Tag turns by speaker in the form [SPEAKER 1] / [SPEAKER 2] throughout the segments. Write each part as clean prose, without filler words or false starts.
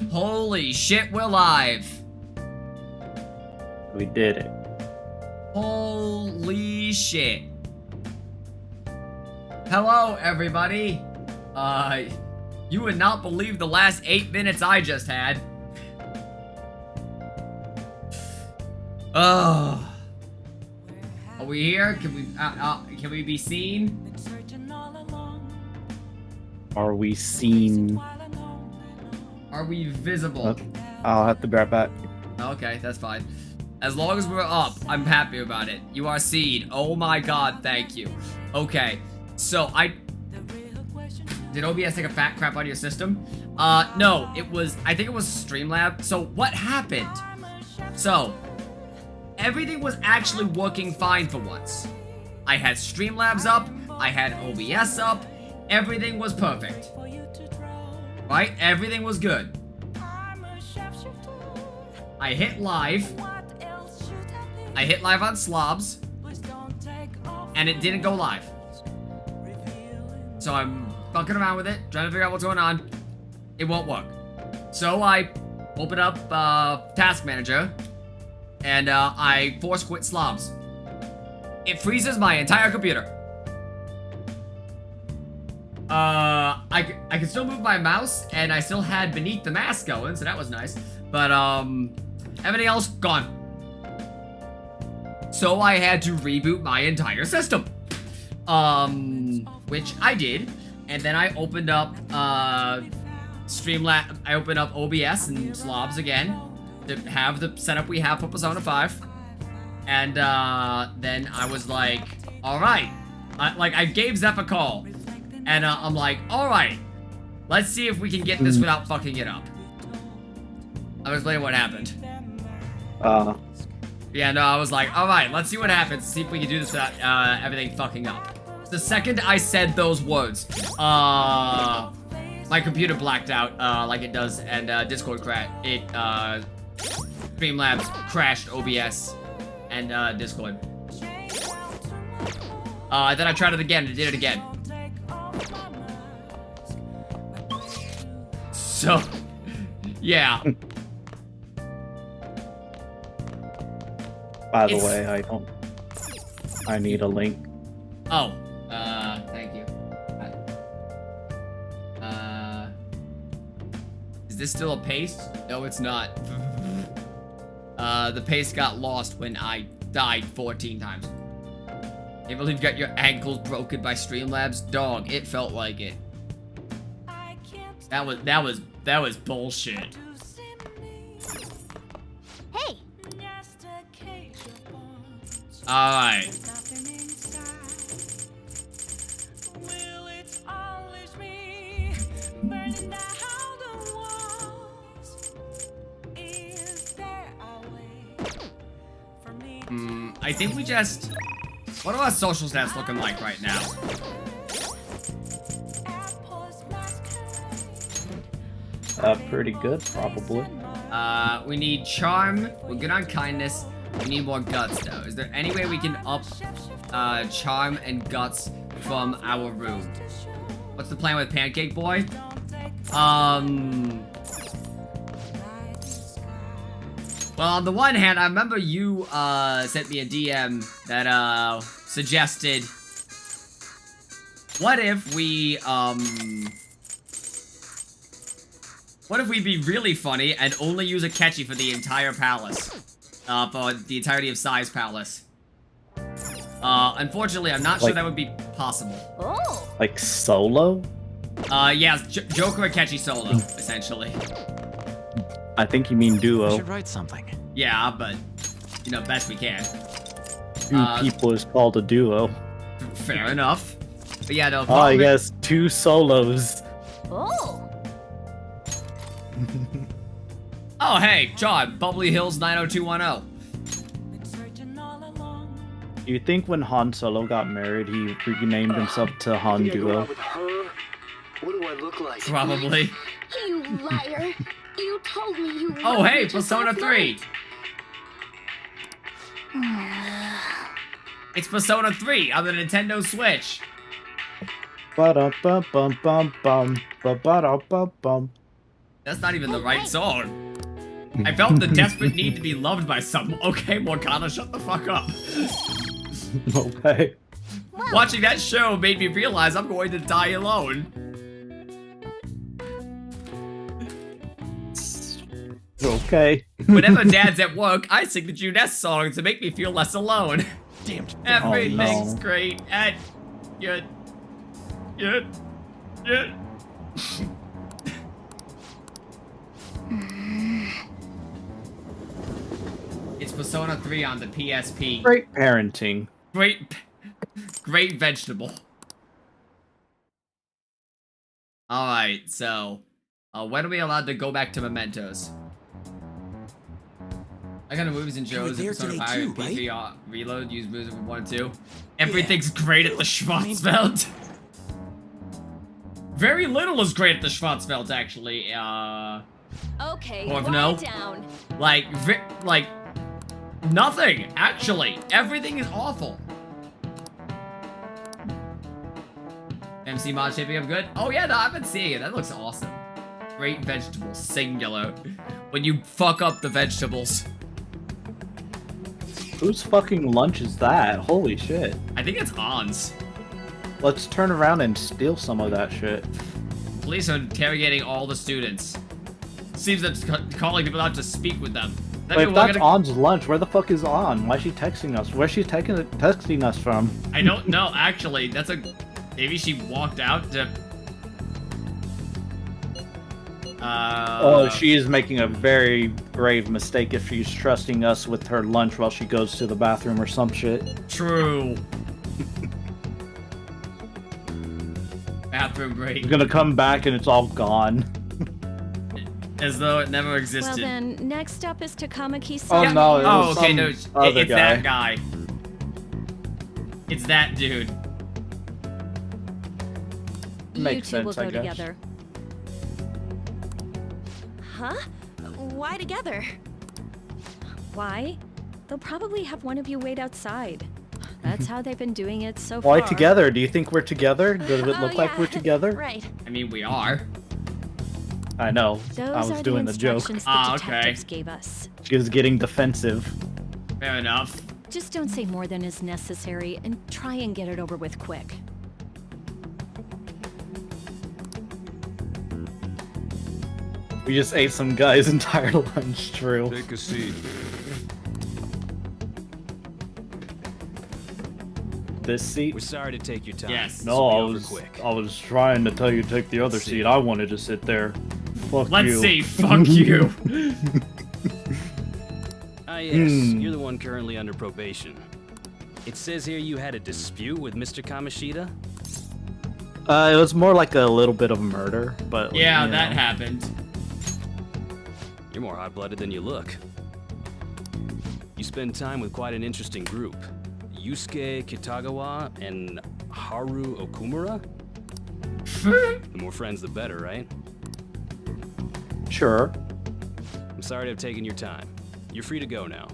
[SPEAKER 1] Holy shit, we're live.
[SPEAKER 2] We did it.
[SPEAKER 1] Holy shit. Hello, everybody. You would not believe the last 8 minutes I just had. Oh. Are we here? Can we be seen?
[SPEAKER 2] Are we seen?
[SPEAKER 1] Are we visible?
[SPEAKER 2] I'll have to grab that.
[SPEAKER 1] Okay, that's fine. As long as we're up, I'm happy about it. You are seen. Oh my god, thank you. Okay, so Did OBS take a fat crap out of your system? No, I think it was Streamlabs. So, what happened? So, everything was actually working fine for once. I had Streamlabs up, I had OBS up, everything was perfect. Right? Everything was good. I hit live. I hit live on Slobs. And it didn't go live. So I'm fucking around with it, trying to figure out what's going on. It won't work. So I open up Task Manager. And I force quit Slobs. It freezes my entire computer. I could still move my mouse, and I still had Beneath the Mask going, so that was nice. But, everything else, gone. So I had to reboot my entire system. Which I did. And then I opened up, Streamlabs, I opened up OBS and Slobs again to have the setup we have for Persona 5. And, then I was like, alright. I gave Zephyr a call. And, I'm like, alright. Let's see if we can get this without fucking it up. I'll explain what happened. Yeah, no, I was like, alright, let's see what happens. See if we can do this without, everything fucking up. The second I said those words, my computer blacked out, like it does, and, Discord Streamlabs crashed OBS and, Discord. Then I tried it again, and it did it again. So, yeah.
[SPEAKER 2] By the way, I need a link.
[SPEAKER 1] Oh, thank you. Is this still a paste? No, it's not. The paste got lost when I died 14 times. Can't believe you got your ankles broken by Streamlabs? Dog, it felt like it. That was bullshit.
[SPEAKER 3] Hey.
[SPEAKER 1] Alright. I think we just... What are our social stats looking like right now?
[SPEAKER 2] Pretty good, probably.
[SPEAKER 1] We need charm. We're good on kindness. We need more guts, though. Is there any way we can up, charm and guts from our room? What's the plan with Pancake Boy? Well, on the one hand, I remember you, sent me a DM that, suggested... What if we be really funny and only use a catchy for the entire palace? For the entirety of Sai's palace. Unfortunately, I'm not sure that would be possible.
[SPEAKER 3] Oh.
[SPEAKER 2] Like solo?
[SPEAKER 1] Yeah, Joker and Catchy solo, essentially.
[SPEAKER 2] I think you mean duo.
[SPEAKER 4] I should write something.
[SPEAKER 1] Yeah, but, you know, best we can.
[SPEAKER 2] Two people is called a duo.
[SPEAKER 1] Fair enough. But yeah, no.
[SPEAKER 2] I guess 2 solos.
[SPEAKER 3] Oh.
[SPEAKER 1] Oh, hey, John, Bubbly Hills 90210.
[SPEAKER 2] Do you think when Han Solo got married, he renamed himself to Han Duo?
[SPEAKER 5] What do I look like?
[SPEAKER 1] Probably.
[SPEAKER 3] You liar. You told me you
[SPEAKER 1] Oh,
[SPEAKER 3] wanted
[SPEAKER 1] hey,
[SPEAKER 3] to
[SPEAKER 1] Persona
[SPEAKER 3] just
[SPEAKER 1] 3. It's Persona 3 on the Nintendo Switch.
[SPEAKER 2] Ba-da-ba-bum-bum-bum. Ba-ba-da-ba-bum.
[SPEAKER 1] That's not even the right song. I felt the desperate need to be loved by someone. Okay, Morgana, shut the fuck up.
[SPEAKER 2] Okay.
[SPEAKER 1] Watching that show made me realize I'm going to die alone.
[SPEAKER 2] Okay.
[SPEAKER 1] Whenever Dad's at work, I sing the Juness song to make me feel less alone.
[SPEAKER 4] Damn.
[SPEAKER 1] Everything's
[SPEAKER 2] Oh, no.
[SPEAKER 1] great and good. Good. Good. It's Persona 3 on the PSP.
[SPEAKER 2] Great parenting.
[SPEAKER 1] Great vegetable. Alright, so when are we allowed to go back to Mementos? I got movies and shows in
[SPEAKER 4] there
[SPEAKER 1] Persona
[SPEAKER 4] today
[SPEAKER 1] 5
[SPEAKER 4] too,
[SPEAKER 1] and
[SPEAKER 4] right?
[SPEAKER 1] P3 Reload, use moves if we want to. Everything's great at the Schwarzwald. Very little is great at the Schwarzwald, actually.
[SPEAKER 3] Okay,
[SPEAKER 1] Or
[SPEAKER 3] quiet
[SPEAKER 1] no.
[SPEAKER 3] down.
[SPEAKER 1] Like, nothing, actually. Everything is awful. MC mod shaping up good? Oh yeah, no, I've been seeing it. That looks awesome. Great vegetables, singular. When you fuck up the vegetables.
[SPEAKER 2] Whose fucking lunch is that? Holy shit.
[SPEAKER 1] I think it's On's.
[SPEAKER 2] Let's turn around and steal some of that shit.
[SPEAKER 1] Police are interrogating all the students. Seems that calling people out to speak with them. That
[SPEAKER 2] Wait, if
[SPEAKER 1] mean we're
[SPEAKER 2] that's
[SPEAKER 1] gonna-
[SPEAKER 2] On's lunch, where the fuck is On? Why is she texting us? Where's she texting us from?
[SPEAKER 1] I don't know, actually. That's a... Maybe she walked out to...
[SPEAKER 2] Oh, she is making a very grave mistake if she's trusting us with her lunch while she goes to the bathroom or some shit.
[SPEAKER 1] True. Bathroom break.
[SPEAKER 2] She's gonna come back and it's all gone.
[SPEAKER 1] As though it never
[SPEAKER 6] Well
[SPEAKER 1] existed.
[SPEAKER 6] then, next up is Takamaki-san.
[SPEAKER 2] Oh no, it
[SPEAKER 1] Oh,
[SPEAKER 2] was
[SPEAKER 1] okay,
[SPEAKER 2] some
[SPEAKER 1] no, it's
[SPEAKER 2] other
[SPEAKER 1] that guy. It's that dude.
[SPEAKER 6] You
[SPEAKER 2] Makes
[SPEAKER 6] two will
[SPEAKER 2] sense, I
[SPEAKER 6] go
[SPEAKER 2] guess.
[SPEAKER 6] together. Huh? Why together? Why? They'll probably have one of you wait outside. That's how they've been doing it so far.
[SPEAKER 2] Why together? Do you think we're together? Does it
[SPEAKER 6] Oh,
[SPEAKER 2] look like
[SPEAKER 6] yeah.
[SPEAKER 2] we're together?
[SPEAKER 6] Right.
[SPEAKER 1] I mean, we are.
[SPEAKER 2] I know.
[SPEAKER 6] Those
[SPEAKER 2] I was
[SPEAKER 6] are
[SPEAKER 2] doing
[SPEAKER 6] the
[SPEAKER 2] the joke.
[SPEAKER 6] instructions the
[SPEAKER 1] Ah, okay.
[SPEAKER 6] detectives gave us.
[SPEAKER 2] She was getting defensive.
[SPEAKER 1] Fair enough.
[SPEAKER 6] Just don't say more than is necessary and try and get it over with quick.
[SPEAKER 2] We just ate some guy's entire lunch, true.
[SPEAKER 7] Take a seat.
[SPEAKER 2] This seat?
[SPEAKER 4] We're sorry to take your time.
[SPEAKER 1] Yes.
[SPEAKER 4] This
[SPEAKER 2] No,
[SPEAKER 4] will
[SPEAKER 2] I
[SPEAKER 4] be
[SPEAKER 2] was
[SPEAKER 4] over quick.
[SPEAKER 2] I was trying to tell you to take the other seat. I wanted to sit there. Fuck
[SPEAKER 1] Let's
[SPEAKER 2] you.
[SPEAKER 1] see. Fuck you.
[SPEAKER 4] Ah, yes, you're the one currently under probation. It says here you had a dispute with Mr. Kamoshida?
[SPEAKER 2] It was more like a little bit of murder, but
[SPEAKER 1] Yeah,
[SPEAKER 2] you
[SPEAKER 1] that
[SPEAKER 2] know.
[SPEAKER 1] happened.
[SPEAKER 4] You're more hot-blooded than you look. You spend time with quite an interesting group. Yusuke Kitagawa and Haru Okumura? The more friends, the better, right?
[SPEAKER 2] Sure.
[SPEAKER 4] I'm sorry to have taken your time. You're free to go now.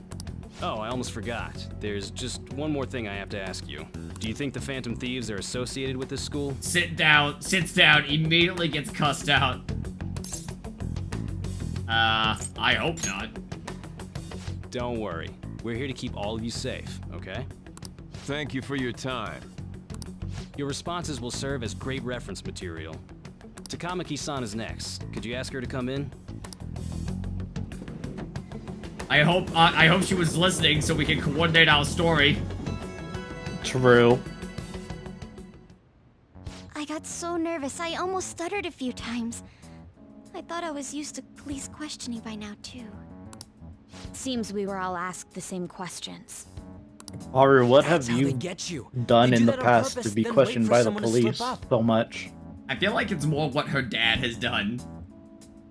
[SPEAKER 4] Oh, I almost forgot. There's just one more thing I have to ask you. Do you think the Phantom Thieves are associated with this school?
[SPEAKER 1] Sits down, immediately gets cussed out. I hope not.
[SPEAKER 4] Don't worry. We're here to keep all of you safe, okay?
[SPEAKER 7] Thank you for your time.
[SPEAKER 4] Your responses will serve as great reference material. Takamaki-san is next. Could you ask her to come in?
[SPEAKER 1] I hope she was listening so we can coordinate our story.
[SPEAKER 2] True.
[SPEAKER 3] I got so nervous, I almost stuttered a few times. I thought I was used to police questioning by now, too.
[SPEAKER 6] Seems we were all asked the same questions.
[SPEAKER 2] Haru, what
[SPEAKER 8] That's
[SPEAKER 2] have
[SPEAKER 8] how they
[SPEAKER 2] you
[SPEAKER 8] get you.
[SPEAKER 2] done
[SPEAKER 8] They
[SPEAKER 2] in
[SPEAKER 8] do
[SPEAKER 2] the
[SPEAKER 8] that on
[SPEAKER 2] past
[SPEAKER 8] purpose,
[SPEAKER 2] to be
[SPEAKER 8] then wait
[SPEAKER 2] questioned
[SPEAKER 8] for
[SPEAKER 2] by the
[SPEAKER 8] someone to slip
[SPEAKER 2] police
[SPEAKER 8] up.
[SPEAKER 2] so much?
[SPEAKER 1] I feel like it's more what her dad has done.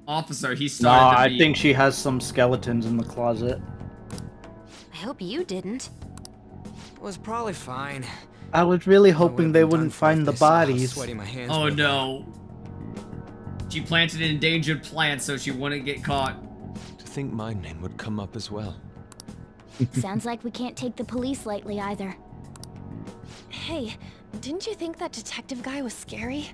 [SPEAKER 1] Officer, he
[SPEAKER 2] Nah,
[SPEAKER 1] started to
[SPEAKER 2] I
[SPEAKER 1] be...
[SPEAKER 2] think she has some skeletons in the closet.
[SPEAKER 6] I hope you didn't.
[SPEAKER 8] Was probably fine.
[SPEAKER 2] I was really
[SPEAKER 8] I
[SPEAKER 2] hoping
[SPEAKER 8] would've
[SPEAKER 2] they
[SPEAKER 8] been
[SPEAKER 2] wouldn't
[SPEAKER 8] done for if
[SPEAKER 2] find the
[SPEAKER 8] they saw how
[SPEAKER 2] bodies.
[SPEAKER 8] sweaty my hands
[SPEAKER 1] Oh
[SPEAKER 8] were.
[SPEAKER 1] no. She planted an endangered plant so she wouldn't get caught.
[SPEAKER 7] To think my name would come up as well.
[SPEAKER 3] Sounds like we can't take the police lightly either.
[SPEAKER 6] Hey, didn't you think that detective guy was scary?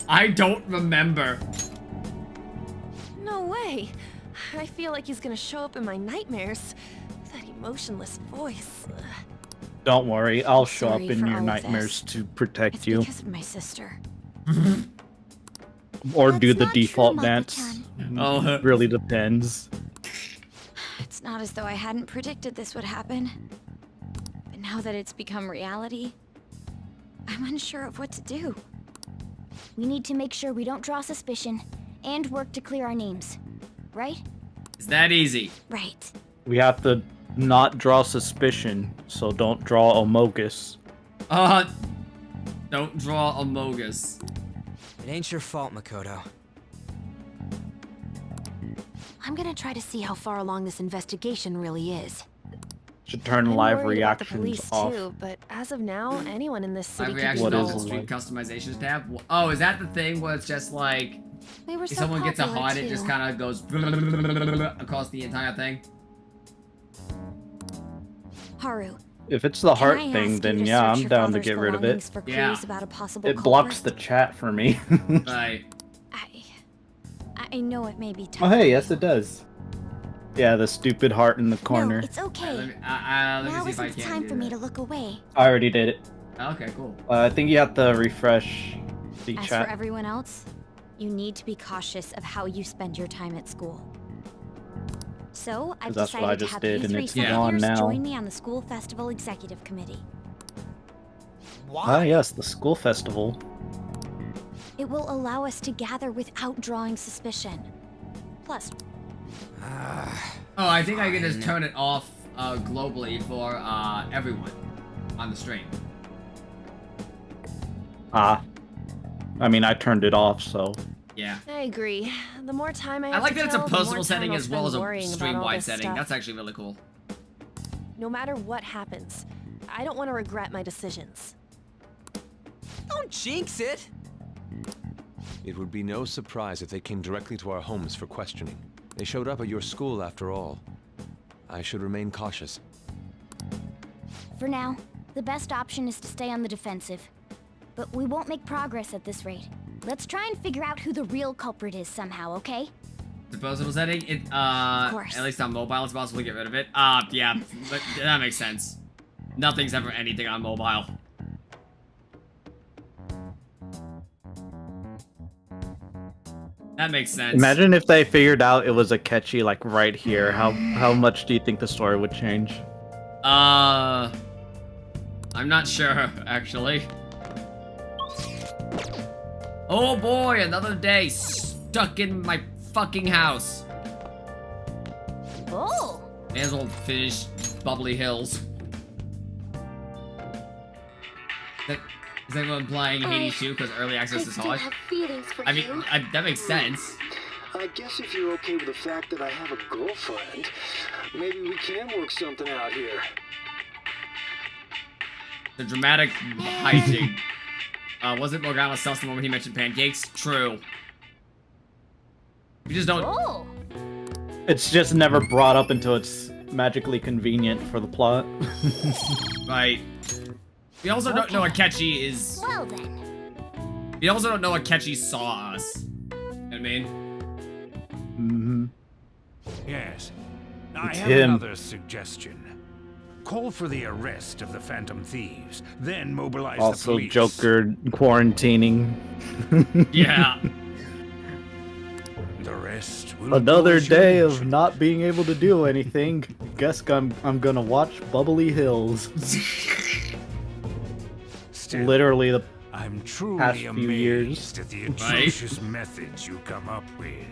[SPEAKER 1] I don't remember.
[SPEAKER 6] No way. I feel like he's gonna show up in my nightmares. That emotionless voice.
[SPEAKER 2] Don't worry, I'll show up
[SPEAKER 6] Sorry
[SPEAKER 2] in
[SPEAKER 6] for
[SPEAKER 2] your
[SPEAKER 6] all of
[SPEAKER 2] nightmares
[SPEAKER 6] this.
[SPEAKER 2] to protect
[SPEAKER 6] It's
[SPEAKER 2] you.
[SPEAKER 6] because of my sister.
[SPEAKER 2] Or
[SPEAKER 3] That's
[SPEAKER 2] do the
[SPEAKER 3] not true,
[SPEAKER 2] default
[SPEAKER 3] Mako-chan.
[SPEAKER 2] dance.
[SPEAKER 1] Oh,
[SPEAKER 2] Really depends.
[SPEAKER 6] It's not as though I hadn't predicted this would happen. But now that it's become reality, I'm unsure of what to do.
[SPEAKER 3] We need to make sure we don't draw suspicion and work to clear our names. Right?
[SPEAKER 1] it's that easy.
[SPEAKER 3] Right.
[SPEAKER 2] We have to not draw suspicion, so don't draw Amogus.
[SPEAKER 1] Don't draw a Mogus.
[SPEAKER 8] It ain't your fault, Makoto.
[SPEAKER 9] I'm gonna try to see how far along this investigation really is.
[SPEAKER 2] Should turn
[SPEAKER 6] I'm
[SPEAKER 2] live
[SPEAKER 6] worried about the
[SPEAKER 2] reactions
[SPEAKER 6] police
[SPEAKER 2] off.
[SPEAKER 6] too, but as of now, anyone in this city
[SPEAKER 1] Live
[SPEAKER 6] could
[SPEAKER 1] reaction
[SPEAKER 2] What
[SPEAKER 6] be
[SPEAKER 2] is
[SPEAKER 1] off
[SPEAKER 6] involved.
[SPEAKER 1] stream customizations tab. Oh, is that the thing where it's just like
[SPEAKER 9] They were
[SPEAKER 1] if
[SPEAKER 9] so
[SPEAKER 1] someone gets a
[SPEAKER 9] popular,
[SPEAKER 1] heart, it
[SPEAKER 9] too.
[SPEAKER 1] just kind of goes across the entire thing?
[SPEAKER 3] Haru,
[SPEAKER 2] If it's the
[SPEAKER 3] can
[SPEAKER 2] heart
[SPEAKER 3] I
[SPEAKER 2] thing,
[SPEAKER 3] ask
[SPEAKER 2] then
[SPEAKER 3] you to
[SPEAKER 2] yeah,
[SPEAKER 3] search
[SPEAKER 2] I'm
[SPEAKER 3] your
[SPEAKER 2] down to
[SPEAKER 3] father's
[SPEAKER 2] get rid of
[SPEAKER 3] belongings
[SPEAKER 2] it.
[SPEAKER 3] for
[SPEAKER 1] Yeah.
[SPEAKER 3] clues about a possible
[SPEAKER 2] It blocks
[SPEAKER 3] culprit?
[SPEAKER 2] the chat for me.
[SPEAKER 1] Right.
[SPEAKER 3] I know it may be tough.
[SPEAKER 2] Oh hey, yes it does. Yeah, the stupid heart in the
[SPEAKER 3] No,
[SPEAKER 2] corner.
[SPEAKER 3] it's okay.
[SPEAKER 1] Let me
[SPEAKER 3] Now
[SPEAKER 1] see if I
[SPEAKER 3] isn't the
[SPEAKER 1] can
[SPEAKER 3] time
[SPEAKER 1] do
[SPEAKER 3] for me
[SPEAKER 1] that.
[SPEAKER 3] to look away.
[SPEAKER 2] I already did it.
[SPEAKER 1] Okay, cool.
[SPEAKER 2] I think you have to refresh the
[SPEAKER 3] As
[SPEAKER 2] chat.
[SPEAKER 3] for everyone else, you need to be cautious of how you spend your time at school. So, I've
[SPEAKER 2] that's what I
[SPEAKER 3] decided to
[SPEAKER 2] just
[SPEAKER 3] have
[SPEAKER 2] did,
[SPEAKER 3] you
[SPEAKER 2] and
[SPEAKER 3] three
[SPEAKER 2] it's
[SPEAKER 3] second
[SPEAKER 2] gone
[SPEAKER 3] years
[SPEAKER 2] now.
[SPEAKER 3] join me on the school festival executive committee.
[SPEAKER 2] Ah yes, the school festival.
[SPEAKER 3] It will allow us to gather without drawing suspicion. Plus,
[SPEAKER 1] Oh, I think I can just turn it off globally for everyone on the stream.
[SPEAKER 2] Ah. I mean I turned it off, so
[SPEAKER 1] Yeah.
[SPEAKER 6] I agree. The more time I
[SPEAKER 1] I
[SPEAKER 6] have
[SPEAKER 1] like
[SPEAKER 6] to
[SPEAKER 1] that it's a
[SPEAKER 6] kill, the more
[SPEAKER 1] personal
[SPEAKER 6] time
[SPEAKER 1] setting
[SPEAKER 6] I'll
[SPEAKER 1] as well as
[SPEAKER 6] spend
[SPEAKER 1] a
[SPEAKER 6] worrying about all
[SPEAKER 1] stream-wide
[SPEAKER 6] this
[SPEAKER 1] setting.
[SPEAKER 6] stuff.
[SPEAKER 1] That's actually really cool.
[SPEAKER 6] No matter what happens, I don't want to regret my decisions.
[SPEAKER 8] Don't jinx it!
[SPEAKER 7] It would be no surprise if they came directly to our homes for questioning. They showed up at your school after all. I should remain cautious.
[SPEAKER 3] for now, the best option is to stay on the defensive. But we won't make progress at this rate. Let's try and figure out who the real culprit is somehow, okay?
[SPEAKER 1] The personal setting,
[SPEAKER 3] course.
[SPEAKER 1] at least on mobile, it's possible to get rid of it. Yeah, but that makes sense. Nothing's ever anything on mobile. That makes sense.
[SPEAKER 2] imagine if they figured out it was a catchy like right here. How much do you think the story would change?
[SPEAKER 1] I'm not sure, actually. Oh boy, another day stuck in my fucking house.
[SPEAKER 3] Oh!
[SPEAKER 1] May as well finish Bubbly Hills. Is anyone playing Hades 2 because early access is hard? I mean, that makes sense.
[SPEAKER 5] I guess if you're okay with the fact that I have a girlfriend, maybe we can work something out here.
[SPEAKER 1] The dramatic hijink. Was it Morgana sus the moment he mentioned pancakes? True. You just don't.
[SPEAKER 3] Oh!
[SPEAKER 2] It's just never brought up until it's magically convenient for the plot.
[SPEAKER 1] Right. We also don't know Akechi is.
[SPEAKER 3] Well then.
[SPEAKER 1] We also don't know Akechi saw us. You know what I mean?
[SPEAKER 2] Mm-hmm.
[SPEAKER 10] Yes. I
[SPEAKER 2] It's
[SPEAKER 10] have
[SPEAKER 2] him.
[SPEAKER 10] another suggestion. Call for the arrest of the Phantom Thieves, then mobilize the
[SPEAKER 2] Also,
[SPEAKER 10] police.
[SPEAKER 2] Joker quarantining.
[SPEAKER 1] Yeah.
[SPEAKER 10] The rest will
[SPEAKER 2] Another
[SPEAKER 10] do as you
[SPEAKER 2] day of
[SPEAKER 10] mentioned.
[SPEAKER 2] not being able to do anything. Guess I'm gonna watch Bubbly Hills.
[SPEAKER 10] Still,
[SPEAKER 2] Literally the
[SPEAKER 10] I'm truly
[SPEAKER 2] past few
[SPEAKER 10] amazed
[SPEAKER 2] years.
[SPEAKER 10] at the atrocious methods you come up with.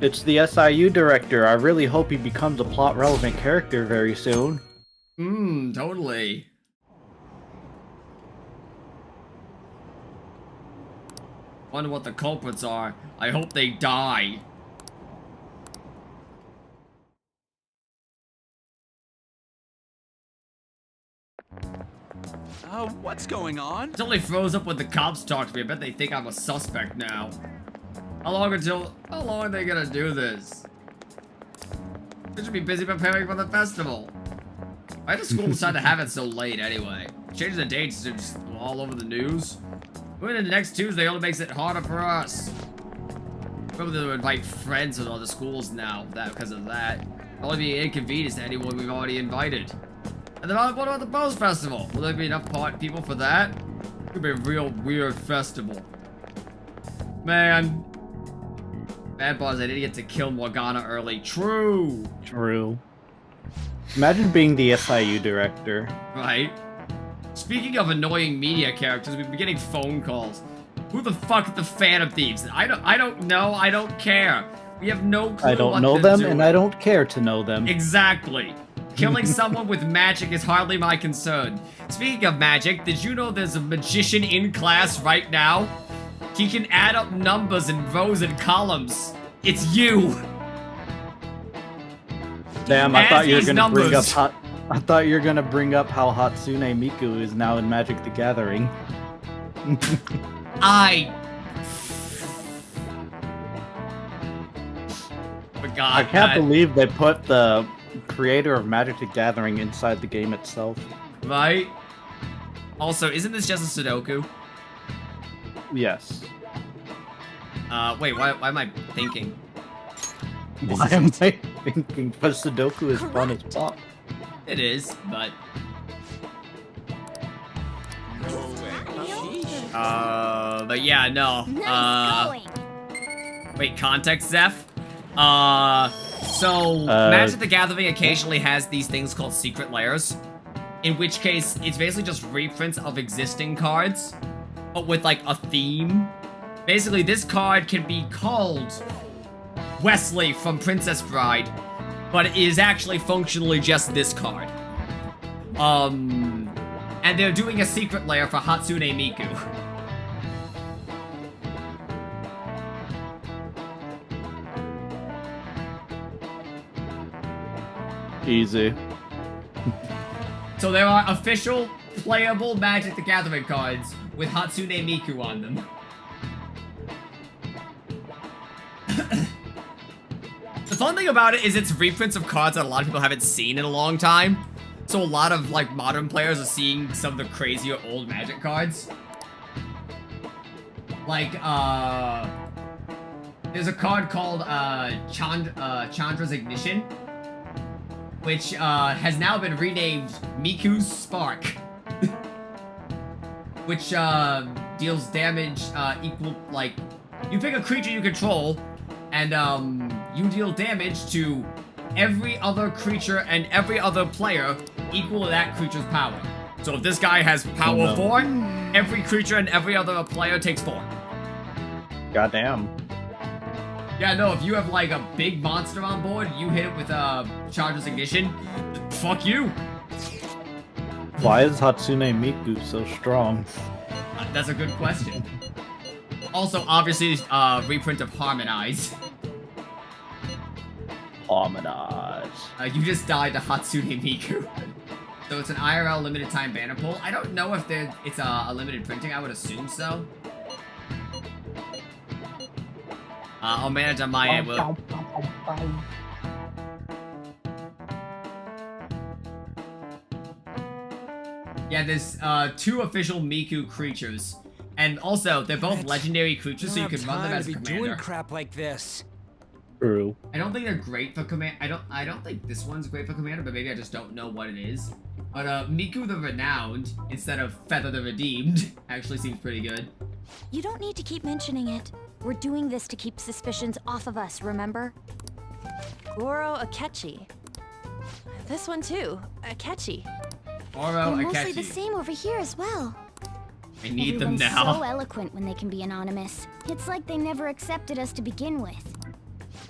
[SPEAKER 2] It's the SIU director. I really hope he becomes a plot relevant character very soon.
[SPEAKER 1] Totally. Wonder what the culprits are. I hope they die.
[SPEAKER 11] What's going on?
[SPEAKER 1] Until they froze up when the cops talk to me, I bet they think I'm a suspect now. How long are they gonna do this? They should be busy preparing for the festival. Why did the school decide to have it so late anyway? Changing the dates is just all over the news. Moving into next Tuesday only makes it harder for us. Probably to invite friends with other schools now because of that. It'll only be an inconvenience to anyone we've already invited. And then what about the Bose Festival? Will there be enough people for that? It could be a real weird festival. Man. Bad boss, I didn't get to kill Morgana early. True.
[SPEAKER 2] True. Imagine being the SIU director.
[SPEAKER 1] Right. Speaking of annoying media characters, we've been getting phone calls. Who the fuck are the Phantom Thieves? I don't know. I don't care. We have no clue.
[SPEAKER 2] I don't know them, and I don't care to know them.
[SPEAKER 1] Exactly. Killing someone with magic is hardly my concern. Speaking of magic, did you know there's a magician in class right now? He can add up numbers in rows and columns. It's you.
[SPEAKER 2] Damn, I thought you were gonna bring up I thought you were gonna bring up how Hatsune Miku is now in Magic the Gathering.
[SPEAKER 1] I
[SPEAKER 2] I can't believe they put the creator of Magic the Gathering inside the game itself.
[SPEAKER 1] Right? Also, isn't this just a Sudoku?
[SPEAKER 2] Yes.
[SPEAKER 1] Wait, why am I thinking?
[SPEAKER 2] Why am I thinking? But Sudoku is fun as fuck.
[SPEAKER 1] It is, but... but yeah, no. Wait, context, Zeph? Magic the Gathering occasionally has these things called secret layers. In which case, it's basically just reprints of existing cards, but with like a theme. Basically, this card can be called Wesley from Princess Bride, but it is actually functionally just this card. And they're doing a secret layer for Hatsune Miku.
[SPEAKER 2] Easy.
[SPEAKER 1] So there are official, playable Magic the Gathering cards with Hatsune Miku on them. The fun thing about it is it's reprints of cards that a lot of people haven't seen in a long time. So a lot of, like, modern players are seeing some of the crazier old Magic cards. Like, there's a card called, Chandra's Ignition, which, has now been renamed Miku's Spark. Which, deals damage, equal, like, you pick a creature you control, and, you deal damage to every other creature and every other player equal to that creature's power. So if this guy has power 4, every creature and every other player takes 4.
[SPEAKER 2] Goddamn.
[SPEAKER 1] Yeah, no, if you have like a big monster on board, you hit it with Chandra's Ignition, fuck you.
[SPEAKER 2] Why is Hatsune Miku so strong?
[SPEAKER 1] That's a good question. Also, obviously, reprint of Harmonize.
[SPEAKER 2] Harmonize.
[SPEAKER 1] You just died to Hatsune Miku. So it's an IRL limited time banner pull. I don't know if it's a limited printing. I would assume so. I'll manage on my end. Yeah, there's 2 official Miku creatures. And also, they're both legendary creatures, so you can run them as a commander.
[SPEAKER 8] Doing crap like this.
[SPEAKER 2] True.
[SPEAKER 1] I don't think they're great for command. I don't think this one's great for commander, but maybe I just don't know what it is. But Miku the Renowned instead of Feather the Redeemed actually seems pretty good.
[SPEAKER 3] You don't need to keep mentioning it. We're doing this to keep suspicions off of us, remember?
[SPEAKER 6] Goro Akechi. This one too, Akechi.
[SPEAKER 1] Goro
[SPEAKER 3] They're mostly
[SPEAKER 1] Akechi.
[SPEAKER 3] the same over here as well.
[SPEAKER 1] I need them
[SPEAKER 3] Everyone's
[SPEAKER 1] now.
[SPEAKER 3] so eloquent when they can be anonymous. It's like they never accepted us to begin with.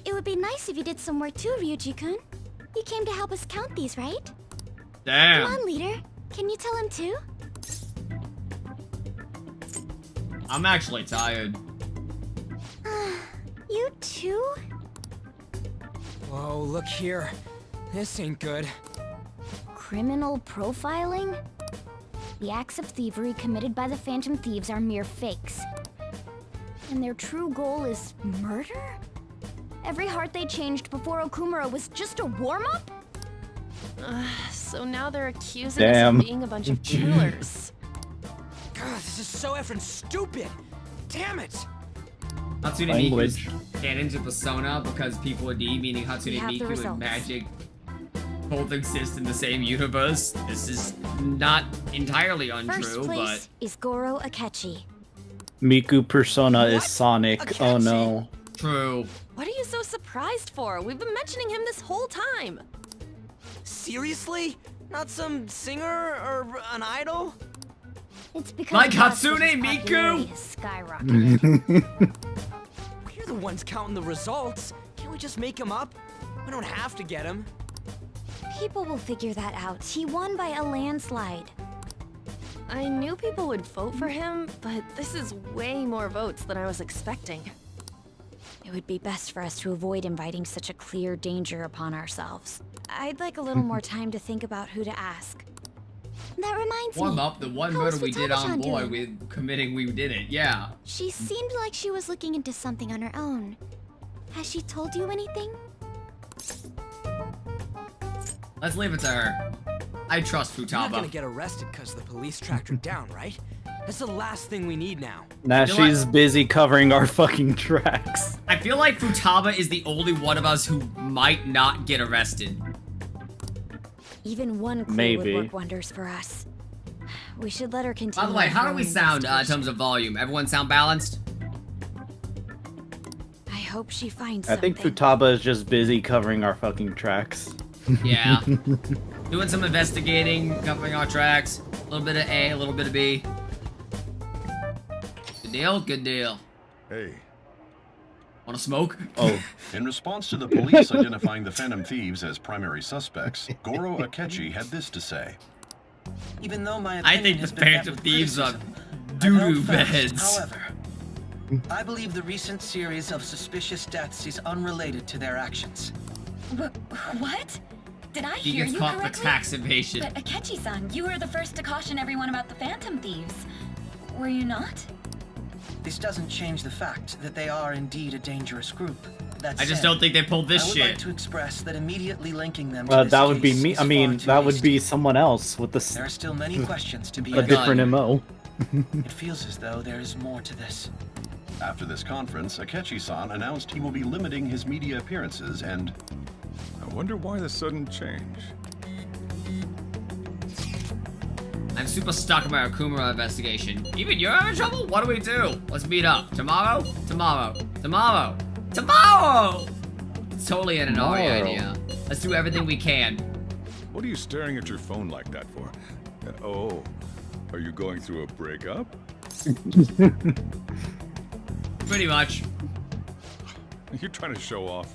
[SPEAKER 3] It would be nice if you did some work too, Ryuji-kun. You came to help us count these, right?
[SPEAKER 1] Damn.
[SPEAKER 3] Come on, leader. Can you tell him too?
[SPEAKER 1] I'm actually tired.
[SPEAKER 3] You too?
[SPEAKER 8] Whoa, look here. This ain't good.
[SPEAKER 3] Criminal profiling? The acts of thievery committed by the Phantom Thieves are mere fakes. And their true goal is murder? Every heart they changed before Okumura was just a warm-up?
[SPEAKER 6] So now they're accusing us
[SPEAKER 2] Damn.
[SPEAKER 6] of being a bunch of drillers.
[SPEAKER 8] God, this is so effing stupid. Damn it.
[SPEAKER 1] Hatsune
[SPEAKER 2] Language.
[SPEAKER 1] Miku's canon to Persona because people are D, meaning Hatsune
[SPEAKER 3] We have the
[SPEAKER 1] Miku and
[SPEAKER 3] results.
[SPEAKER 1] magic both exist in the same universe. This is not entirely untrue,
[SPEAKER 3] First place is Goro Akechi.
[SPEAKER 2] Miku persona is
[SPEAKER 8] What?
[SPEAKER 2] Sonic. Oh no.
[SPEAKER 1] but true.
[SPEAKER 6] What are you so surprised for? We've been mentioning him this whole time.
[SPEAKER 8] Seriously? Not some singer or an idol?
[SPEAKER 3] It's because
[SPEAKER 1] Like
[SPEAKER 3] Yasuo's
[SPEAKER 1] Hatsune Miku?
[SPEAKER 3] popularity has skyrocketed.
[SPEAKER 8] We're the ones counting the results. Can't we just make him up? We don't have to get him.
[SPEAKER 3] People will figure that out. He won by a landslide.
[SPEAKER 6] I knew people would vote for him, but this is way more votes than I was expecting.
[SPEAKER 3] It would be best for us to avoid inviting such a clear danger upon ourselves. I'd like a little more time to think about who to ask. That reminds me.
[SPEAKER 1] Warm up the one
[SPEAKER 3] How
[SPEAKER 1] murder
[SPEAKER 3] is
[SPEAKER 1] we did on
[SPEAKER 3] Futaba-chan
[SPEAKER 1] boy
[SPEAKER 3] doing?
[SPEAKER 1] with committing we did it. Yeah.
[SPEAKER 3] She seemed like she was looking into something on her own. Has she told you anything?
[SPEAKER 1] Let's leave it to her. I trust
[SPEAKER 8] You're not gonna
[SPEAKER 1] Futaba.
[SPEAKER 8] get arrested because the police tracked her down, right? That's the last thing we need now.
[SPEAKER 2] Now
[SPEAKER 1] feel like-
[SPEAKER 2] she's busy covering our fucking tracks.
[SPEAKER 1] I feel like Futaba is the only one of us who might not get arrested.
[SPEAKER 3] Even one clue
[SPEAKER 2] Maybe.
[SPEAKER 3] would work wonders for us. We should let her continue.
[SPEAKER 1] By the way,
[SPEAKER 3] with
[SPEAKER 1] how
[SPEAKER 3] her
[SPEAKER 1] do we
[SPEAKER 3] own
[SPEAKER 1] sound in
[SPEAKER 3] investigation.
[SPEAKER 1] terms of volume? Everyone sound balanced?
[SPEAKER 3] I hope she finds
[SPEAKER 2] I
[SPEAKER 3] something.
[SPEAKER 2] think Futaba is just busy covering our fucking tracks.
[SPEAKER 1] Yeah. Doing some investigating, covering our tracks. A little bit of A, a little bit of B. Good deal? Good deal.
[SPEAKER 10] Hey.
[SPEAKER 1] Wanna smoke?
[SPEAKER 2] Oh.
[SPEAKER 12] In response to the police identifying the Phantom Thieves as primary suspects, Goro Akechi had this to say.
[SPEAKER 13] Even though my
[SPEAKER 1] I
[SPEAKER 13] opinion
[SPEAKER 1] think
[SPEAKER 13] has
[SPEAKER 1] the
[SPEAKER 13] been met
[SPEAKER 1] Phantom
[SPEAKER 13] with
[SPEAKER 1] Thieves are
[SPEAKER 13] criticism, I've
[SPEAKER 1] doo-doo
[SPEAKER 13] held fast.
[SPEAKER 1] beds.
[SPEAKER 13] However, I believe the recent series of suspicious deaths is unrelated to their actions.
[SPEAKER 14] What? Did I
[SPEAKER 1] He
[SPEAKER 14] hear
[SPEAKER 1] gets
[SPEAKER 14] you
[SPEAKER 1] caught for
[SPEAKER 14] correctly?
[SPEAKER 1] tax evasion.
[SPEAKER 14] But Akechi-san, you were the first to caution everyone about the Phantom Thieves. Were you not?
[SPEAKER 13] This doesn't change the fact that they are indeed a dangerous group. That
[SPEAKER 1] I just
[SPEAKER 13] said,
[SPEAKER 1] don't think they pulled this
[SPEAKER 13] I would
[SPEAKER 1] shit.
[SPEAKER 13] like to express that immediately linking them to this
[SPEAKER 2] That would be
[SPEAKER 13] case
[SPEAKER 2] me.
[SPEAKER 13] is
[SPEAKER 2] I mean,
[SPEAKER 13] far too
[SPEAKER 2] that would
[SPEAKER 13] hasty.
[SPEAKER 2] be someone else with
[SPEAKER 13] There are still many questions to be
[SPEAKER 2] a different
[SPEAKER 13] answered.
[SPEAKER 2] MO.
[SPEAKER 13] It feels as though there is more to this.
[SPEAKER 12] After this conference, Akechi-san announced he will be limiting his media appearances and...
[SPEAKER 10] I wonder why the sudden change.
[SPEAKER 1] I'm super stuck in my Akumura investigation. Even you're having trouble? What do we do? Let's meet up. Tomorrow? Tomorrow. Tomorrow. Tomorrow! It's totally an Inari
[SPEAKER 2] Tomorrow.
[SPEAKER 1] idea. Let's do everything we can.
[SPEAKER 10] What are you staring at your phone like that for? Oh, are you going through a breakup?
[SPEAKER 1] Pretty much.
[SPEAKER 10] You're trying to show off.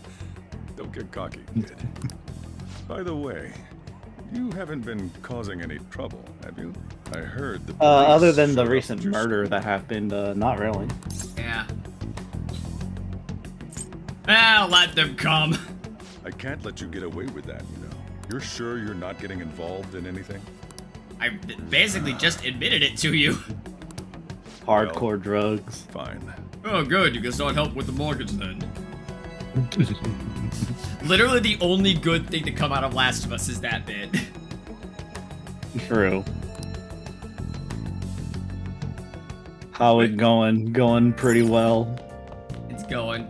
[SPEAKER 10] Don't get cocky, kid. By the way, you haven't been causing any trouble, have you? I heard the police
[SPEAKER 2] Other than the
[SPEAKER 10] showed up
[SPEAKER 2] recent
[SPEAKER 10] at your
[SPEAKER 2] murder that happened, not really.
[SPEAKER 1] Yeah. I'll let them come.
[SPEAKER 10] I can't let you get away with that, you know. You're sure you're not getting involved in anything?
[SPEAKER 1] I basically just admitted it to you.
[SPEAKER 2] Hardcore drugs.
[SPEAKER 10] Fine.
[SPEAKER 1] Oh, good. You can start help with the mortgage then. Literally the only good thing to come out of Last of Us is that bit.
[SPEAKER 2] True. How it going? Going pretty well.
[SPEAKER 1] It's going.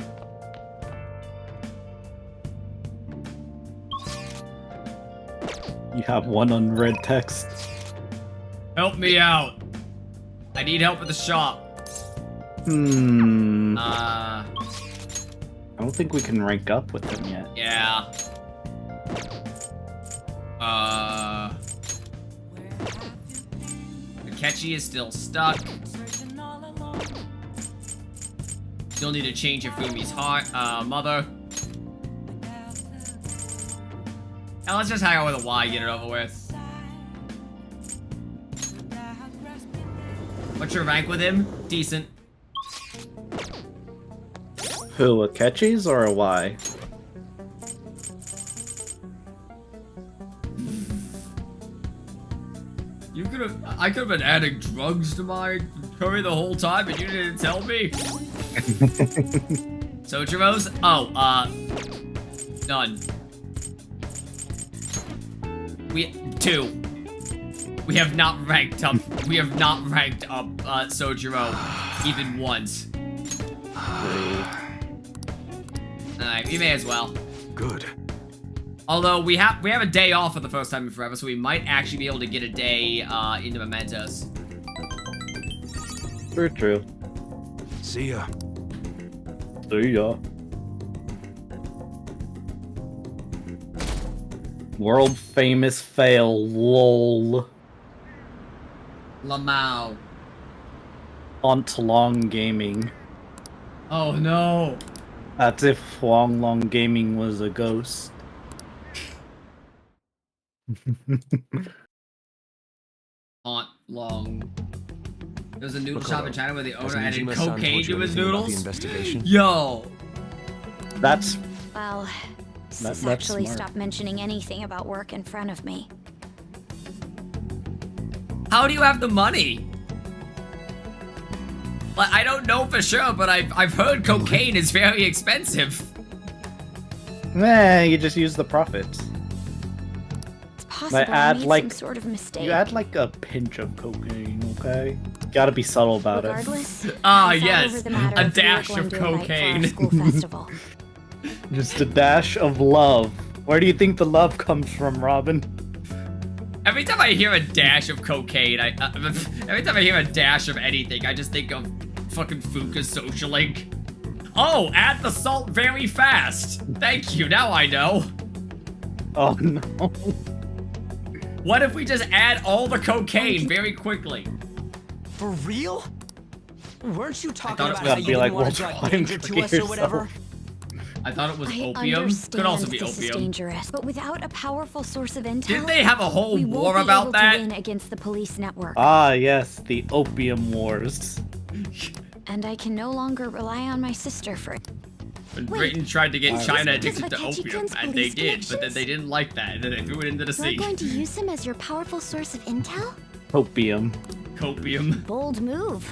[SPEAKER 2] You have one unread text.
[SPEAKER 1] Help me out. I need help with the shop.
[SPEAKER 2] I don't think we can rank up with them yet.
[SPEAKER 1] Yeah. Akechi is still stuck. Still need to change Ifumi's heart, mother. Now let's just hang out with a Y, get it over with. What's your rank with him? Decent.
[SPEAKER 2] Who, Akechi's or a Y?
[SPEAKER 1] I could have been adding drugs to my curry the whole time and you didn't tell me. So, Travos? Oh, none. Two. We have not ranked up. We have not ranked up Sojiro even once. Alright, we may as well.
[SPEAKER 7] Good.
[SPEAKER 1] Although we have a day off for the first time in forever, so we might actually be able to get a day into Mementos.
[SPEAKER 2] Very true.
[SPEAKER 7] See ya.
[SPEAKER 2] See ya. World famous fail, lol.
[SPEAKER 1] Lamau.
[SPEAKER 2] Long Gaming.
[SPEAKER 1] Oh no.
[SPEAKER 2] As if Long Gaming was a ghost.
[SPEAKER 1] Aunt Long. There's a noodle
[SPEAKER 7] Makoto,
[SPEAKER 1] shop in China where the owner
[SPEAKER 7] has
[SPEAKER 1] added
[SPEAKER 7] Nijima-san
[SPEAKER 1] cocaine
[SPEAKER 7] told you
[SPEAKER 1] to his
[SPEAKER 7] anything about the
[SPEAKER 1] noodles.
[SPEAKER 7] investigation?
[SPEAKER 1] Yo.
[SPEAKER 2] That's
[SPEAKER 3] Well, Sis
[SPEAKER 2] that's
[SPEAKER 3] actually
[SPEAKER 2] smart.
[SPEAKER 3] stopped mentioning anything about work in front of me.
[SPEAKER 1] How do you have the money? Like, I don't know for sure, but I've heard cocaine is very expensive.
[SPEAKER 2] Nah, you just use the profits.
[SPEAKER 3] It's possible I made some sort of mistake.
[SPEAKER 2] You add like a pinch of cocaine, okay? Gotta be subtle about
[SPEAKER 3] Regardless,
[SPEAKER 2] it.
[SPEAKER 3] I thought
[SPEAKER 1] Yes,
[SPEAKER 3] over the matter
[SPEAKER 1] a
[SPEAKER 3] if we were
[SPEAKER 1] dash
[SPEAKER 3] going
[SPEAKER 1] of
[SPEAKER 3] to invite for our
[SPEAKER 1] cocaine.
[SPEAKER 3] school festival.
[SPEAKER 2] Just a dash of love. Where do you think the love comes from, Robin?
[SPEAKER 1] Every time I hear a dash of cocaine, every time I hear a dash of anything, I just think of fucking Fuka's Social Link. Oh, add the salt very fast. Thank you, now I know.
[SPEAKER 2] Oh no.
[SPEAKER 1] What if we just add all the cocaine very quickly?
[SPEAKER 8] For real? Weren't you talking
[SPEAKER 1] it
[SPEAKER 8] about
[SPEAKER 1] was
[SPEAKER 8] how
[SPEAKER 1] gonna
[SPEAKER 8] you
[SPEAKER 1] be
[SPEAKER 8] didn't
[SPEAKER 1] like,
[SPEAKER 8] want
[SPEAKER 1] we'll
[SPEAKER 8] to drive
[SPEAKER 1] try and
[SPEAKER 8] danger to
[SPEAKER 2] forget
[SPEAKER 8] us or whatever?
[SPEAKER 2] yourself.
[SPEAKER 1] I thought it was
[SPEAKER 3] I
[SPEAKER 1] opium.
[SPEAKER 3] understand
[SPEAKER 1] Could also be
[SPEAKER 3] this is
[SPEAKER 1] opium.
[SPEAKER 3] dangerous, but without a powerful source of intel,
[SPEAKER 1] Didn't they have a whole
[SPEAKER 3] we
[SPEAKER 1] war
[SPEAKER 3] won't be
[SPEAKER 1] about
[SPEAKER 3] able
[SPEAKER 1] that?
[SPEAKER 3] to win against the police network.
[SPEAKER 2] Ah, yes, the Opium Wars.
[SPEAKER 3] And I can no longer rely on my sister for it.
[SPEAKER 1] When
[SPEAKER 3] Wait,
[SPEAKER 1] Britain tried to get
[SPEAKER 3] is
[SPEAKER 1] China
[SPEAKER 3] this because
[SPEAKER 1] addicted
[SPEAKER 3] of
[SPEAKER 1] to opium,
[SPEAKER 3] Akechi-kun's
[SPEAKER 1] and they
[SPEAKER 3] police
[SPEAKER 1] did, but then they didn't like that, and then they threw it into the
[SPEAKER 3] You're
[SPEAKER 1] sea.
[SPEAKER 3] going to use him as your powerful source of intel?
[SPEAKER 2] Opium.
[SPEAKER 1] Copium.
[SPEAKER 3] Bold move.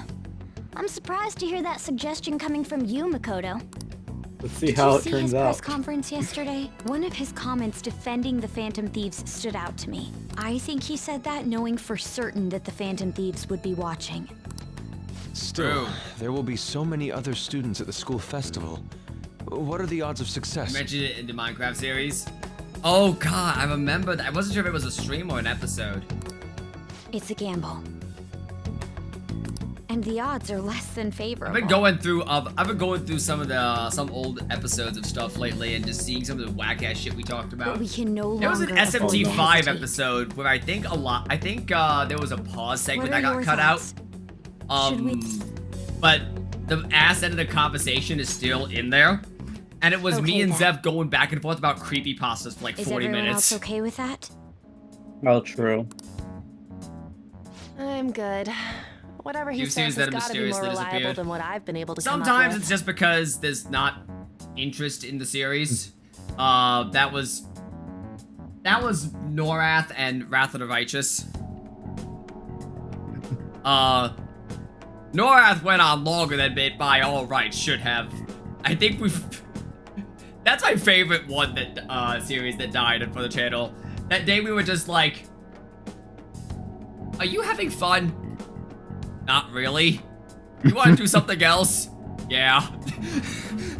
[SPEAKER 3] I'm surprised to hear that suggestion coming from you, Makoto.
[SPEAKER 2] Let's see
[SPEAKER 3] Did
[SPEAKER 2] how
[SPEAKER 3] you
[SPEAKER 2] it
[SPEAKER 3] see
[SPEAKER 2] turns
[SPEAKER 3] his
[SPEAKER 2] out.
[SPEAKER 3] press conference yesterday? One of his comments defending the Phantom Thieves stood out to me. I think he said that knowing for certain that the Phantom Thieves would be watching.
[SPEAKER 7] Still, there will be so many other students at the school festival. What are the odds of
[SPEAKER 1] I
[SPEAKER 7] success?
[SPEAKER 1] mentioned it in the Minecraft series. Oh god, I remember that. I wasn't sure if it was a stream or an episode.
[SPEAKER 3] It's a gamble. And the odds are less than favorable.
[SPEAKER 1] I've been going through some old episodes of stuff lately and just seeing some of the whack ass shit we talked about.
[SPEAKER 3] But we can no
[SPEAKER 1] There was an
[SPEAKER 3] longer afford to
[SPEAKER 1] SMT5
[SPEAKER 3] hesitate.
[SPEAKER 1] episode where I think there was a pause segment
[SPEAKER 3] What
[SPEAKER 1] that
[SPEAKER 3] are
[SPEAKER 1] got
[SPEAKER 3] your
[SPEAKER 1] cut
[SPEAKER 3] thoughts?
[SPEAKER 1] out.
[SPEAKER 3] Should we-
[SPEAKER 1] But the ass end of the conversation is still in there. And it was
[SPEAKER 3] Okay,
[SPEAKER 1] me and
[SPEAKER 3] then.
[SPEAKER 1] Zeph going back and forth about creepypastas for like
[SPEAKER 3] Is
[SPEAKER 1] 40
[SPEAKER 3] everyone
[SPEAKER 1] minutes.
[SPEAKER 3] else okay with that?
[SPEAKER 2] Oh, true.
[SPEAKER 15] I'm good. Whatever he
[SPEAKER 1] Few
[SPEAKER 15] says
[SPEAKER 1] series
[SPEAKER 15] has
[SPEAKER 1] that have
[SPEAKER 15] gotta be more
[SPEAKER 1] mysteriously
[SPEAKER 15] reliable
[SPEAKER 1] disappeared.
[SPEAKER 15] than what I've been able to come up
[SPEAKER 1] Sometimes
[SPEAKER 15] with.
[SPEAKER 1] it's just because there's not interest in the series. That was Norath and Wrath of the Righteous. Norath went on longer than it by all rights should have. I think we've. That's my favorite one that series that died for the channel. That day we were just like, "Are you having fun?" Not really. You want to do something else? Yeah.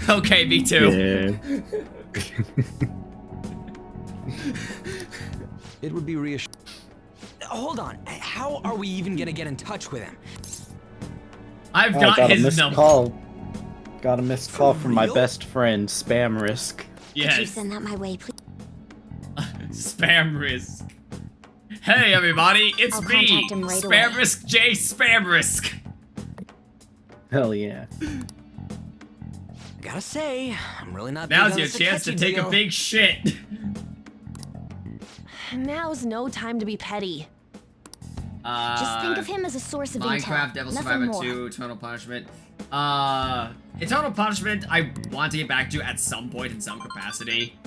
[SPEAKER 1] Okay, me too.
[SPEAKER 7] It would be reassuring.
[SPEAKER 8] Hold on. How are we even gonna get in touch with him?
[SPEAKER 1] I've
[SPEAKER 2] Oh,
[SPEAKER 1] got
[SPEAKER 2] a
[SPEAKER 1] his
[SPEAKER 2] missed
[SPEAKER 1] number.
[SPEAKER 2] call. Got a missed call from my
[SPEAKER 8] real?
[SPEAKER 2] best friend, Spam Risk.
[SPEAKER 3] Could you
[SPEAKER 1] Yes.
[SPEAKER 3] send that my way, please?
[SPEAKER 1] Spam Risk. Hey everybody, it's
[SPEAKER 3] I'll
[SPEAKER 1] me,
[SPEAKER 3] contact him right
[SPEAKER 1] Spam
[SPEAKER 3] away.
[SPEAKER 1] Risk J Spam Risk.
[SPEAKER 2] Hell yeah.
[SPEAKER 8] Gotta say, I'm really not.
[SPEAKER 1] Now's
[SPEAKER 8] big on
[SPEAKER 1] your
[SPEAKER 8] this
[SPEAKER 1] chance to
[SPEAKER 8] Akechi
[SPEAKER 1] take a
[SPEAKER 8] deal.
[SPEAKER 1] big shit.
[SPEAKER 15] Now's no time to be petty.
[SPEAKER 3] Just think of him as a source of
[SPEAKER 1] Minecraft,
[SPEAKER 3] intel.
[SPEAKER 1] Devil
[SPEAKER 3] Nothing
[SPEAKER 1] Survivor
[SPEAKER 3] more.
[SPEAKER 1] 2, Eternal Punishment. Eternal Punishment, I want to get back to at some point in some capacity.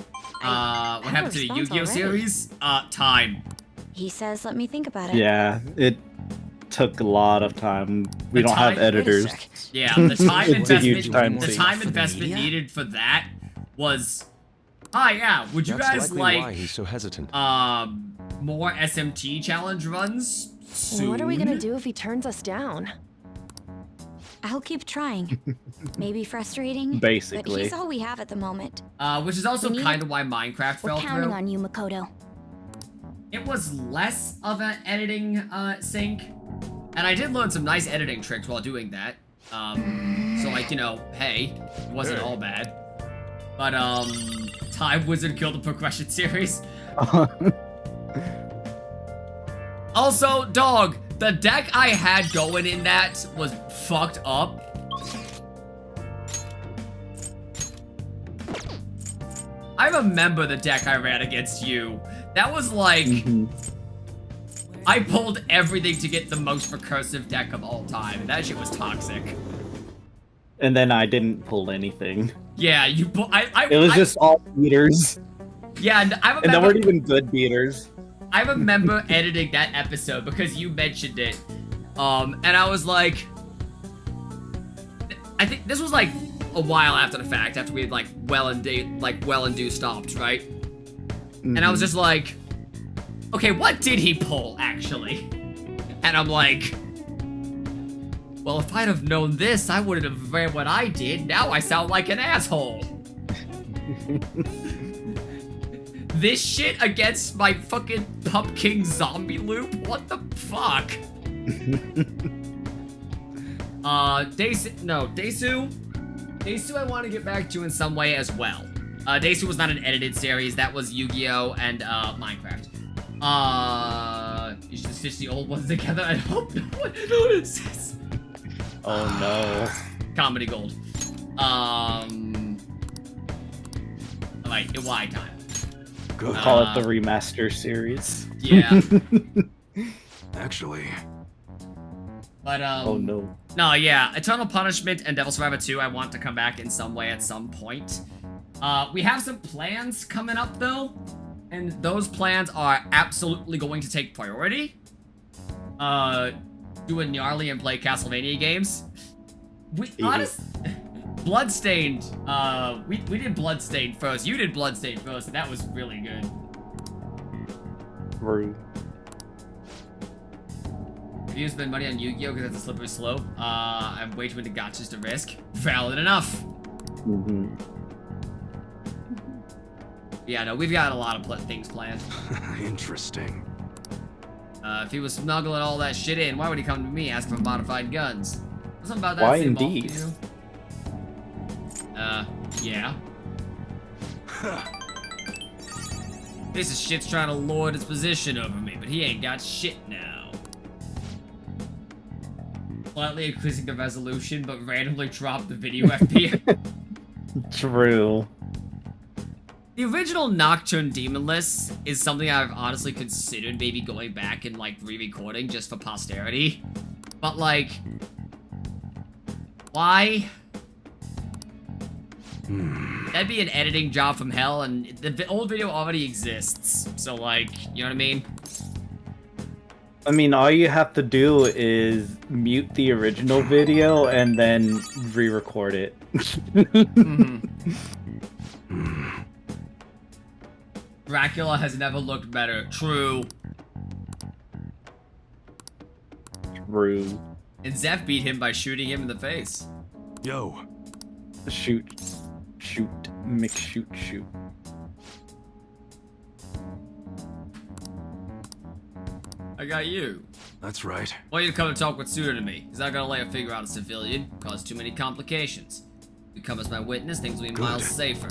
[SPEAKER 1] What
[SPEAKER 3] have a
[SPEAKER 1] happened to the
[SPEAKER 3] response
[SPEAKER 1] Yu-Gi-Oh
[SPEAKER 3] already.
[SPEAKER 1] series? Time.
[SPEAKER 3] He says, let me think about it.
[SPEAKER 2] Yeah, it took a lot of time. We
[SPEAKER 1] The
[SPEAKER 2] don't have
[SPEAKER 1] time-
[SPEAKER 2] editors.
[SPEAKER 1] Yeah, the time
[SPEAKER 2] It's a huge
[SPEAKER 1] investment,
[SPEAKER 2] time
[SPEAKER 1] the
[SPEAKER 2] sink.
[SPEAKER 1] time investment needed for that was, yeah, would you
[SPEAKER 7] That's
[SPEAKER 1] guys
[SPEAKER 7] likely
[SPEAKER 1] like,
[SPEAKER 7] why he's so hesitant.
[SPEAKER 1] more SMT challenge runs soon.
[SPEAKER 15] What are we gonna do if he turns us down?
[SPEAKER 3] I'll keep trying. Maybe frustrating.
[SPEAKER 2] Basically.
[SPEAKER 3] But he's all we have at the moment.
[SPEAKER 1] Which is also kind of why Minecraft
[SPEAKER 3] We're
[SPEAKER 1] fell
[SPEAKER 3] counting
[SPEAKER 1] through.
[SPEAKER 3] on you, Makoto.
[SPEAKER 1] It was less of an editing sync, and I did learn some nice editing tricks while doing that. So like, you know, hey, it wasn't all bad. But Time Wizard killed the progression series. Also, dog, the deck I had going in that was fucked up. I remember the deck I ran against you. That was like... I pulled everything to get the most recursive deck of all time, and that shit was toxic.
[SPEAKER 2] And then I didn't pull anything.
[SPEAKER 1] Yeah, you pull...
[SPEAKER 2] It was just all beaters.
[SPEAKER 1] Yeah, and I remember...
[SPEAKER 2] And they weren't even good beaters.
[SPEAKER 1] I remember editing that episode because you mentioned it. And I was like... I think this was like a while after the fact, after we had like well and do stopped, right? And I was just like, okay, what did he pull actually? And I'm like, well, if I'd have known this, I wouldn't have ran what I did. Now I sound like an asshole. This shit against my fucking pumpkin zombie loop? What the fuck? Desu, I want to get back to in some way as well. Desu was not an edited series. That was Yu-Gi-Oh! And Minecraft. You should stitch the old ones together. I hope no one notices.
[SPEAKER 2] Oh no.
[SPEAKER 1] Comedy gold. Alright, Y time.
[SPEAKER 2] We'll call it the remaster series.
[SPEAKER 1] Yeah.
[SPEAKER 7] Actually.
[SPEAKER 1] But,
[SPEAKER 2] oh no.
[SPEAKER 1] No, yeah. Eternal Punishment and Devil Survivor 2, I want to come back in some way at some point. We have some plans coming up, though. And those plans are absolutely going to take priority. Do a gnarly and play Castlevania games. Bloodstained, we did Bloodstained first. You did Bloodstained first, and that was really good.
[SPEAKER 2] Rude.
[SPEAKER 1] If you spend money on Yu-Gi-Oh! Because that's a slippery slope, I'm way too into gotchas to risk. Valid enough. Yeah, no, we've got a lot of things planned.
[SPEAKER 7] Interesting.
[SPEAKER 1] If he was smuggling all that shit in, why would he come to me asking for modified guns? Something about that.
[SPEAKER 2] Why indeed?
[SPEAKER 1] Yeah. This shit's trying to lord its position over me, but he ain't got shit now. Slightly increasing the resolution, but randomly drop the video FPS.
[SPEAKER 2] True.
[SPEAKER 1] The original Nocturne Demonless is something I've honestly considered maybe going back and like re-recording just for posterity. But like, why? That'd be an editing job from hell, and the old video already exists. So like, you know what I mean?
[SPEAKER 2] I mean, all you have to do is mute the original video and then re-record it.
[SPEAKER 1] Dracula has never looked better. True.
[SPEAKER 2] True.
[SPEAKER 1] And Zeph beat him by shooting him in the face.
[SPEAKER 7] Yo.
[SPEAKER 2] Shoot. Shoot. Mix shoot. Shoot.
[SPEAKER 1] I got you.
[SPEAKER 7] That's right.
[SPEAKER 1] I want you to come and talk with Suda to me. He's not gonna lay a finger on a civilian, cause too many complications. You come as my witness, things will be miles safer.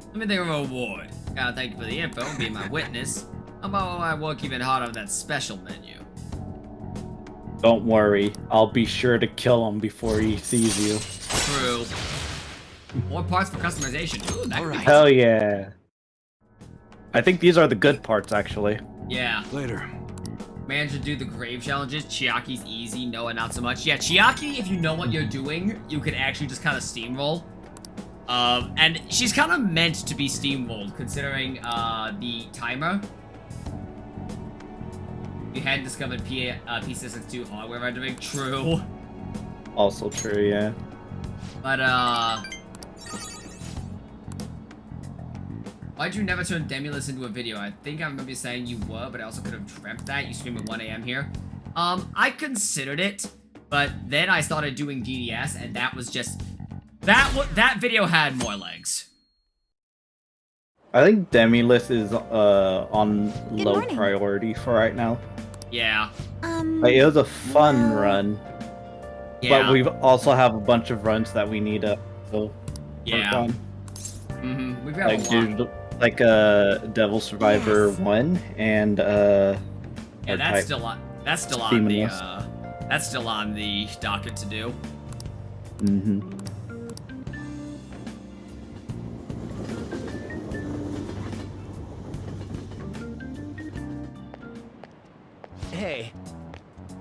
[SPEAKER 1] Let me think of a reward. Gotta thank you for the info and being my witness. How about I work even harder on that special menu?
[SPEAKER 2] Don't worry, I'll be sure to kill him before he sees you.
[SPEAKER 1] True. More parts for customization. Ooh, that could be
[SPEAKER 2] Hell yeah. I think these are the good parts, actually.
[SPEAKER 1] Yeah.
[SPEAKER 7] Later.
[SPEAKER 1] Managed to do the grave challenges. Chiaki's easy, Noah not so much. Yeah, Chiaki, if you know what you're doing, you can actually just kind of steamroll. And she's kind of meant to be steamrolled, considering the timer. We hadn't discovered P662 hardware rendering. True.
[SPEAKER 2] Also true, yeah.
[SPEAKER 1] But, Why'd you never turn Demulus into a video? I think I remember you saying you were, but I also could have dreamt that. You stream at 1 a.m. here. I considered it, but then I started doing DDS, and that was just... That video had more legs.
[SPEAKER 2] I think Demulith is on low priority for right now.
[SPEAKER 1] Yeah.
[SPEAKER 2] Like, it was a fun run.
[SPEAKER 1] Yeah.
[SPEAKER 2] But we also have a bunch of runs that we need to work on.
[SPEAKER 1] We've got a lot.
[SPEAKER 2] Devil Survivor 1 and
[SPEAKER 1] yeah, that's still on the
[SPEAKER 2] Demonless.
[SPEAKER 1] that's still on the docket to do.
[SPEAKER 8] Hey.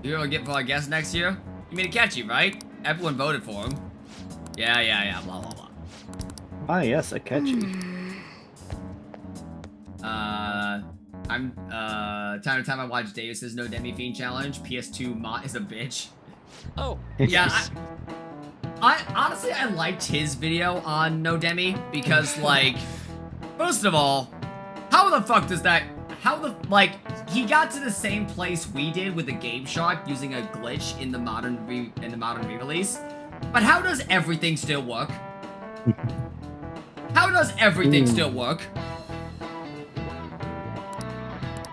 [SPEAKER 1] You're gonna get for our guest next year? You mean Akechi, right? Everyone voted for him. Yeah, blah blah blah.
[SPEAKER 2] Ah yes, Akechi.
[SPEAKER 1] Time to time I watch Davis's No Demi Fiend challenge. PS2 Mott is a bitch.
[SPEAKER 8] Oh.
[SPEAKER 1] Yeah, I honestly I liked his video on No Demi because like, first of all, how the fuck does that? He got to the same place we did with the Game Shark using a glitch in the modern re-release. But how does everything still work? How does everything still work?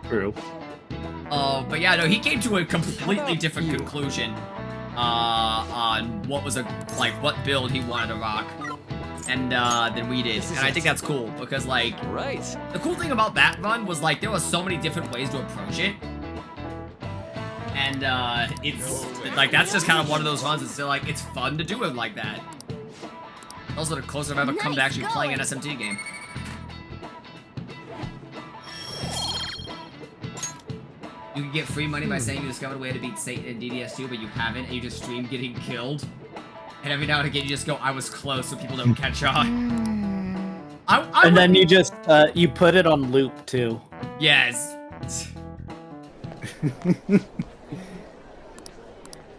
[SPEAKER 2] True.
[SPEAKER 1] But yeah, no, he came to a completely different conclusion on what was what build he wanted to rock, and than we did. And I think that's cool because the cool thing about that run was like there were so many different ways to approach it, and it's like that's just kind of one of those runs. It's still like it's fun to do it like that. Also, the closer I've ever come to actually playing an SMT game. You can get free money by saying you discovered a way to beat Satan in DDS2, but you haven't, and you just stream getting killed. And every now and again, you just go, I was close, so people don't catch on.
[SPEAKER 2] And then you just, you put it on loop, too.
[SPEAKER 1] Yes.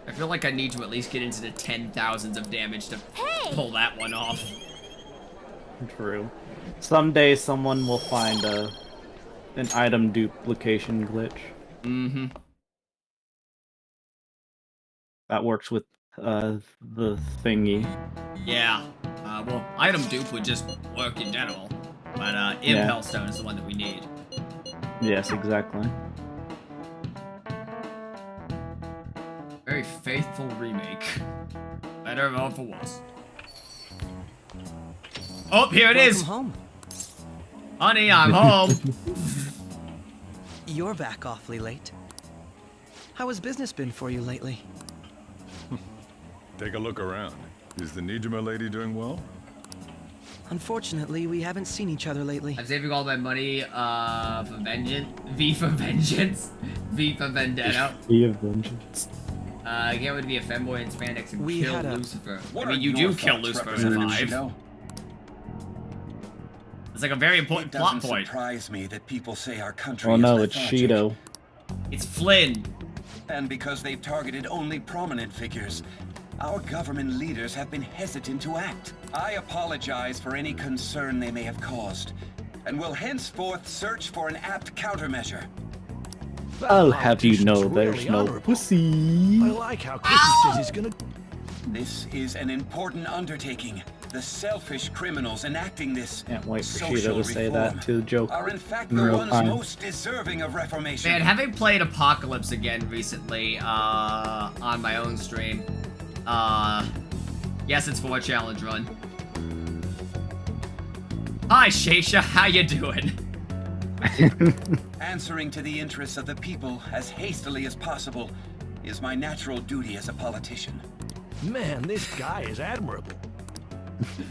[SPEAKER 1] I feel like I need to at least get into the 10,000s of damage to pull that one off.
[SPEAKER 2] True. Someday someone will find an item duplication glitch. That works with the thingy.
[SPEAKER 1] Yeah. Well, item dupe would just work in general, but Impel Stone is the one that we need.
[SPEAKER 2] Yes, exactly.
[SPEAKER 1] Very faithful remake. Better or for worse. Oh, here it is.
[SPEAKER 8] Home.
[SPEAKER 1] Honey, I'm home.
[SPEAKER 8] You're back awfully late. How has business been for you lately?
[SPEAKER 10] Take a look around. Is the Nijima lady doing well?
[SPEAKER 8] Unfortunately, we haven't seen each other lately.
[SPEAKER 1] I'm saving all my money for vengeance. V for vengeance. V for vendetta.
[SPEAKER 2] V of vengeance.
[SPEAKER 1] I can't wait to be a femboy in spandex and
[SPEAKER 8] We
[SPEAKER 1] kill
[SPEAKER 8] had a-
[SPEAKER 1] Lucifer.
[SPEAKER 12] What
[SPEAKER 1] I mean,
[SPEAKER 12] are
[SPEAKER 1] you
[SPEAKER 12] your
[SPEAKER 1] do kill
[SPEAKER 12] thoughts,
[SPEAKER 1] Lucifer in
[SPEAKER 12] Representative
[SPEAKER 1] 5.
[SPEAKER 12] Shido?
[SPEAKER 1] It's like a very important
[SPEAKER 13] It
[SPEAKER 1] plot
[SPEAKER 13] doesn't
[SPEAKER 1] point.
[SPEAKER 13] surprise me that people say our country
[SPEAKER 2] Oh
[SPEAKER 13] is
[SPEAKER 2] no, it's
[SPEAKER 13] lethargic.
[SPEAKER 2] Shido.
[SPEAKER 1] It's Flynn.
[SPEAKER 13] And because they've targeted only prominent figures, our government leaders have been hesitant to act. I apologize for any concern they may have caused, and will henceforth search for an apt countermeasure.
[SPEAKER 2] I'll have you know there's no pussy.
[SPEAKER 11] I like how quick he says he's gonna...
[SPEAKER 13] This is an important undertaking. The selfish criminals enacting this
[SPEAKER 2] Can't wait for
[SPEAKER 13] social
[SPEAKER 2] Shido to say
[SPEAKER 13] reform
[SPEAKER 2] that to the joke
[SPEAKER 13] are in fact
[SPEAKER 2] in
[SPEAKER 13] the
[SPEAKER 2] real
[SPEAKER 13] ones
[SPEAKER 2] time.
[SPEAKER 13] most deserving of reformation.
[SPEAKER 1] Man, having played Apocalypse again recently, on my own stream, yes, it's for a challenge run. Hi, Shaysha, how you doing?
[SPEAKER 13] Answering to the interests of the people as hastily as possible is my natural duty as a politician.
[SPEAKER 11] Man, this guy is admirable.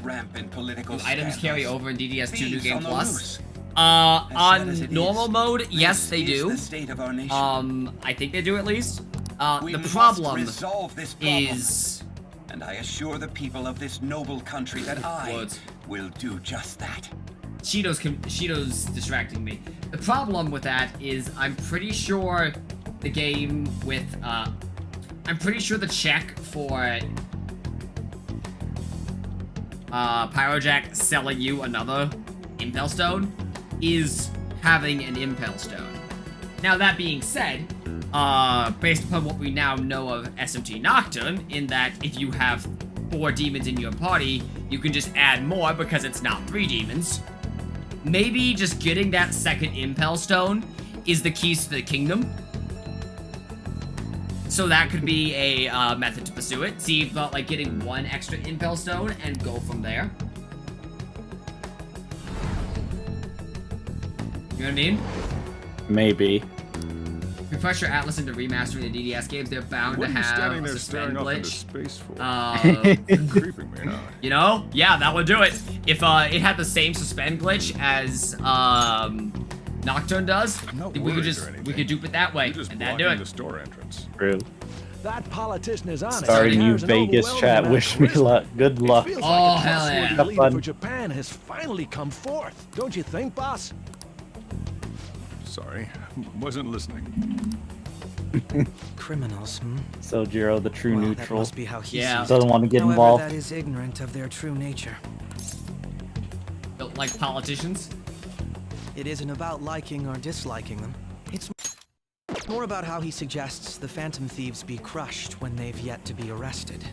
[SPEAKER 13] Rampant political
[SPEAKER 1] Items
[SPEAKER 13] scandals,
[SPEAKER 1] carry over in DDS2 New
[SPEAKER 13] thieves
[SPEAKER 1] Game
[SPEAKER 13] on the
[SPEAKER 1] Plus.
[SPEAKER 13] loose.
[SPEAKER 1] On normal mode, yes, they
[SPEAKER 13] This is
[SPEAKER 1] do.
[SPEAKER 13] the state of our nation.
[SPEAKER 1] I think they do at least.
[SPEAKER 13] We
[SPEAKER 1] The
[SPEAKER 13] must
[SPEAKER 1] problem
[SPEAKER 13] resolve this problem.
[SPEAKER 1] is...
[SPEAKER 13] And I assure the people of this noble country that I
[SPEAKER 1] Words.
[SPEAKER 13] will do just that.
[SPEAKER 1] Shido's distracting me. The problem with that is I'm pretty sure the game with, I'm pretty sure the check for, Pyrojack selling you another Impel Stone is having an Impel Stone. Now, that being said, based upon what we now know of SMT Nocturne, in that if you have 4 demons in your party, you can just add more because it's not 3 demons. Maybe just getting that second Impel Stone is the keys to the kingdom. So that could be a method to pursue it. See about like getting 1 extra Impel Stone and go from there. You know what I mean?
[SPEAKER 2] Maybe.
[SPEAKER 1] Refresh your Atlas into remastering the DDS games. They're bound to have a suspend glitch.
[SPEAKER 10] Space for?
[SPEAKER 1] Creeping me out. You know? Yeah, that would do it. If it had the same suspend glitch as Nocturne does, we could dupe it that way, and that'd do it.
[SPEAKER 10] The store entrance.
[SPEAKER 2] True.
[SPEAKER 11] That politician is on it.
[SPEAKER 2] Starting you Vegas chat. Wish me luck. Good luck.
[SPEAKER 11] Feels
[SPEAKER 1] Oh,
[SPEAKER 11] like a
[SPEAKER 1] hell yeah.
[SPEAKER 11] trustworthy
[SPEAKER 2] Have
[SPEAKER 11] leader
[SPEAKER 2] fun.
[SPEAKER 11] for Japan has finally come forth. Don't you think, boss?
[SPEAKER 10] Sorry, wasn't listening.
[SPEAKER 8] Criminals, hmm?
[SPEAKER 2] So Jiro, the true
[SPEAKER 8] Well, that
[SPEAKER 2] neutral.
[SPEAKER 8] must be how he
[SPEAKER 1] Yeah.
[SPEAKER 8] sees it.
[SPEAKER 2] Doesn't want to get
[SPEAKER 8] However,
[SPEAKER 2] involved.
[SPEAKER 8] that is ignorant of their true nature.
[SPEAKER 1] Built like politicians.
[SPEAKER 8] It isn't about liking or disliking them. It's more about how he suggests the Phantom Thieves be crushed when they've yet to be arrested.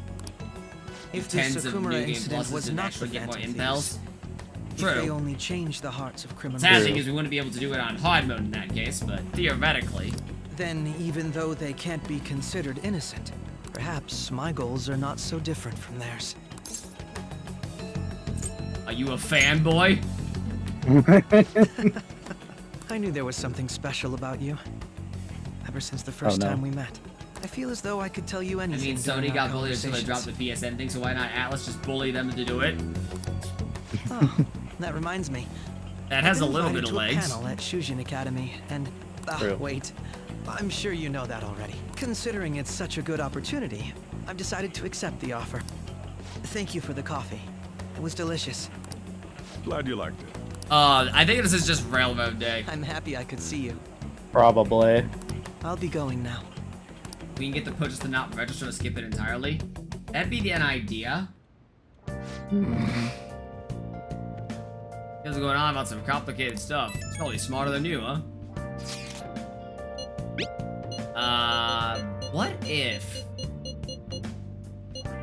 [SPEAKER 8] If the
[SPEAKER 1] Tens of New
[SPEAKER 8] Sakumura
[SPEAKER 1] Game
[SPEAKER 8] incident
[SPEAKER 1] Pluses
[SPEAKER 8] was
[SPEAKER 1] and
[SPEAKER 8] not
[SPEAKER 1] actually
[SPEAKER 8] the
[SPEAKER 1] get more
[SPEAKER 8] Phantom
[SPEAKER 1] impels.
[SPEAKER 8] Thieves,
[SPEAKER 1] True.
[SPEAKER 8] if they only change the hearts of criminals,
[SPEAKER 1] Sad thing is we wouldn't be able to do it on hard mode in that case, but theoretically.
[SPEAKER 8] then even though they can't be considered innocent, perhaps my goals are not so different from theirs.
[SPEAKER 1] Are you a fanboy?
[SPEAKER 8] I knew there was something special about you. Ever since the first
[SPEAKER 2] no.
[SPEAKER 8] time we met. I feel as though I could tell you
[SPEAKER 1] I
[SPEAKER 8] anything.
[SPEAKER 1] mean,
[SPEAKER 8] during
[SPEAKER 1] Sony
[SPEAKER 8] our
[SPEAKER 1] got bullied until they
[SPEAKER 8] conversations.
[SPEAKER 1] dropped the PSN thing, so why not Atlas just bully them to do it?
[SPEAKER 8] Oh, that reminds me.
[SPEAKER 1] That has a
[SPEAKER 8] I've been
[SPEAKER 1] little
[SPEAKER 8] invited
[SPEAKER 1] bit of
[SPEAKER 8] to a
[SPEAKER 1] legs.
[SPEAKER 8] panel at Shujin Academy, and
[SPEAKER 2] True.
[SPEAKER 8] wait, I'm sure you know that already. Considering it's such a good opportunity, I've decided to accept the offer. Thank you for the coffee. It was delicious.
[SPEAKER 10] Glad you liked it.
[SPEAKER 1] I think this is just Railroad Day.
[SPEAKER 8] I'm happy I could see you.
[SPEAKER 2] Probably.
[SPEAKER 8] I'll be going now.
[SPEAKER 1] We can get the purchase to not register to skip it entirely. That'd be an idea. What's going on about some complicated stuff? It's probably smarter than you, huh? What if?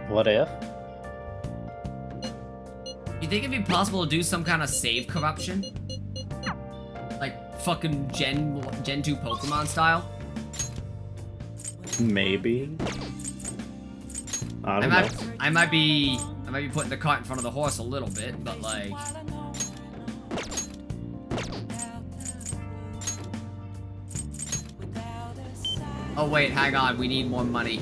[SPEAKER 2] What if?
[SPEAKER 1] You think it'd be possible to do some kind of save corruption? Like fucking Gen 2 Pokemon style?
[SPEAKER 2] Maybe. I don't know.
[SPEAKER 1] I might be putting the cart in front of the horse a little bit, but like. Oh wait, hang on, we need more money.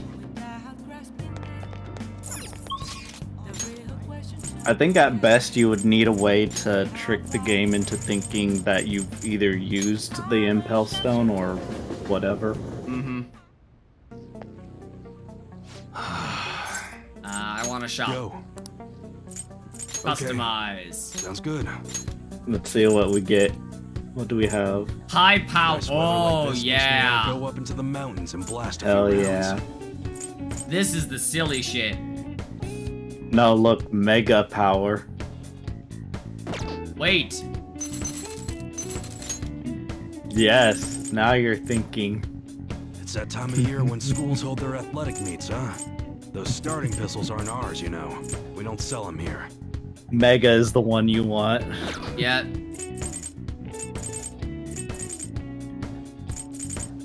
[SPEAKER 2] I think at best you would need a way to trick the game into thinking that you've either used the Impel Stone or whatever.
[SPEAKER 1] Mm-hmm. I want to shop.
[SPEAKER 11] Yo.
[SPEAKER 1] Customize.
[SPEAKER 11] Sounds good.
[SPEAKER 2] Let's see what we get. What do we have?
[SPEAKER 1] High power.
[SPEAKER 11] Nice weather
[SPEAKER 1] Oh
[SPEAKER 11] like this makes me
[SPEAKER 1] yeah.
[SPEAKER 11] wanna go up into the mountains and blast a few
[SPEAKER 2] Hell
[SPEAKER 11] rounds.
[SPEAKER 2] yeah.
[SPEAKER 1] This is the silly shit.
[SPEAKER 2] No, look, Mega Power.
[SPEAKER 1] Wait.
[SPEAKER 2] Yes, now you're thinking.
[SPEAKER 11] It's that time of year when schools hold their athletic meets, huh? Those starting pistols aren't ours, you know. We don't sell them here.
[SPEAKER 2] Mega is the one you want.
[SPEAKER 1] Yeah.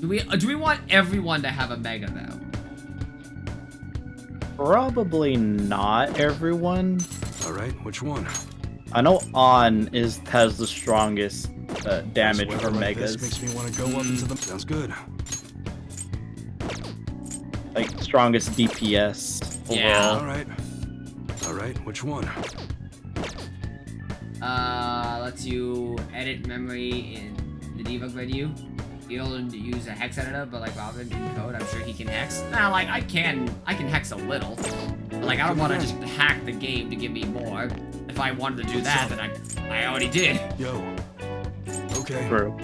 [SPEAKER 1] Do we want everyone to have a Mega though?
[SPEAKER 2] Probably not everyone.
[SPEAKER 11] All right, which one?
[SPEAKER 2] I know On has the strongest damage
[SPEAKER 11] Nice
[SPEAKER 2] for
[SPEAKER 11] weather like
[SPEAKER 2] Megas.
[SPEAKER 11] this makes me want to go up into the. Sounds good.
[SPEAKER 2] Like strongest DPS
[SPEAKER 1] Yeah.
[SPEAKER 2] overall.
[SPEAKER 11] All right. All right, which one?
[SPEAKER 1] Lets you edit memory in the debug menu. You don't use a hex editor, but like Robin in code, I'm sure he can hex. Nah, like I can hex a little. But like I don't want to just hack the game to give me more. If I wanted to do that, then I already did.
[SPEAKER 11] Yo. Okay.
[SPEAKER 2] True.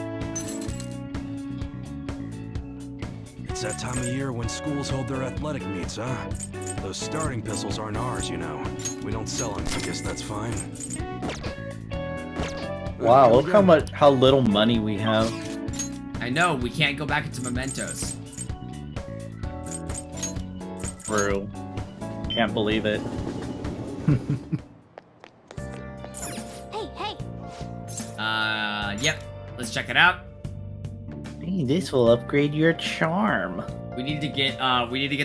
[SPEAKER 11] It's that time of year when schools hold their athletic meets, huh? Those starting pistols aren't ours, you know. We don't sell them. I guess that's fine.
[SPEAKER 2] Wow, look how little money we have.
[SPEAKER 1] I know, we can't go back into Mementos.
[SPEAKER 2] True. Can't believe it.
[SPEAKER 3] Hey.
[SPEAKER 1] Yep. Let's check it out.
[SPEAKER 2] Hey, this will upgrade your charm.
[SPEAKER 1] We need to get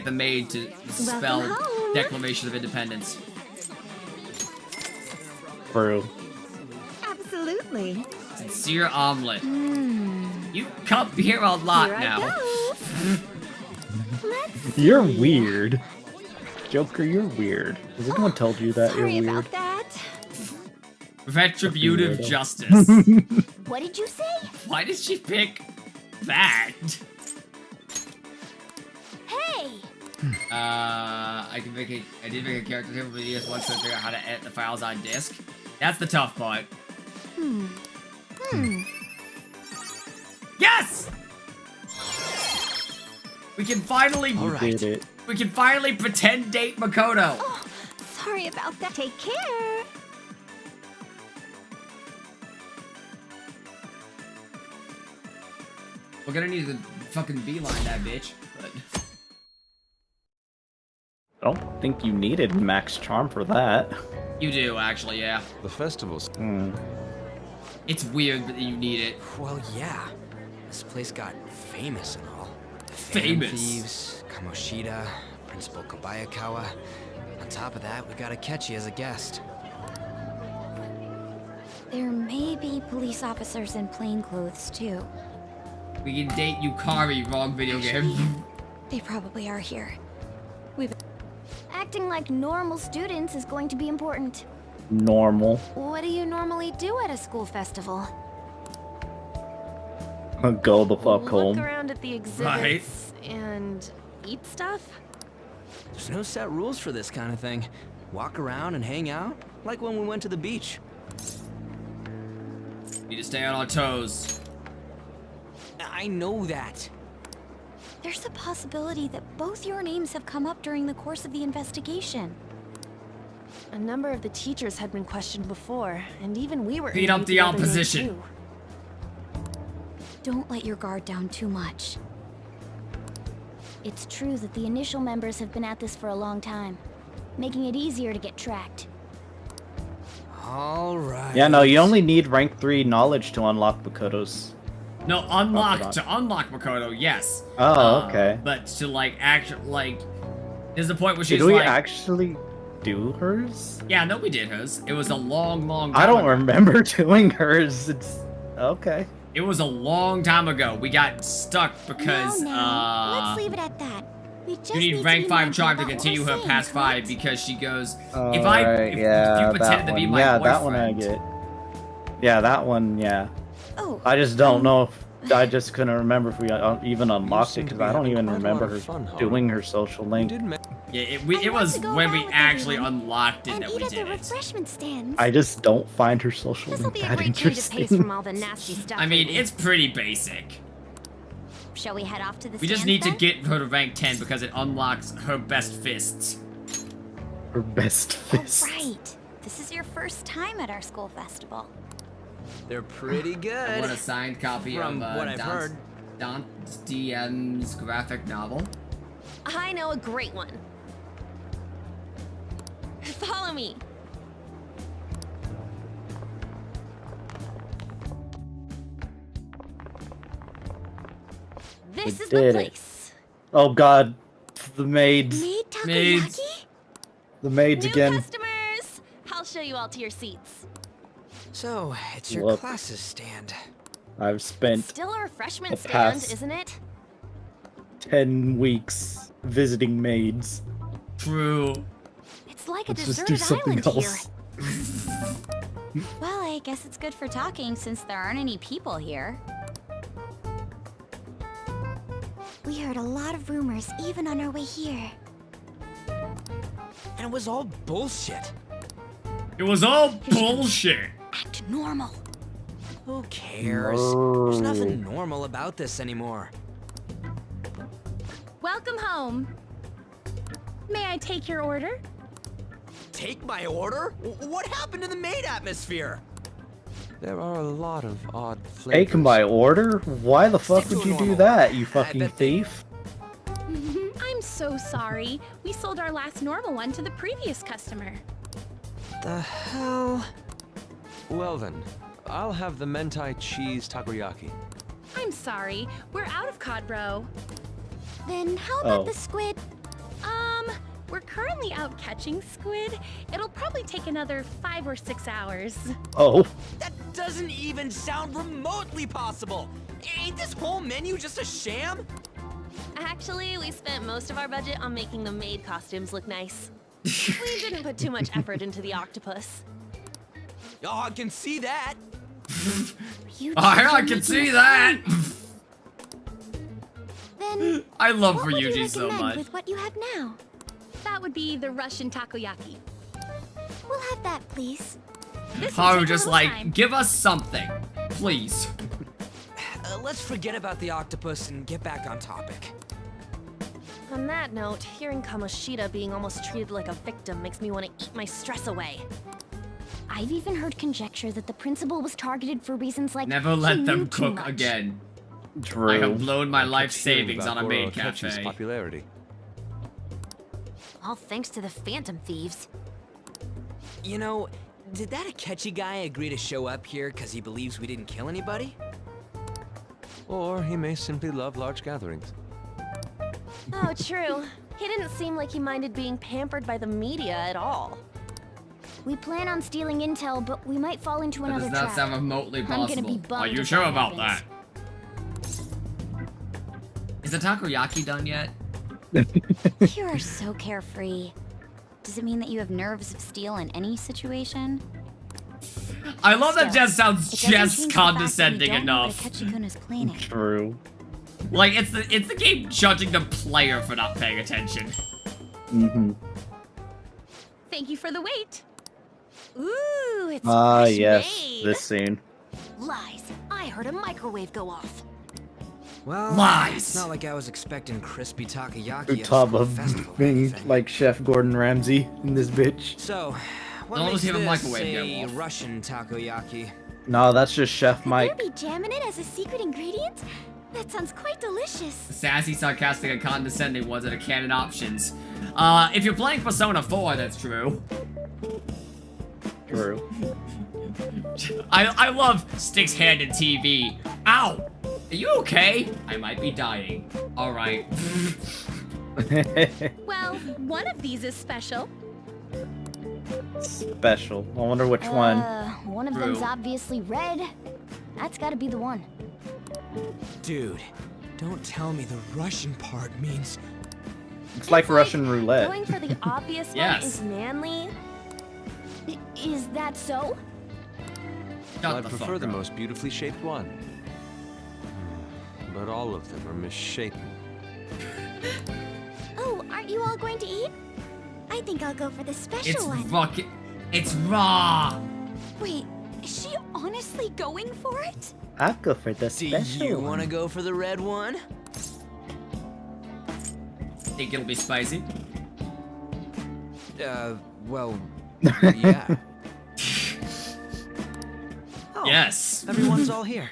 [SPEAKER 1] the maid to spell Declaration of Independence.
[SPEAKER 2] True.
[SPEAKER 6] Absolutely.
[SPEAKER 1] Sincere omelet. You come here a lot now.
[SPEAKER 2] You're weird. Joker, you're weird. Has anyone told you that
[SPEAKER 6] Sorry
[SPEAKER 2] you're weird?
[SPEAKER 6] about that.
[SPEAKER 1] Retributive justice.
[SPEAKER 3] What did you say?
[SPEAKER 1] Why did she pick that?
[SPEAKER 3] Hey!
[SPEAKER 1] I did make a character table videos once to figure out how to edit the files on disk. That's the tough part. Yes! We can finally
[SPEAKER 2] did it.
[SPEAKER 1] We can finally pretend date Makoto.
[SPEAKER 6] Oh, sorry about that. Take care.
[SPEAKER 1] We're gonna need to fucking beeline that bitch, but
[SPEAKER 2] I don't think you needed max charm for that.
[SPEAKER 1] you do actually, yeah.
[SPEAKER 7] The festivals.
[SPEAKER 1] It's weird that you need it.
[SPEAKER 8] Well, yeah. This place got famous and all.
[SPEAKER 1] Famous?
[SPEAKER 8] Thieves, Kamoshida, Principal Kobayakawa. On top of that, we got Akechi as a guest.
[SPEAKER 3] There may be police officers in plain clothes, too.
[SPEAKER 1] We can date Yukari, wrong video game.
[SPEAKER 3] They probably are here. Acting like normal students is going to be important.
[SPEAKER 2] Normal.
[SPEAKER 9] What do you normally do at a school festival?
[SPEAKER 2] Go the fuck
[SPEAKER 6] Look
[SPEAKER 2] home.
[SPEAKER 6] around at the exhibits and eat stuff.
[SPEAKER 8] There's no set rules for this kind of thing. Walk around and hang out, like when we went to the beach.
[SPEAKER 1] Need to stay on our toes.
[SPEAKER 8] I know that.
[SPEAKER 3] There's a possibility that both your names have come up during the course of the investigation.
[SPEAKER 6] A number of the teachers had been questioned before, and even we were
[SPEAKER 1] Beat up the
[SPEAKER 6] interviewed other names,
[SPEAKER 1] opposition.
[SPEAKER 6] too.
[SPEAKER 3] Don't let your guard down too much. It's true that the initial members have been at this for a long time, making it easier to get tracked.
[SPEAKER 8] All right.
[SPEAKER 2] Yeah, no, you only need rank 3 knowledge to unlock Makoto's.
[SPEAKER 1] No, to unlock Makoto, yes.
[SPEAKER 2] Oh, okay.
[SPEAKER 1] But to there's the point where she's
[SPEAKER 2] Did we
[SPEAKER 1] like,
[SPEAKER 2] actually do hers?
[SPEAKER 1] yeah, no, we did hers. It was a long time
[SPEAKER 2] I don't
[SPEAKER 1] ago.
[SPEAKER 2] remember doing hers. It's okay.
[SPEAKER 1] It was a long time ago. We got stuck because
[SPEAKER 3] Let's leave it at that. We just
[SPEAKER 1] you need
[SPEAKER 3] to
[SPEAKER 1] rank
[SPEAKER 3] be
[SPEAKER 1] 5
[SPEAKER 3] mindful
[SPEAKER 1] charm to
[SPEAKER 3] about what
[SPEAKER 1] continue
[SPEAKER 3] we're
[SPEAKER 1] her
[SPEAKER 3] saying,
[SPEAKER 1] past 5
[SPEAKER 3] correct?
[SPEAKER 1] because she goes, if
[SPEAKER 2] Alright,
[SPEAKER 1] you
[SPEAKER 2] yeah,
[SPEAKER 1] pretend
[SPEAKER 2] that
[SPEAKER 1] to be
[SPEAKER 2] one.
[SPEAKER 1] my
[SPEAKER 2] Yeah,
[SPEAKER 1] boyfriend.
[SPEAKER 2] that one I get. Yeah, that one, yeah.
[SPEAKER 3] Oh.
[SPEAKER 2] I just don't know if I just couldn't remember if we even unlocked it because I don't even remember her doing her social link.
[SPEAKER 1] Yeah, it was when we actually unlocked it that we did it.
[SPEAKER 3] Refreshment stands.
[SPEAKER 2] I just don't find her social
[SPEAKER 6] This'll
[SPEAKER 2] link
[SPEAKER 6] be a
[SPEAKER 2] that
[SPEAKER 6] great change of pace
[SPEAKER 2] interesting.
[SPEAKER 6] from all the nasty stuff.
[SPEAKER 1] I mean,
[SPEAKER 6] lately.
[SPEAKER 1] it's pretty basic.
[SPEAKER 3] Shall we head off to the
[SPEAKER 1] We just
[SPEAKER 3] stands
[SPEAKER 1] need to
[SPEAKER 3] then?
[SPEAKER 1] get her to rank 10 because it unlocks her best fists.
[SPEAKER 2] Her best fist.
[SPEAKER 3] Right. This is your first time at our school festival.
[SPEAKER 8] They're pretty
[SPEAKER 1] I
[SPEAKER 8] good.
[SPEAKER 1] want a signed copy
[SPEAKER 8] From
[SPEAKER 1] of
[SPEAKER 8] what I've heard.
[SPEAKER 1] Dante DM's graphic novel.
[SPEAKER 6] I know a great one. Follow me. This is the
[SPEAKER 2] did it.
[SPEAKER 6] place.
[SPEAKER 2] Oh god, the maids.
[SPEAKER 3] Maid
[SPEAKER 1] Maids.
[SPEAKER 3] takoyaki?
[SPEAKER 2] The maids
[SPEAKER 6] New
[SPEAKER 2] again.
[SPEAKER 6] customers. I'll show you all to your seats.
[SPEAKER 8] So, it's your
[SPEAKER 2] Look.
[SPEAKER 8] classes stand.
[SPEAKER 2] I've spent
[SPEAKER 6] Still a refreshment
[SPEAKER 2] The
[SPEAKER 6] stand,
[SPEAKER 2] past-
[SPEAKER 6] isn't it?
[SPEAKER 2] 10 weeks visiting maids.
[SPEAKER 1] True.
[SPEAKER 3] It's like a
[SPEAKER 2] Let's just do
[SPEAKER 3] deserted
[SPEAKER 2] something
[SPEAKER 3] island
[SPEAKER 2] else.
[SPEAKER 3] here. Well, I guess it's good for talking since there aren't any people here. We heard a lot of rumors even on our way here.
[SPEAKER 8] And it was all bullshit.
[SPEAKER 1] It was all bullshit.
[SPEAKER 3] Act normal.
[SPEAKER 8] Who cares? There's nothing normal about this anymore.
[SPEAKER 6] Welcome home. May I take your order?
[SPEAKER 8] Take my order? What happened to the maid atmosphere?
[SPEAKER 7] There are a lot of odd flavors.
[SPEAKER 2] Taken by order? Why the fuck
[SPEAKER 8] Stick
[SPEAKER 2] would
[SPEAKER 8] to
[SPEAKER 2] you do
[SPEAKER 8] normal.
[SPEAKER 2] that, you fucking thief?
[SPEAKER 6] I'm so sorry. We sold our last normal one to the previous customer.
[SPEAKER 8] The hell?
[SPEAKER 7] Well then, I'll have the mentai cheese takoyaki.
[SPEAKER 6] I'm sorry. We're out of cod, bro.
[SPEAKER 3] Then how about
[SPEAKER 2] Oh.
[SPEAKER 3] the squid?
[SPEAKER 6] We're currently out catching squid. It'll probably take another 5 or 6 hours.
[SPEAKER 2] Oh.
[SPEAKER 8] That doesn't even sound remotely possible. Ain't this whole menu just a sham?
[SPEAKER 15] Actually, we spent most of our budget on making the maid costumes look nice. We didn't put too much effort into the octopus.
[SPEAKER 8] Oh, I can see that.
[SPEAKER 1] I can see that.
[SPEAKER 3] Then
[SPEAKER 1] I love
[SPEAKER 3] what would you
[SPEAKER 1] Ryuji so
[SPEAKER 3] recommend
[SPEAKER 1] much.
[SPEAKER 3] with what you have now?
[SPEAKER 6] That would be the Russian takoyaki.
[SPEAKER 3] We'll have that, please.
[SPEAKER 6] This will
[SPEAKER 1] Haru
[SPEAKER 6] take a
[SPEAKER 1] just
[SPEAKER 6] little
[SPEAKER 1] like,
[SPEAKER 6] time.
[SPEAKER 1] give us something, please.
[SPEAKER 8] Let's forget about the octopus and get back on topic.
[SPEAKER 15] On that note, hearing Kamoshida being almost treated like a victim makes me want to eat my stress away.
[SPEAKER 3] I've even heard conjecture that the principal was targeted for reasons like
[SPEAKER 1] Never
[SPEAKER 3] he
[SPEAKER 1] let
[SPEAKER 3] knew
[SPEAKER 1] them
[SPEAKER 3] too
[SPEAKER 1] cook
[SPEAKER 3] much.
[SPEAKER 1] again.
[SPEAKER 2] True.
[SPEAKER 1] I have blown my life
[SPEAKER 7] Kept hearing
[SPEAKER 1] savings
[SPEAKER 7] about
[SPEAKER 1] on a
[SPEAKER 7] Goro
[SPEAKER 1] maid
[SPEAKER 7] Akechi's
[SPEAKER 1] cafe.
[SPEAKER 7] popularity.
[SPEAKER 9] All thanks to the Phantom Thieves.
[SPEAKER 8] You know, did that Akechi guy agree to show up here because he believes we didn't kill anybody?
[SPEAKER 7] Or he may simply love large gatherings.
[SPEAKER 15] Oh, true. He didn't seem like he minded being pampered by the media at all.
[SPEAKER 3] We plan on stealing intel, but we might fall into
[SPEAKER 1] That
[SPEAKER 3] another
[SPEAKER 1] does not
[SPEAKER 3] trap.
[SPEAKER 1] sound remotely
[SPEAKER 3] I'm gonna
[SPEAKER 1] possible.
[SPEAKER 3] be bummed
[SPEAKER 1] Are you
[SPEAKER 3] if
[SPEAKER 1] sure
[SPEAKER 3] that
[SPEAKER 1] about
[SPEAKER 3] happens.
[SPEAKER 1] that? Is the takoyaki done yet?
[SPEAKER 3] You are so carefree. Does it mean that you have nerves of steel in any situation?
[SPEAKER 1] I love that
[SPEAKER 3] Still,
[SPEAKER 1] just sounds
[SPEAKER 3] it doesn't change
[SPEAKER 1] just
[SPEAKER 3] the fact that we
[SPEAKER 1] condescending
[SPEAKER 3] don't know what
[SPEAKER 1] enough.
[SPEAKER 3] Akechi-kun is planning.
[SPEAKER 2] True.
[SPEAKER 1] Like it's the game judging the player for not paying attention.
[SPEAKER 2] Mm-hmm.
[SPEAKER 6] Thank you for the wait.
[SPEAKER 15] Ooh, it's
[SPEAKER 2] Ah,
[SPEAKER 15] fresh
[SPEAKER 2] yes.
[SPEAKER 15] made.
[SPEAKER 2] This scene.
[SPEAKER 9] Lies. I heard a microwave go off.
[SPEAKER 8] Well,
[SPEAKER 1] Lies.
[SPEAKER 8] it's not like I was expecting crispy takoyaki
[SPEAKER 2] On
[SPEAKER 8] at a
[SPEAKER 2] top
[SPEAKER 8] school
[SPEAKER 2] of
[SPEAKER 8] festival or
[SPEAKER 2] being
[SPEAKER 8] anything.
[SPEAKER 2] like Chef Gordon Ramsay in this bitch.
[SPEAKER 8] So, what
[SPEAKER 1] Don't
[SPEAKER 8] makes
[SPEAKER 1] just have a
[SPEAKER 8] this
[SPEAKER 1] microwave
[SPEAKER 8] a
[SPEAKER 1] go off.
[SPEAKER 8] Russian takoyaki?
[SPEAKER 2] No, that's just Chef
[SPEAKER 3] Could
[SPEAKER 2] Mike.
[SPEAKER 3] there be jam in it as a secret ingredient? That sounds quite delicious.
[SPEAKER 1] Sassy, sarcastic, and condescending ones are the canon options. If you're playing Persona 4, that's true.
[SPEAKER 2] True.
[SPEAKER 1] I love Stick's hand in TV. Ow! Are you okay? I might be dying. Alright.
[SPEAKER 6] Well, one of these is special.
[SPEAKER 2] Special. I wonder which one.
[SPEAKER 3] One of
[SPEAKER 1] True.
[SPEAKER 3] them's obviously red. That's gotta be the one.
[SPEAKER 8] Dude, don't tell me the Russian part means...
[SPEAKER 2] It's like Russian roulette.
[SPEAKER 15] Going for the obvious
[SPEAKER 1] Yes.
[SPEAKER 15] one is manly.
[SPEAKER 3] Is that so?
[SPEAKER 1] Shut
[SPEAKER 7] I'd
[SPEAKER 1] the
[SPEAKER 7] prefer
[SPEAKER 1] fuck
[SPEAKER 7] the
[SPEAKER 1] up.
[SPEAKER 7] most beautifully shaped one. But all of them are misshapen.
[SPEAKER 3] Oh, aren't you all going to eat? I think I'll go for the special
[SPEAKER 1] It's
[SPEAKER 3] one.
[SPEAKER 1] fucking. It's raw!
[SPEAKER 3] Wait, is she honestly going for it?
[SPEAKER 2] I'll go for the
[SPEAKER 8] Do
[SPEAKER 2] special
[SPEAKER 8] you
[SPEAKER 2] one.
[SPEAKER 8] want to go for the red one?
[SPEAKER 1] Think it'll be spicy?
[SPEAKER 8] Well, yeah. Oh,
[SPEAKER 1] Yes.
[SPEAKER 8] everyone's all here.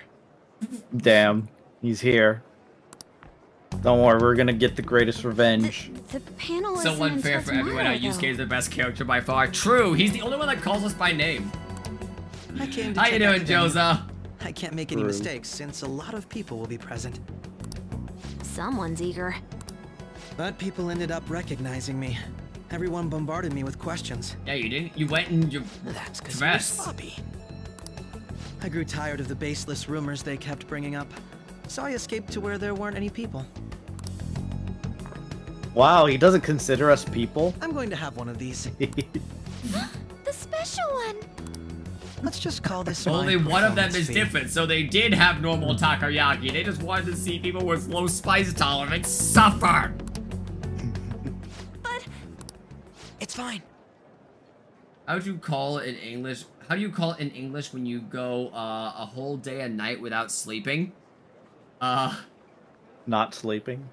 [SPEAKER 2] Damn, he's here. Don't worry, we're gonna get the greatest revenge.
[SPEAKER 3] The panel
[SPEAKER 1] So
[SPEAKER 3] isn't
[SPEAKER 1] unfair
[SPEAKER 3] until
[SPEAKER 1] for everyone. How
[SPEAKER 3] tomorrow,
[SPEAKER 1] Yusuke
[SPEAKER 3] though.
[SPEAKER 1] is the best character by far. True, he's the only one that calls us by name.
[SPEAKER 8] I came to
[SPEAKER 1] How you
[SPEAKER 8] check
[SPEAKER 1] doing,
[SPEAKER 8] out the venue.
[SPEAKER 1] Joza?
[SPEAKER 8] I can't make any
[SPEAKER 2] True.
[SPEAKER 8] mistakes since a lot of people will be present.
[SPEAKER 9] Someone's eager.
[SPEAKER 8] But people ended up recognizing me. Everyone bombarded me with questions.
[SPEAKER 1] Yeah, you did. You went and you
[SPEAKER 8] That's because you're
[SPEAKER 1] dressed.
[SPEAKER 8] sloppy. I grew tired of the baseless rumors they kept bringing up, so I escaped to where there weren't any people.
[SPEAKER 2] Wow, he doesn't consider us people.
[SPEAKER 8] I'm going to have one of these.
[SPEAKER 3] The special one.
[SPEAKER 8] Let's just call this
[SPEAKER 1] Only
[SPEAKER 8] my
[SPEAKER 1] one of them
[SPEAKER 8] performance
[SPEAKER 1] is
[SPEAKER 8] fee.
[SPEAKER 1] different, so they did have normal takoyaki. They just wanted to see people with low spice tolerance suffer.
[SPEAKER 8] But it's fine.
[SPEAKER 1] How would you call it in English? How do you call it in English when you go a whole day and night without sleeping?
[SPEAKER 2] Not sleeping.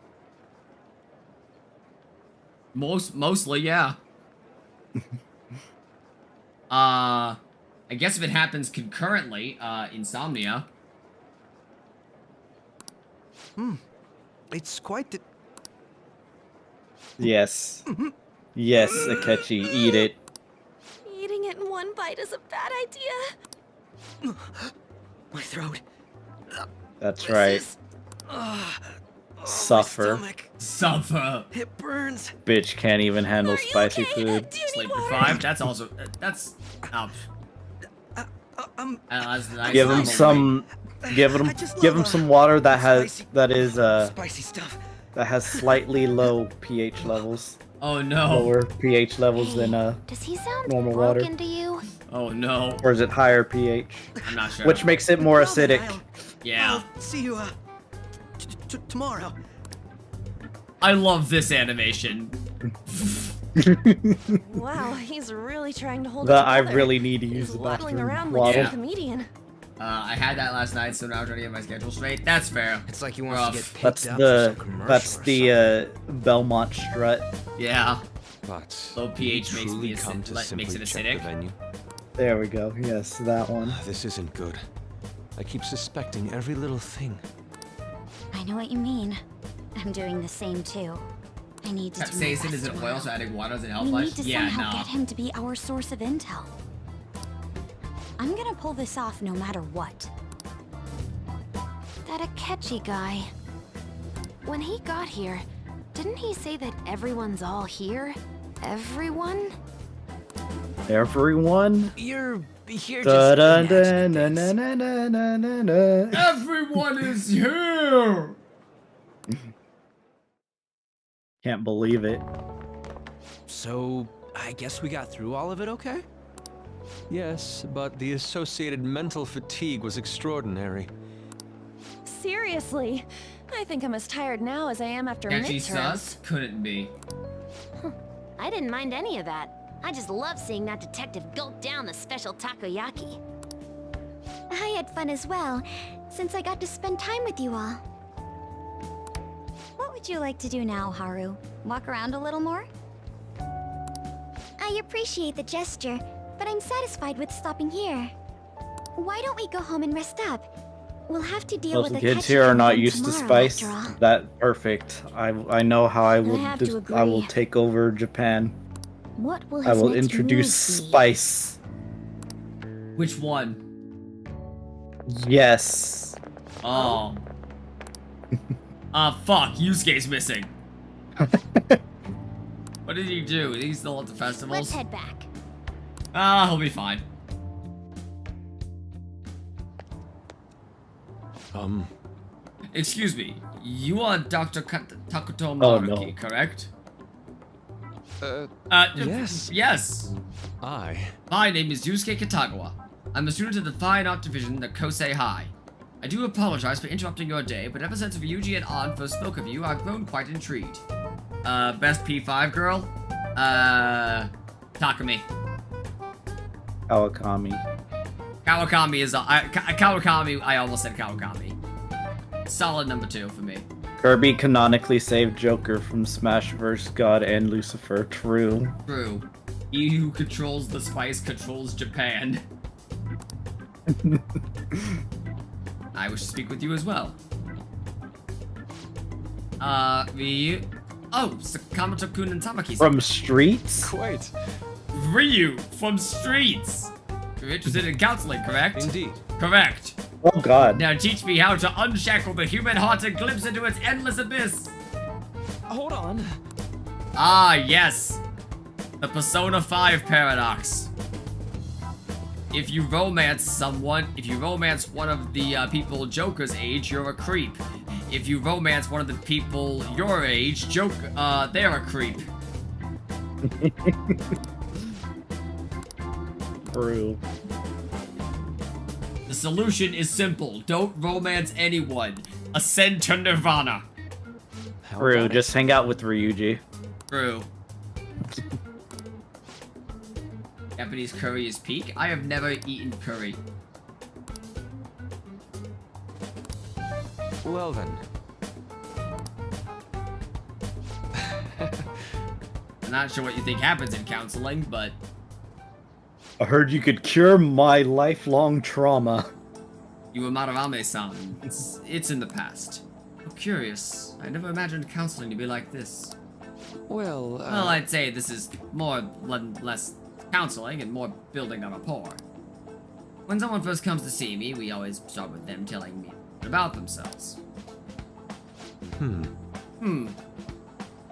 [SPEAKER 1] Mostly, yeah. I guess if it happens concurrently, insomnia.
[SPEAKER 8] It's quite the...
[SPEAKER 2] Yes. Yes, Akechi, eat it.
[SPEAKER 15] Eating it in one bite is a bad idea.
[SPEAKER 8] My throat.
[SPEAKER 2] That's right. Suffer.
[SPEAKER 1] Suffer.
[SPEAKER 8] It burns.
[SPEAKER 2] Bitch can't even handle spicy food.
[SPEAKER 1] Sleep deprived. That's also that's ouch.
[SPEAKER 2] Give him some. Give him some water that has
[SPEAKER 8] spicy stuff.
[SPEAKER 2] That has slightly low pH levels.
[SPEAKER 1] Oh no.
[SPEAKER 2] Lower pH levels than
[SPEAKER 3] Does he sound
[SPEAKER 2] normal water.
[SPEAKER 3] broken to you?
[SPEAKER 1] Oh no.
[SPEAKER 2] Or is it higher pH?
[SPEAKER 1] I'm not sure.
[SPEAKER 2] Which makes it more acidic.
[SPEAKER 1] Yeah.
[SPEAKER 8] I'll see you tomorrow.
[SPEAKER 1] I love this animation.
[SPEAKER 15] Wow, he's really trying to hold
[SPEAKER 2] The
[SPEAKER 15] it
[SPEAKER 2] I
[SPEAKER 15] together.
[SPEAKER 2] really need to use
[SPEAKER 15] He's
[SPEAKER 2] the
[SPEAKER 15] waddling
[SPEAKER 2] bathroom
[SPEAKER 15] around
[SPEAKER 2] waddle.
[SPEAKER 15] like a comedian.
[SPEAKER 1] I had that last night, so now I'm trying to get my schedule straight. That's fair.
[SPEAKER 8] It's like he wants to get picked
[SPEAKER 2] That's
[SPEAKER 8] up
[SPEAKER 2] the
[SPEAKER 8] for some commercial
[SPEAKER 2] that's
[SPEAKER 8] or
[SPEAKER 2] the Belmont strut.
[SPEAKER 1] Yeah.
[SPEAKER 7] But
[SPEAKER 1] Low pH
[SPEAKER 7] we
[SPEAKER 1] makes
[SPEAKER 7] truly
[SPEAKER 1] me
[SPEAKER 7] come to
[SPEAKER 1] makes
[SPEAKER 7] simply
[SPEAKER 1] it
[SPEAKER 7] check the
[SPEAKER 1] acidic.
[SPEAKER 7] venue.
[SPEAKER 2] There we go. Yes, that one.
[SPEAKER 7] This isn't good. I keep suspecting every little thing.
[SPEAKER 3] I know what you mean. I'm doing the same too. I need to do my
[SPEAKER 1] Capsaicin,
[SPEAKER 3] best
[SPEAKER 1] is it oil,
[SPEAKER 3] tomorrow.
[SPEAKER 1] so adding water doesn't help
[SPEAKER 3] We
[SPEAKER 1] much?
[SPEAKER 3] need to
[SPEAKER 1] Yeah,
[SPEAKER 3] somehow
[SPEAKER 1] no.
[SPEAKER 3] get him to be our source of intel. I'm gonna pull this off no matter what.
[SPEAKER 9] That Akechi guy. When he got here, didn't he say that everyone's all here? Everyone?
[SPEAKER 2] Everyone.
[SPEAKER 8] You're here
[SPEAKER 2] Da,
[SPEAKER 8] just
[SPEAKER 2] da, da,
[SPEAKER 8] imagining
[SPEAKER 2] na,
[SPEAKER 8] things.
[SPEAKER 2] na, na, na, na, na.
[SPEAKER 1] Everyone is here!
[SPEAKER 2] Can't believe it.
[SPEAKER 8] So, I guess we got through all of it okay?
[SPEAKER 7] Yes, but the associated mental fatigue was extraordinary.
[SPEAKER 6] Seriously, I think I'm as tired now as I am after
[SPEAKER 1] Catchy
[SPEAKER 6] midterms.
[SPEAKER 1] sus? Couldn't be.
[SPEAKER 3] I didn't mind any of that. I just love seeing that detective gulp down the special takoyaki. I had fun as well, since I got to spend time with you all. What would you like to do now, Haru? Walk around a little more? I appreciate the gesture, but I'm satisfied with stopping here. Why don't we go home and rest up? We'll have to deal
[SPEAKER 2] Those
[SPEAKER 3] with the
[SPEAKER 2] kids here are not used to spice.
[SPEAKER 3] After all.
[SPEAKER 2] That perfect. I know how I will
[SPEAKER 3] have to
[SPEAKER 2] I will
[SPEAKER 3] agree.
[SPEAKER 2] take over Japan.
[SPEAKER 3] What will
[SPEAKER 2] I
[SPEAKER 3] his
[SPEAKER 2] will
[SPEAKER 3] next
[SPEAKER 2] introduce
[SPEAKER 3] move be?
[SPEAKER 2] spice.
[SPEAKER 1] Which one?
[SPEAKER 2] Yes.
[SPEAKER 1] Oh. Fuck. Yusuke's missing. What did he do? Is he still at the festivals?
[SPEAKER 3] Let's head back.
[SPEAKER 1] He'll be fine. Excuse me. You are Dr. Takuto Maruki,
[SPEAKER 2] no.
[SPEAKER 1] correct?
[SPEAKER 7] Yes.
[SPEAKER 1] Yes.
[SPEAKER 7] I.
[SPEAKER 1] My name is Yusuke Kitagawa. I'm a student of the Fine Art Division at Kosei High. I do apologize for interrupting your day, but ever since Ryuji and An first spoke of you, I've grown quite intrigued. Best P5 girl? Takumi.
[SPEAKER 2] Kawakami.
[SPEAKER 1] Kawakami is Kawakami. I almost said Kawakami. Solid number 2 for me.
[SPEAKER 2] Kirby canonically saved Joker from Smash vs. God and Lucifer. True.
[SPEAKER 1] True. He who controls the spice controls Japan. I wish to speak with you as well. Ryu. Oh, Sakamoto-kun and Tamaki.
[SPEAKER 2] From Streets?
[SPEAKER 7] Quite.
[SPEAKER 1] Ryu from Streets. You're interested in counseling, correct?
[SPEAKER 7] Indeed.
[SPEAKER 1] Correct.
[SPEAKER 2] Oh god.
[SPEAKER 1] Now teach me how to unshackle the human heart and glimpse into its endless abyss.
[SPEAKER 8] Hold on.
[SPEAKER 1] Ah, yes. The Persona 5 paradox. If you romance one of the people Joker's age, you're a creep. If you romance one of the people your age, they're a creep.
[SPEAKER 2] True.
[SPEAKER 1] The solution is simple. Don't romance anyone. Ascend to Nirvana.
[SPEAKER 2] True. Just hang out with Ryuji.
[SPEAKER 1] True. Japanese curry is peak. I have never eaten curry.
[SPEAKER 7] Well then.
[SPEAKER 1] I'm not sure what you think happens in counseling, but...
[SPEAKER 2] I heard you could cure my lifelong trauma.
[SPEAKER 1] You were Madarame-san. It's in the past. Oh, curious. I never imagined counseling to be like this.
[SPEAKER 7] Well,
[SPEAKER 1] Well, I'd say this is more less counseling and more building a rapport. When someone first comes to see me, we always start with them telling me about themselves. A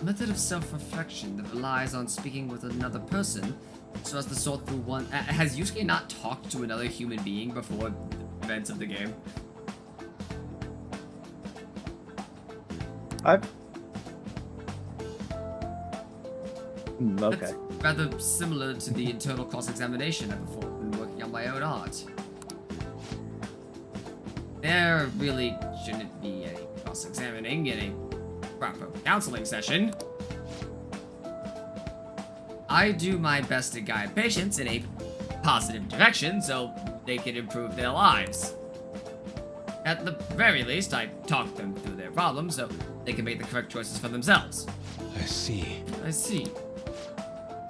[SPEAKER 1] method of self-reflection that relies on speaking with another person so as to sort through one... has Yusuke not talked to another human being before the events of the game?
[SPEAKER 2] Okay.
[SPEAKER 1] That's rather similar to the internal cross-examination I performed when working on my own art. There really shouldn't be any cross-examining in a proper counseling session. I do my best to guide patients in a positive direction so they can improve their lives. At the very least, I talk them through their problems so they can make the correct choices for themselves.
[SPEAKER 7] I see.
[SPEAKER 1] I see.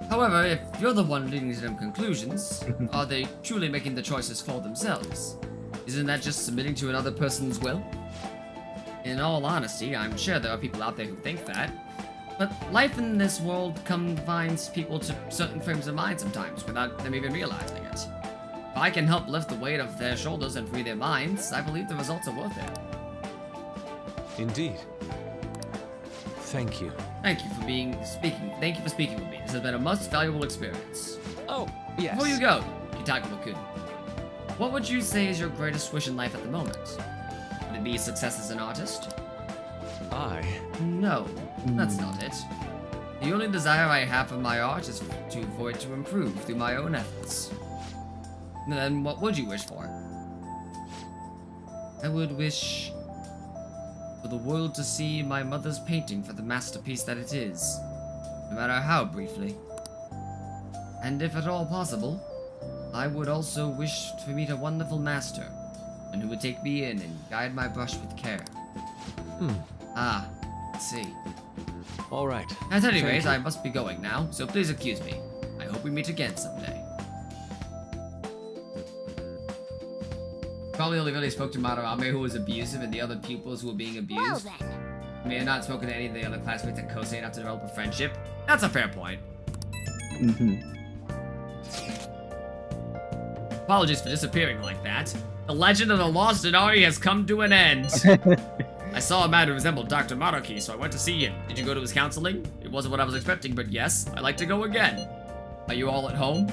[SPEAKER 1] However, if you're the one leading to them conclusions, are they truly making the choices for themselves? Isn't that just submitting to another person's will? In all honesty, I'm sure there are people out there who think that. But life in this world confines people to certain frames of mind sometimes without them even realizing it. If I can help lift the weight off their shoulders and free their minds, I believe the results are worth it.
[SPEAKER 7] Indeed. Thank you.
[SPEAKER 1] Thank you for Thank you for speaking with me. This has been a most valuable experience.
[SPEAKER 7] Oh, yes.
[SPEAKER 1] Before you go, Kitagawa-kun, what would you say is your greatest wish in life at the moment? Would it be success as an artist? No, that's not it. The only desire I have for my art is for it to improve through my own efforts. Then what would you wish for? I would wish for the world to see my mother's painting for the masterpiece that it is, no matter how briefly. And if at all possible, I would also wish to meet a wonderful master, and who would take me in and guide my brush with care. Ah, let's see.
[SPEAKER 7] All right.
[SPEAKER 1] At any rate, I must be going now, so please excuse me. I hope we meet again someday. Probably only really spoke to Madarame, who was abusive, and the other pupils who were being abused.
[SPEAKER 3] Well then.
[SPEAKER 1] May have not spoken to any of the other classmates at Kosei enough to develop a friendship. That's a fair point. Apologies for disappearing like that. The legend of the lost Inari has come to an end. I saw a man who resembled Dr. Maruki, so I went to see him. Did you go to his counseling? It wasn't what I was expecting, but yes, I'd like to go again. Are you all at home?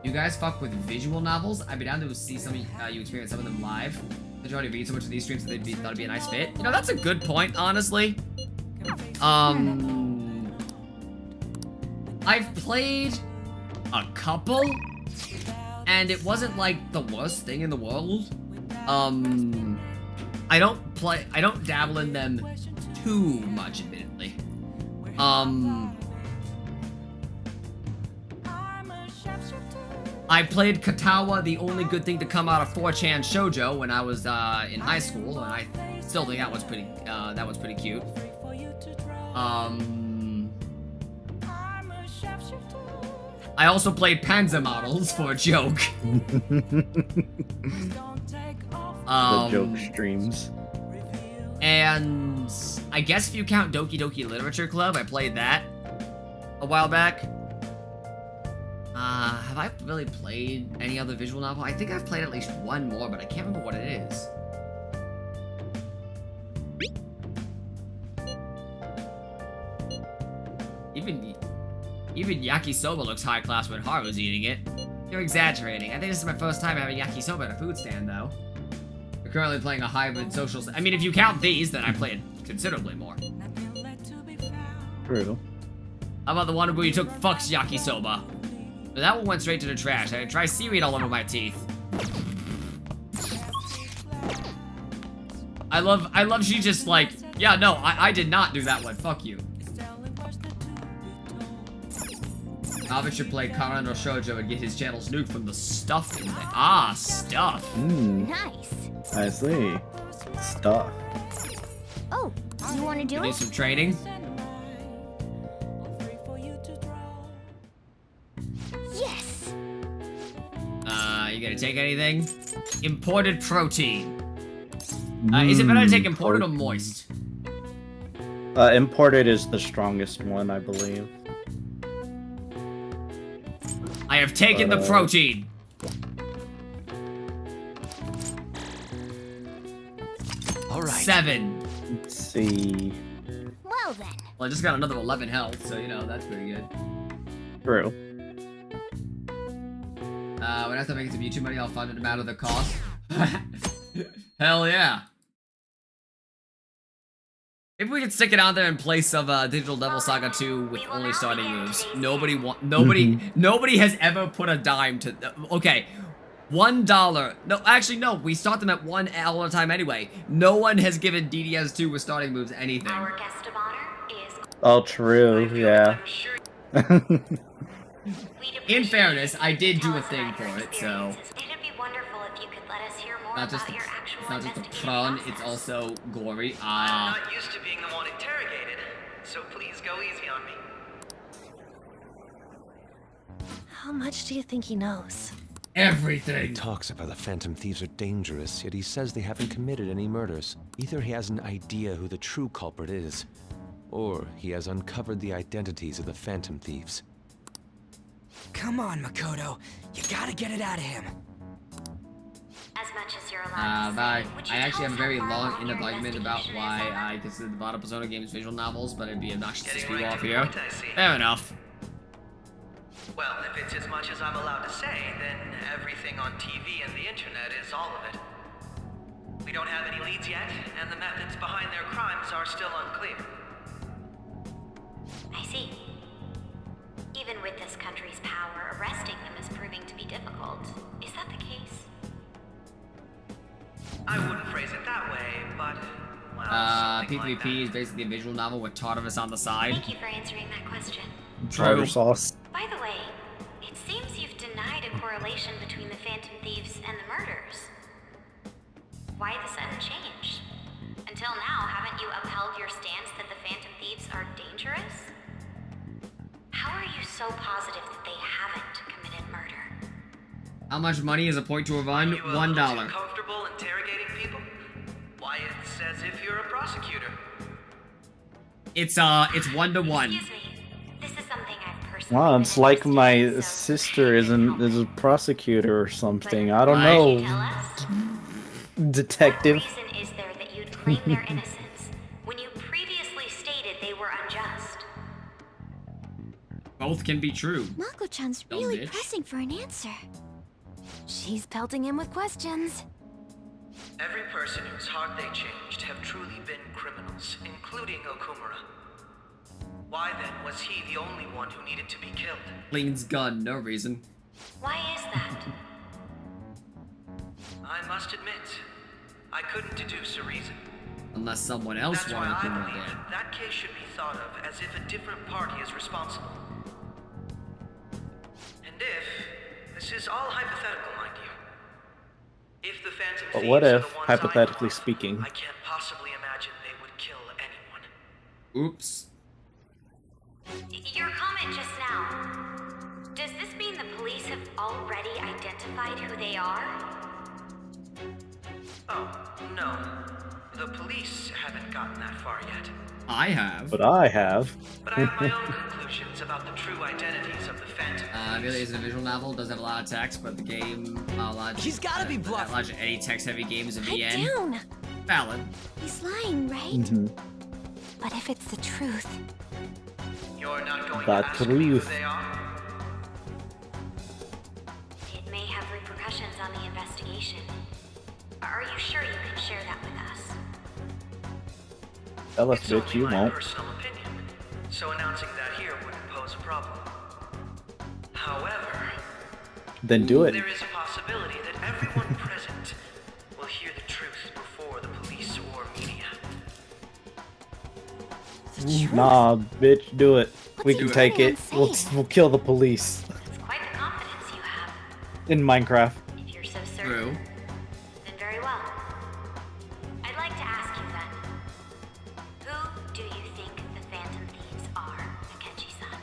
[SPEAKER 1] You guys fuck with visual novels? I'd be down to see some of you experience some of them live. Did you already read so much of these streams that thought it'd be a nice fit? You know, that's a good point, honestly. I've played a couple, and it wasn't like the worst thing in the world. I don't dabble in them too much, admittedly. I played Katawa, the only good thing to come out of 4chan shoujo, when I was in high school, and I still think that was pretty cute. I also played Panzer Models for a joke.
[SPEAKER 2] The joke streams.
[SPEAKER 1] And I guess if you count Doki Doki Literature Club, I played that a while back. Have I really played any other visual novel? I think I've played at least one more, but I can't remember what it is. Even yakisoba looks high class when Haru's eating it. You're exaggerating. I think this is my first time having yakisoba at a food stand, though. We're currently playing a hybrid social... I mean, if you count these, then I played considerably more.
[SPEAKER 2] True.
[SPEAKER 1] How about the one where you took fucks yakisoba? But that one went straight to the trash. I had dry seaweed all over my teeth. I love she just like, yeah, no, I did not do that one. Fuck you. Alvin should play Kara no Shoujo and get his channels nuked from the stuff in there. Ah, stuff.
[SPEAKER 3] Nice.
[SPEAKER 2] I see. Stuff.
[SPEAKER 3] Oh, you want to do
[SPEAKER 1] Need
[SPEAKER 3] it?
[SPEAKER 1] some training?
[SPEAKER 3] Yes.
[SPEAKER 1] you gonna take anything? Imported protein. Is it better to take imported or moist?
[SPEAKER 2] Imported is the strongest one, I believe.
[SPEAKER 1] I have taken the protein.
[SPEAKER 8] All right.
[SPEAKER 1] 7.
[SPEAKER 2] Let's see.
[SPEAKER 3] Well then.
[SPEAKER 1] Well, I just got another 11 health, so you know that's pretty good.
[SPEAKER 2] True.
[SPEAKER 1] When I have to make it to YouTube money, I'll fund it no matter the cost. Hell yeah. If we could stick it out there in place of Digital Devil Saga 2 with only starting moves, nobody has ever put a dime to. Okay, $1. No, actually no. We start them at $1 all the time anyway. No one has given DDS2 with starting moves anything.
[SPEAKER 3] Our guest of honor is...
[SPEAKER 2] Oh, true. Yeah.
[SPEAKER 1] In fairness, I did do a thing for it, so.
[SPEAKER 3] It'd be wonderful if you could let us hear more
[SPEAKER 1] Not just
[SPEAKER 3] about
[SPEAKER 1] the,
[SPEAKER 3] your actual
[SPEAKER 1] it's not just the
[SPEAKER 3] investigation
[SPEAKER 1] prawn,
[SPEAKER 3] process.
[SPEAKER 1] it's also glory.
[SPEAKER 8] I'm not used to being the one interrogated, so please go easy on me.
[SPEAKER 15] How much do you think he knows?
[SPEAKER 1] Everything.
[SPEAKER 7] He talks about the Phantom Thieves are dangerous, yet he says they haven't committed any murders. Either he has an idea who the true culprit is, or he has uncovered the identities of the Phantom Thieves.
[SPEAKER 8] Come on, Makoto. You gotta get it out of him.
[SPEAKER 3] As much as you're allowed to
[SPEAKER 1] Bye.
[SPEAKER 3] say, would you
[SPEAKER 1] I actually
[SPEAKER 3] tell
[SPEAKER 1] have a
[SPEAKER 3] us
[SPEAKER 1] very
[SPEAKER 3] how far
[SPEAKER 1] long
[SPEAKER 3] along
[SPEAKER 1] in-depth
[SPEAKER 3] your
[SPEAKER 1] argument about
[SPEAKER 3] investigation
[SPEAKER 1] why
[SPEAKER 3] is,
[SPEAKER 1] I consider the Vada Persona games visual novels, but it'd be obnoxious to
[SPEAKER 8] Getting
[SPEAKER 1] spew
[SPEAKER 8] right
[SPEAKER 1] off
[SPEAKER 8] to the
[SPEAKER 1] here.
[SPEAKER 8] point, I see.
[SPEAKER 1] Fair enough.
[SPEAKER 8] Well, if it's as much as I'm allowed to say, then everything on TV and the internet is all of it. We don't have any leads yet, and the methods behind their crimes are still unclear.
[SPEAKER 3] I see. Even with this country's power, arresting them is proving to be difficult. Is that the case?
[SPEAKER 8] I wouldn't phrase it that way, but... well, something like
[SPEAKER 1] PvP is basically a visual novel with Tartarus on the side.
[SPEAKER 3] Thank you for answering that question.
[SPEAKER 2] Tartar sauce.
[SPEAKER 3] By the way, it seems you've denied a correlation between the Phantom Thieves and the murders. Why the sudden change? Until now, haven't you upheld your stance that the Phantom Thieves are dangerous? How are you so positive that they haven't committed murder?
[SPEAKER 1] How much money is a point to a run?
[SPEAKER 8] Are you
[SPEAKER 1] $1.
[SPEAKER 8] too comfortable interrogating people? Why, it's as if you're a prosecutor.
[SPEAKER 1] It's 1 to 1.
[SPEAKER 3] Excuse me. This is something I've personally
[SPEAKER 2] Wow,
[SPEAKER 3] been
[SPEAKER 2] it's like
[SPEAKER 3] interested
[SPEAKER 2] my
[SPEAKER 3] in, so
[SPEAKER 2] sister is a prosecutor or something. I don't
[SPEAKER 3] Why don't you
[SPEAKER 2] know.
[SPEAKER 3] tell us?
[SPEAKER 2] Detective.
[SPEAKER 3] What reason is there that you'd claim their innocence when you previously stated they were unjust?
[SPEAKER 1] Both can be true.
[SPEAKER 3] Mako-chan's
[SPEAKER 1] Dumb
[SPEAKER 3] really
[SPEAKER 1] bitch.
[SPEAKER 3] pressing for an answer.
[SPEAKER 9] She's pelting him with questions.
[SPEAKER 8] Every person whose heart they changed have truly been criminals, including Okumura. Why then was he the only one who needed to be killed?
[SPEAKER 1] Cleans gun, no reason.
[SPEAKER 3] Why is that?
[SPEAKER 8] I must admit, I couldn't deduce a reason.
[SPEAKER 1] Unless someone else
[SPEAKER 8] That's why
[SPEAKER 1] wanted
[SPEAKER 8] I
[SPEAKER 1] Kuma
[SPEAKER 8] believe
[SPEAKER 1] dead.
[SPEAKER 8] that case should be thought of as if a different party is responsible. And if, this is all hypothetical, mind you, if the Phantom
[SPEAKER 2] But
[SPEAKER 8] Thieves
[SPEAKER 2] what
[SPEAKER 8] are
[SPEAKER 2] if,
[SPEAKER 8] the ones
[SPEAKER 2] hypothetically
[SPEAKER 8] I know of,
[SPEAKER 2] speaking?
[SPEAKER 8] I can't possibly imagine they would kill anyone.
[SPEAKER 1] Oops.
[SPEAKER 3] Your comment just now. Does this mean the police have already identified who they are?
[SPEAKER 8] Oh, no. The police haven't gotten that far yet.
[SPEAKER 1] I have.
[SPEAKER 2] But I have.
[SPEAKER 8] But I have my own conclusions about the true identities of the Phantom Thieves.
[SPEAKER 1] Really is a visual novel, does have a lot of text, but the game, a lot.
[SPEAKER 8] He's gotta be bluffing.
[SPEAKER 1] A lot of any text-heavy games in the
[SPEAKER 3] Pipe
[SPEAKER 1] end.
[SPEAKER 3] down.
[SPEAKER 1] Valid.
[SPEAKER 3] He's lying, right?
[SPEAKER 2] Mm-hmm.
[SPEAKER 3] But if it's the truth,
[SPEAKER 8] You're not going
[SPEAKER 2] The
[SPEAKER 8] to ask me who
[SPEAKER 2] truth.
[SPEAKER 8] they are?
[SPEAKER 3] it may have repercussions on the investigation. Are you sure you can share that with us?
[SPEAKER 2] Tell us,
[SPEAKER 8] It's
[SPEAKER 2] bitch,
[SPEAKER 8] only
[SPEAKER 2] you
[SPEAKER 8] my
[SPEAKER 2] won't.
[SPEAKER 8] personal opinion, so announcing that here wouldn't pose a problem. However,
[SPEAKER 2] Then do it.
[SPEAKER 8] there is a possibility that everyone present will hear the truth before the police or media.
[SPEAKER 2] Nah, bitch, do it. We
[SPEAKER 3] he
[SPEAKER 2] can take
[SPEAKER 3] planning
[SPEAKER 2] it.
[SPEAKER 3] on saying?
[SPEAKER 2] We'll kill the police.
[SPEAKER 3] It's quite the confidence you have.
[SPEAKER 2] In Minecraft.
[SPEAKER 3] If you're so certain,
[SPEAKER 1] True.
[SPEAKER 3] then very well. I'd like to ask you then. Who do you think the Phantom Thieves are, Akechi-san?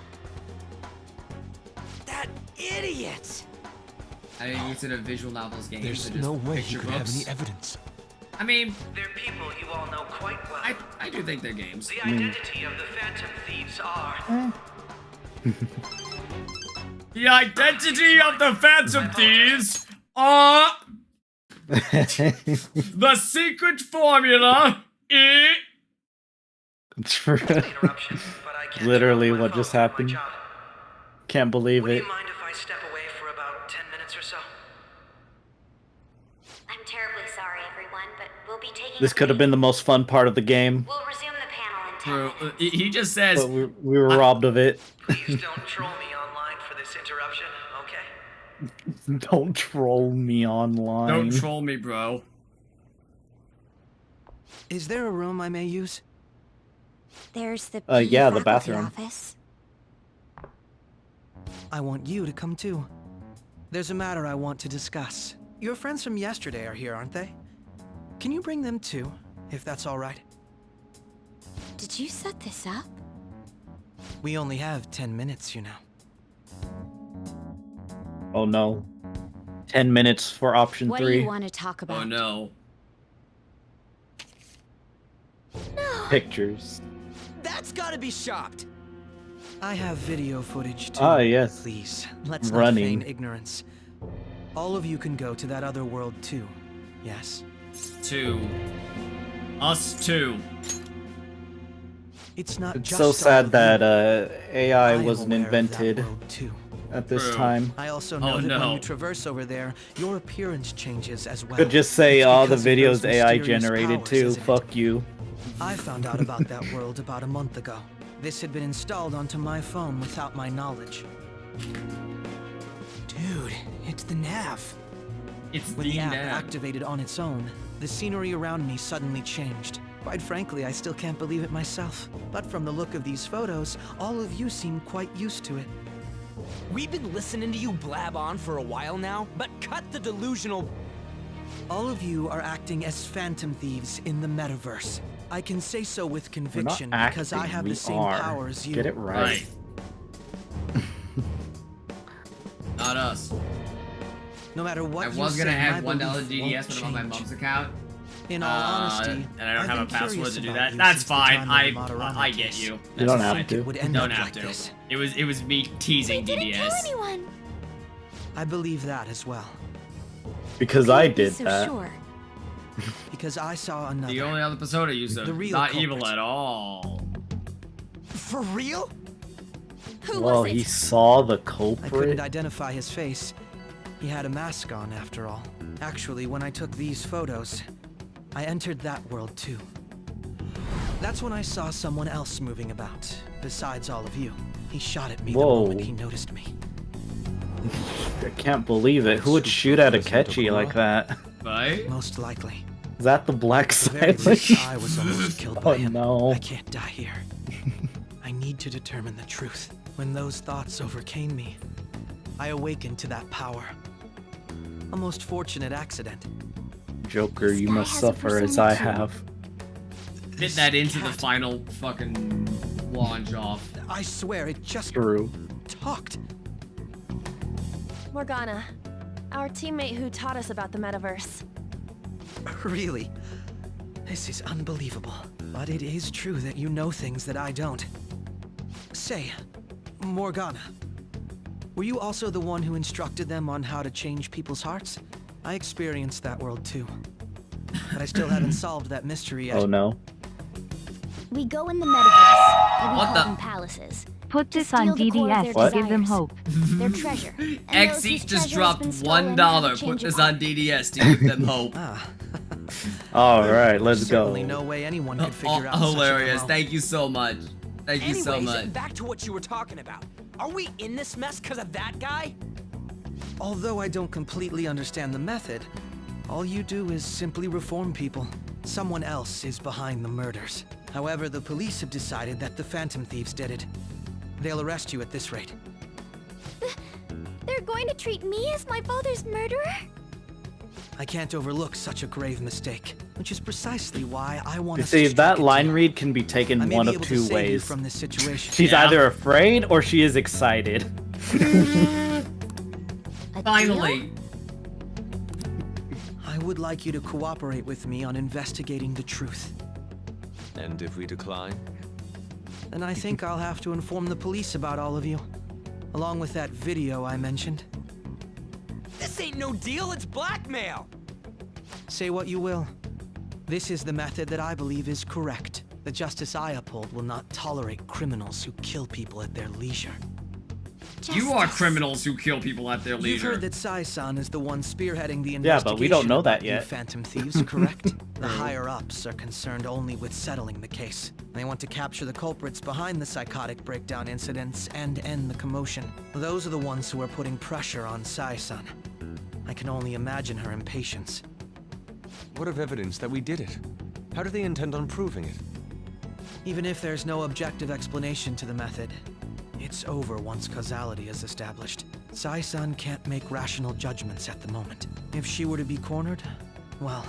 [SPEAKER 8] That idiot!
[SPEAKER 1] I didn't consider visual novels games.
[SPEAKER 7] There's
[SPEAKER 1] they're just
[SPEAKER 7] no way
[SPEAKER 1] picture
[SPEAKER 7] you could have
[SPEAKER 1] books.
[SPEAKER 7] any evidence.
[SPEAKER 1] I mean,
[SPEAKER 8] They're people you all know quite well.
[SPEAKER 1] I do think they're games.
[SPEAKER 8] The identity of the Phantom Thieves are...
[SPEAKER 1] The identity of the Phantom Thieves are... the secret formula is...
[SPEAKER 2] Literally what just happened. Can't believe it.
[SPEAKER 8] Would you mind if I step away for about 10 minutes or so?
[SPEAKER 3] I'm terribly sorry, everyone, but we'll be taking.
[SPEAKER 2] This could have been the most fun part of the game.
[SPEAKER 3] We'll resume the panel in 10
[SPEAKER 1] Bro, he just says...
[SPEAKER 2] But we were robbed of it.
[SPEAKER 8] Please don't troll me online for this interruption, okay?
[SPEAKER 2] Don't troll me online.
[SPEAKER 1] Don't troll me, bro.
[SPEAKER 16] Is there a room I may use?
[SPEAKER 3] There's the
[SPEAKER 2] yeah, the
[SPEAKER 3] faculty
[SPEAKER 2] bathroom.
[SPEAKER 3] office.
[SPEAKER 16] I want you to come too. There's a matter I want to discuss. Your friends from yesterday are here, aren't they? Can you bring them too, if that's all right?
[SPEAKER 3] Did you set this up?
[SPEAKER 16] We only have 10 minutes, you know.
[SPEAKER 2] Oh no. 10 minutes for option
[SPEAKER 3] What
[SPEAKER 2] 3.
[SPEAKER 3] do you want to talk about?
[SPEAKER 1] Oh no.
[SPEAKER 2] Pictures.
[SPEAKER 16] That's gotta be shocked! I have video footage too.
[SPEAKER 2] Ah, yes.
[SPEAKER 16] Please, let's
[SPEAKER 2] Running.
[SPEAKER 16] not feign ignorance. All of you can go to that other world too. Yes.
[SPEAKER 1] Us two.
[SPEAKER 16] It's not
[SPEAKER 2] It's
[SPEAKER 16] just
[SPEAKER 2] so
[SPEAKER 16] all
[SPEAKER 2] sad
[SPEAKER 16] of
[SPEAKER 2] that
[SPEAKER 16] you.
[SPEAKER 2] AI
[SPEAKER 16] I am
[SPEAKER 2] wasn't
[SPEAKER 16] aware of that
[SPEAKER 2] invented
[SPEAKER 16] world, too.
[SPEAKER 2] at this
[SPEAKER 1] True.
[SPEAKER 2] time.
[SPEAKER 16] I also know
[SPEAKER 1] Oh,
[SPEAKER 16] that
[SPEAKER 1] no.
[SPEAKER 16] when you traverse over there, your appearance changes as well.
[SPEAKER 2] Could just say
[SPEAKER 16] It's
[SPEAKER 2] all the
[SPEAKER 16] because of those
[SPEAKER 2] videos AI
[SPEAKER 16] mysterious
[SPEAKER 2] generated
[SPEAKER 16] powers,
[SPEAKER 2] too.
[SPEAKER 16] isn't it?
[SPEAKER 2] Fuck you.
[SPEAKER 16] I found out about that world about a month ago. This had been installed onto my phone without my knowledge. Dude, it's the nav.
[SPEAKER 1] It's
[SPEAKER 16] When
[SPEAKER 1] the
[SPEAKER 16] the app
[SPEAKER 1] nav.
[SPEAKER 16] activated on its own, the scenery around me suddenly changed. Quite frankly, I still can't believe it myself. But from the look of these photos, all of you seem quite used to it.
[SPEAKER 17] We've been listening to you blab on for a while now, but cut the delusional...
[SPEAKER 16] All of you are acting as phantom thieves in the metaverse. I can say so with conviction because I have the same power as you.
[SPEAKER 2] Get it right.
[SPEAKER 1] Not us.
[SPEAKER 16] No matter what
[SPEAKER 1] I
[SPEAKER 16] you
[SPEAKER 1] was gonna
[SPEAKER 16] say,
[SPEAKER 1] have
[SPEAKER 16] my
[SPEAKER 1] $1
[SPEAKER 16] belief
[SPEAKER 1] DDS,
[SPEAKER 16] won't
[SPEAKER 1] but I'm on my
[SPEAKER 16] change.
[SPEAKER 1] mom's account.
[SPEAKER 16] In all honesty,
[SPEAKER 1] and I don't
[SPEAKER 16] I've
[SPEAKER 1] have a
[SPEAKER 16] been
[SPEAKER 1] password
[SPEAKER 16] curious
[SPEAKER 1] to do
[SPEAKER 16] about
[SPEAKER 1] that.
[SPEAKER 16] you
[SPEAKER 1] That's
[SPEAKER 16] since the
[SPEAKER 1] fine.
[SPEAKER 16] time of the Materana
[SPEAKER 1] I get
[SPEAKER 16] case.
[SPEAKER 1] you.
[SPEAKER 2] You
[SPEAKER 1] That's
[SPEAKER 2] don't
[SPEAKER 1] fine.
[SPEAKER 2] have to.
[SPEAKER 16] It would end
[SPEAKER 1] Don't
[SPEAKER 16] up
[SPEAKER 1] have
[SPEAKER 16] like
[SPEAKER 1] to.
[SPEAKER 16] this.
[SPEAKER 1] It was me teasing
[SPEAKER 3] Didn't
[SPEAKER 1] DDS.
[SPEAKER 3] kill anyone.
[SPEAKER 16] I believe that as well.
[SPEAKER 2] Because I did
[SPEAKER 3] So
[SPEAKER 2] that.
[SPEAKER 3] sure.
[SPEAKER 16] Because I saw another.
[SPEAKER 1] The only other persona user.
[SPEAKER 16] The real
[SPEAKER 1] Not evil
[SPEAKER 16] culprit.
[SPEAKER 1] at all.
[SPEAKER 17] For real?
[SPEAKER 3] Who
[SPEAKER 2] Well,
[SPEAKER 3] was it?
[SPEAKER 2] he saw the
[SPEAKER 16] I couldn't
[SPEAKER 2] culprit.
[SPEAKER 16] identify his face. He had a mask on, after all. Actually, when I took these photos, I entered that world too. That's when I saw someone else moving about, besides all of you. He shot at me the
[SPEAKER 2] Whoa.
[SPEAKER 16] moment he noticed me.
[SPEAKER 2] I can't believe it. Who would shoot at Akechi like that?
[SPEAKER 1] Right?
[SPEAKER 16] Most likely.
[SPEAKER 2] Is that the Black
[SPEAKER 16] At the very
[SPEAKER 2] Silence?
[SPEAKER 16] least, I was almost killed
[SPEAKER 2] Oh
[SPEAKER 16] by him.
[SPEAKER 2] no.
[SPEAKER 16] I can't die here. I need to determine the truth. When those thoughts overcame me, I awakened to that power. A most fortunate accident.
[SPEAKER 2] Joker, you
[SPEAKER 3] guy
[SPEAKER 2] must
[SPEAKER 3] has a
[SPEAKER 2] suffer as
[SPEAKER 3] persona
[SPEAKER 2] I
[SPEAKER 3] too.
[SPEAKER 2] have.
[SPEAKER 1] Fit that into the final fucking launch off.
[SPEAKER 16] I swear it just
[SPEAKER 2] True.
[SPEAKER 16] talked.
[SPEAKER 15] Morgana, our teammate who taught us about the metaverse.
[SPEAKER 16] Really? This is unbelievable. But it is true that you know things that I don't. Say, Morgana, were you also the one who instructed them on how to change people's hearts? I experienced that world too. But I still haven't solved that mystery yet.
[SPEAKER 2] Oh no.
[SPEAKER 3] We go in the metaverse, and we
[SPEAKER 1] What
[SPEAKER 3] call
[SPEAKER 1] the-
[SPEAKER 3] them palaces.
[SPEAKER 18] Put
[SPEAKER 3] To
[SPEAKER 18] this on
[SPEAKER 3] steal the core of
[SPEAKER 18] DDS
[SPEAKER 3] their
[SPEAKER 18] to give them
[SPEAKER 3] desires.
[SPEAKER 18] hope.
[SPEAKER 3] Their treasure. And those
[SPEAKER 1] Xeat
[SPEAKER 3] whose
[SPEAKER 1] just
[SPEAKER 3] treasure has
[SPEAKER 1] dropped
[SPEAKER 3] been stolen
[SPEAKER 1] $1.
[SPEAKER 3] have a
[SPEAKER 1] Put
[SPEAKER 3] change
[SPEAKER 1] this
[SPEAKER 3] of
[SPEAKER 1] on
[SPEAKER 3] heart.
[SPEAKER 1] DDS to give them hope.
[SPEAKER 16] Ah,
[SPEAKER 2] Alright, let's
[SPEAKER 16] there's
[SPEAKER 2] go.
[SPEAKER 16] certainly no way anyone could figure out such a
[SPEAKER 1] Hilarious.
[SPEAKER 16] MO.
[SPEAKER 1] Thank you so much. Thank you so
[SPEAKER 17] Anyways,
[SPEAKER 1] much.
[SPEAKER 17] back to what you were talking about. Are we in this mess because of that guy?
[SPEAKER 16] Although I don't completely understand the method, all you do is simply reform people. Someone else is behind the murders. However, the police have decided that the Phantom Thieves did it. They'll arrest you at this rate.
[SPEAKER 3] They're going to treat me as my father's murderer?
[SPEAKER 16] I can't overlook such a grave mistake, which is precisely why I want
[SPEAKER 2] You
[SPEAKER 16] us
[SPEAKER 2] see,
[SPEAKER 16] to
[SPEAKER 2] that
[SPEAKER 16] strike it
[SPEAKER 2] line
[SPEAKER 16] deal.
[SPEAKER 2] read can be
[SPEAKER 16] I
[SPEAKER 2] taken
[SPEAKER 16] may
[SPEAKER 2] one
[SPEAKER 16] be
[SPEAKER 2] of
[SPEAKER 16] able to
[SPEAKER 2] two
[SPEAKER 16] save you
[SPEAKER 2] ways.
[SPEAKER 16] from this situation.
[SPEAKER 2] She's either afraid or she is excited.
[SPEAKER 3] A
[SPEAKER 1] Finally.
[SPEAKER 3] deal?
[SPEAKER 16] would like you to cooperate with me on investigating the truth.
[SPEAKER 7] And if we decline?
[SPEAKER 16] Then I think I'll have to inform the police about all of you, along with that video I mentioned.
[SPEAKER 17] This ain't no deal, it's blackmail!
[SPEAKER 16] Say what you will. This is the method that I believe is correct. The justice I uphold will not tolerate criminals who kill people at their leisure.
[SPEAKER 1] You are criminals who kill people at their
[SPEAKER 16] You've
[SPEAKER 1] leisure.
[SPEAKER 16] heard that Sai-san is the one spearheading the investigation.
[SPEAKER 2] Yeah, but we don't know that
[SPEAKER 16] about you
[SPEAKER 2] yet.
[SPEAKER 16] Phantom Thieves, correct? The higher-ups are concerned only with settling the case. They want to capture the culprits behind the psychotic breakdown incidents and end the commotion. Those are the ones who are putting pressure on Sai-san. I can only imagine her impatience.
[SPEAKER 7] What of evidence that we did it? How do they intend on proving it?
[SPEAKER 16] Even if there's no objective explanation to the method, it's over once causality is established. Sai-san can't make rational judgments at the moment. If she were to be cornered, well,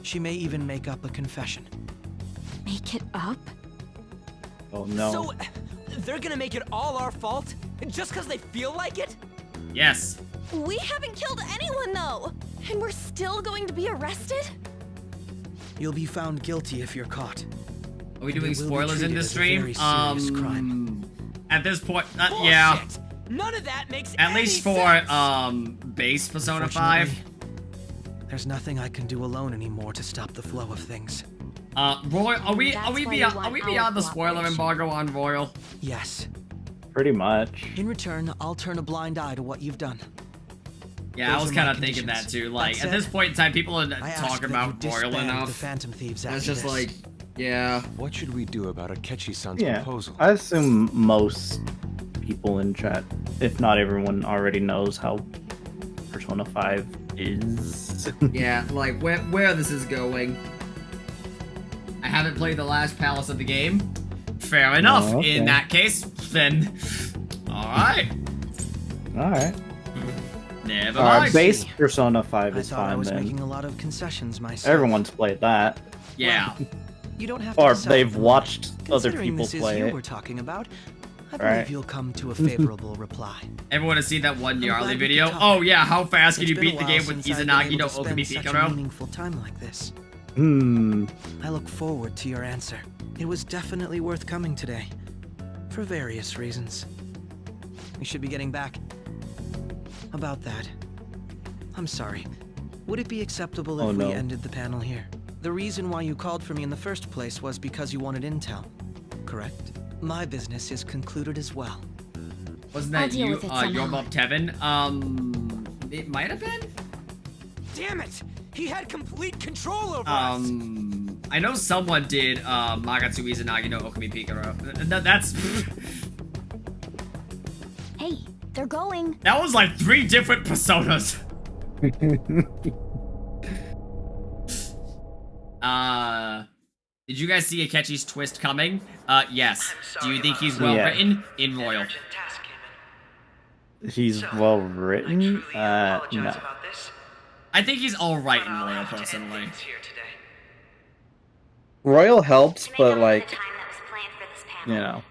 [SPEAKER 16] she may even make up a confession.
[SPEAKER 6] Make it up?
[SPEAKER 2] Oh no.
[SPEAKER 17] So, they're gonna make it all our fault? Just because they feel like it?
[SPEAKER 1] Yes.
[SPEAKER 15] We haven't killed anyone, though! And we're still going to be arrested?
[SPEAKER 16] You'll be found guilty if you're caught.
[SPEAKER 1] Are we
[SPEAKER 16] And
[SPEAKER 1] doing
[SPEAKER 16] it will be
[SPEAKER 1] spoilers in
[SPEAKER 16] treated
[SPEAKER 1] this
[SPEAKER 16] as a very
[SPEAKER 1] stream?
[SPEAKER 16] serious crime.
[SPEAKER 1] At this point, yeah.
[SPEAKER 17] Bullshit. None of that makes
[SPEAKER 1] At
[SPEAKER 17] any
[SPEAKER 1] least for
[SPEAKER 17] sense.
[SPEAKER 1] base Persona 5.
[SPEAKER 16] Unfortunately, there's nothing I can do alone anymore to stop the flow of things.
[SPEAKER 1] Roy, are we
[SPEAKER 3] That's why we
[SPEAKER 1] beyond
[SPEAKER 3] want
[SPEAKER 1] the
[SPEAKER 3] our
[SPEAKER 1] spoiler
[SPEAKER 3] cooperation.
[SPEAKER 1] embargo on Royal?
[SPEAKER 16] Yes.
[SPEAKER 2] Pretty much.
[SPEAKER 16] In return, I'll turn a blind eye to what you've done.
[SPEAKER 1] Yeah, I
[SPEAKER 16] Those
[SPEAKER 1] was
[SPEAKER 16] are
[SPEAKER 1] kind
[SPEAKER 16] my
[SPEAKER 1] of thinking that
[SPEAKER 16] conditions.
[SPEAKER 1] too. Like,
[SPEAKER 16] That
[SPEAKER 1] at this
[SPEAKER 16] said,
[SPEAKER 1] point in time, people are
[SPEAKER 16] I ask
[SPEAKER 1] talking
[SPEAKER 16] that
[SPEAKER 1] about
[SPEAKER 16] you
[SPEAKER 1] Royal
[SPEAKER 16] disband
[SPEAKER 1] enough.
[SPEAKER 16] the Phantom Thieves
[SPEAKER 1] It's
[SPEAKER 16] after
[SPEAKER 1] just
[SPEAKER 16] this.
[SPEAKER 1] like, yeah.
[SPEAKER 7] What should we do about Akechi-san's
[SPEAKER 2] Yeah.
[SPEAKER 7] proposal?
[SPEAKER 2] I assume most people in chat, if not everyone, already knows how Persona 5 is.
[SPEAKER 1] Yeah, like where this is going. I haven't played the last palace of the game. Fair enough.
[SPEAKER 2] Oh, okay.
[SPEAKER 1] In that case, then, all right.
[SPEAKER 2] All right.
[SPEAKER 1] Never
[SPEAKER 2] Alright,
[SPEAKER 1] mind.
[SPEAKER 2] base Persona 5
[SPEAKER 16] I
[SPEAKER 2] is
[SPEAKER 16] thought I
[SPEAKER 2] fine
[SPEAKER 16] was
[SPEAKER 2] then.
[SPEAKER 16] making a lot of concessions myself.
[SPEAKER 2] Everyone's played that.
[SPEAKER 1] Yeah.
[SPEAKER 16] You don't have to
[SPEAKER 2] Or
[SPEAKER 16] decide
[SPEAKER 2] they've
[SPEAKER 16] for me.
[SPEAKER 2] watched other
[SPEAKER 16] Considering
[SPEAKER 2] people
[SPEAKER 16] this is
[SPEAKER 2] play
[SPEAKER 16] you
[SPEAKER 2] it.
[SPEAKER 16] we're talking about, I
[SPEAKER 2] Right.
[SPEAKER 16] believe you'll come to a favorable reply.
[SPEAKER 1] Everyone has seen that one
[SPEAKER 16] I'm glad
[SPEAKER 1] Gnarly
[SPEAKER 16] we could
[SPEAKER 1] video.
[SPEAKER 16] talk.
[SPEAKER 1] Oh yeah, how fast can
[SPEAKER 16] It's
[SPEAKER 1] you
[SPEAKER 16] been a
[SPEAKER 1] beat the
[SPEAKER 16] while
[SPEAKER 1] game with
[SPEAKER 16] since I've been
[SPEAKER 1] Izanagi
[SPEAKER 16] able
[SPEAKER 1] no
[SPEAKER 16] to spend
[SPEAKER 1] Okami
[SPEAKER 16] such a
[SPEAKER 1] Pikaro?
[SPEAKER 16] meaningful time like this.
[SPEAKER 2] Hmm.
[SPEAKER 16] I look forward to your answer. It was definitely worth coming today, for various reasons. We should be getting back. About that, I'm sorry. Would it be acceptable if
[SPEAKER 2] Oh,
[SPEAKER 16] we
[SPEAKER 2] no.
[SPEAKER 16] ended the panel here? The reason why you called for me in the first place was because you wanted intel, correct? My business is concluded as well.
[SPEAKER 1] Wasn't
[SPEAKER 3] I'll
[SPEAKER 1] that
[SPEAKER 3] deal
[SPEAKER 1] you,
[SPEAKER 3] with it somehow.
[SPEAKER 1] Yorup Tevin? It might have been?
[SPEAKER 17] Damn it! He had complete control over us!
[SPEAKER 1] I know someone did, Magatsu Izanagi no Okami Pikaro. That's...
[SPEAKER 3] Hey, they're going.
[SPEAKER 1] That was like 3 different personas. Did you guys see Akechi's twist coming? Yes. Do you think he's well written? In Royal.
[SPEAKER 2] He's well written? No.
[SPEAKER 1] I think he's alright in Royal, personally.
[SPEAKER 2] Royal helps, but like, you know,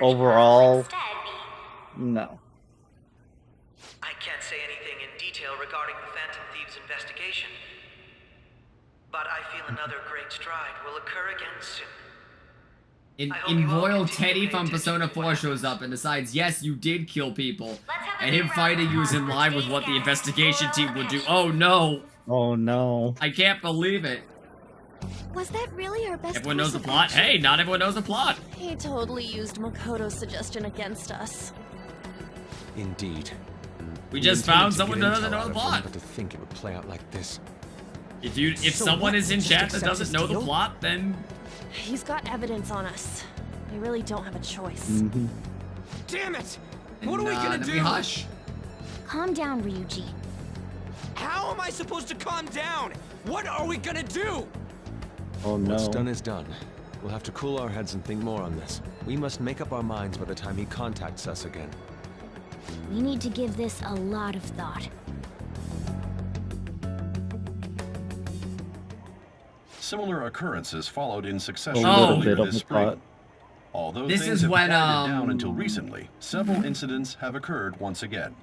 [SPEAKER 2] overall, no.
[SPEAKER 8] I can't say anything in detail regarding the Phantom Thieves investigation, but I feel another great stride will occur again soon.
[SPEAKER 1] In Royal, Teddy from Persona 4 shows up and decides, yes, you did kill people. And him fighting you is in line with what the investigation team would do. Oh no!
[SPEAKER 2] Oh no.
[SPEAKER 1] I can't believe it.
[SPEAKER 3] Was that really our best
[SPEAKER 1] Everyone knows the
[SPEAKER 3] course of
[SPEAKER 1] plot?
[SPEAKER 3] action?
[SPEAKER 1] Hey, not everyone knows the plot!
[SPEAKER 15] He totally used Makoto's suggestion against us.
[SPEAKER 7] Indeed.
[SPEAKER 1] We just found someone who
[SPEAKER 7] that
[SPEAKER 1] doesn't know the plot.
[SPEAKER 7] But to think it would play out like this.
[SPEAKER 1] If
[SPEAKER 16] So
[SPEAKER 1] someone
[SPEAKER 16] what?
[SPEAKER 1] is in
[SPEAKER 16] Just
[SPEAKER 1] chat that
[SPEAKER 16] accept
[SPEAKER 1] doesn't
[SPEAKER 16] his
[SPEAKER 1] know the
[SPEAKER 16] deal?
[SPEAKER 1] plot, then
[SPEAKER 15] He's got evidence on us. We really don't have a choice.
[SPEAKER 2] Mm-hmm.
[SPEAKER 17] Damn it! What are we
[SPEAKER 1] then
[SPEAKER 17] gonna
[SPEAKER 1] we
[SPEAKER 17] do?
[SPEAKER 1] hush.
[SPEAKER 3] Calm down, Ryuji.
[SPEAKER 17] How am I supposed to calm down? What are we gonna do?
[SPEAKER 2] Oh no.
[SPEAKER 7] What's done is done. We'll have to cool our heads and think more on this. We must make up our minds by the time he contacts us again.
[SPEAKER 3] We need to give this a lot of thought.
[SPEAKER 12] Similar occurrences followed in succession
[SPEAKER 1] A little
[SPEAKER 12] earlier
[SPEAKER 2] bit of
[SPEAKER 12] this
[SPEAKER 2] the
[SPEAKER 12] spring.
[SPEAKER 2] plot.
[SPEAKER 12] Although
[SPEAKER 1] This
[SPEAKER 12] things
[SPEAKER 1] is
[SPEAKER 12] have
[SPEAKER 1] when,
[SPEAKER 12] quieted down until recently, several incidents have occurred once again.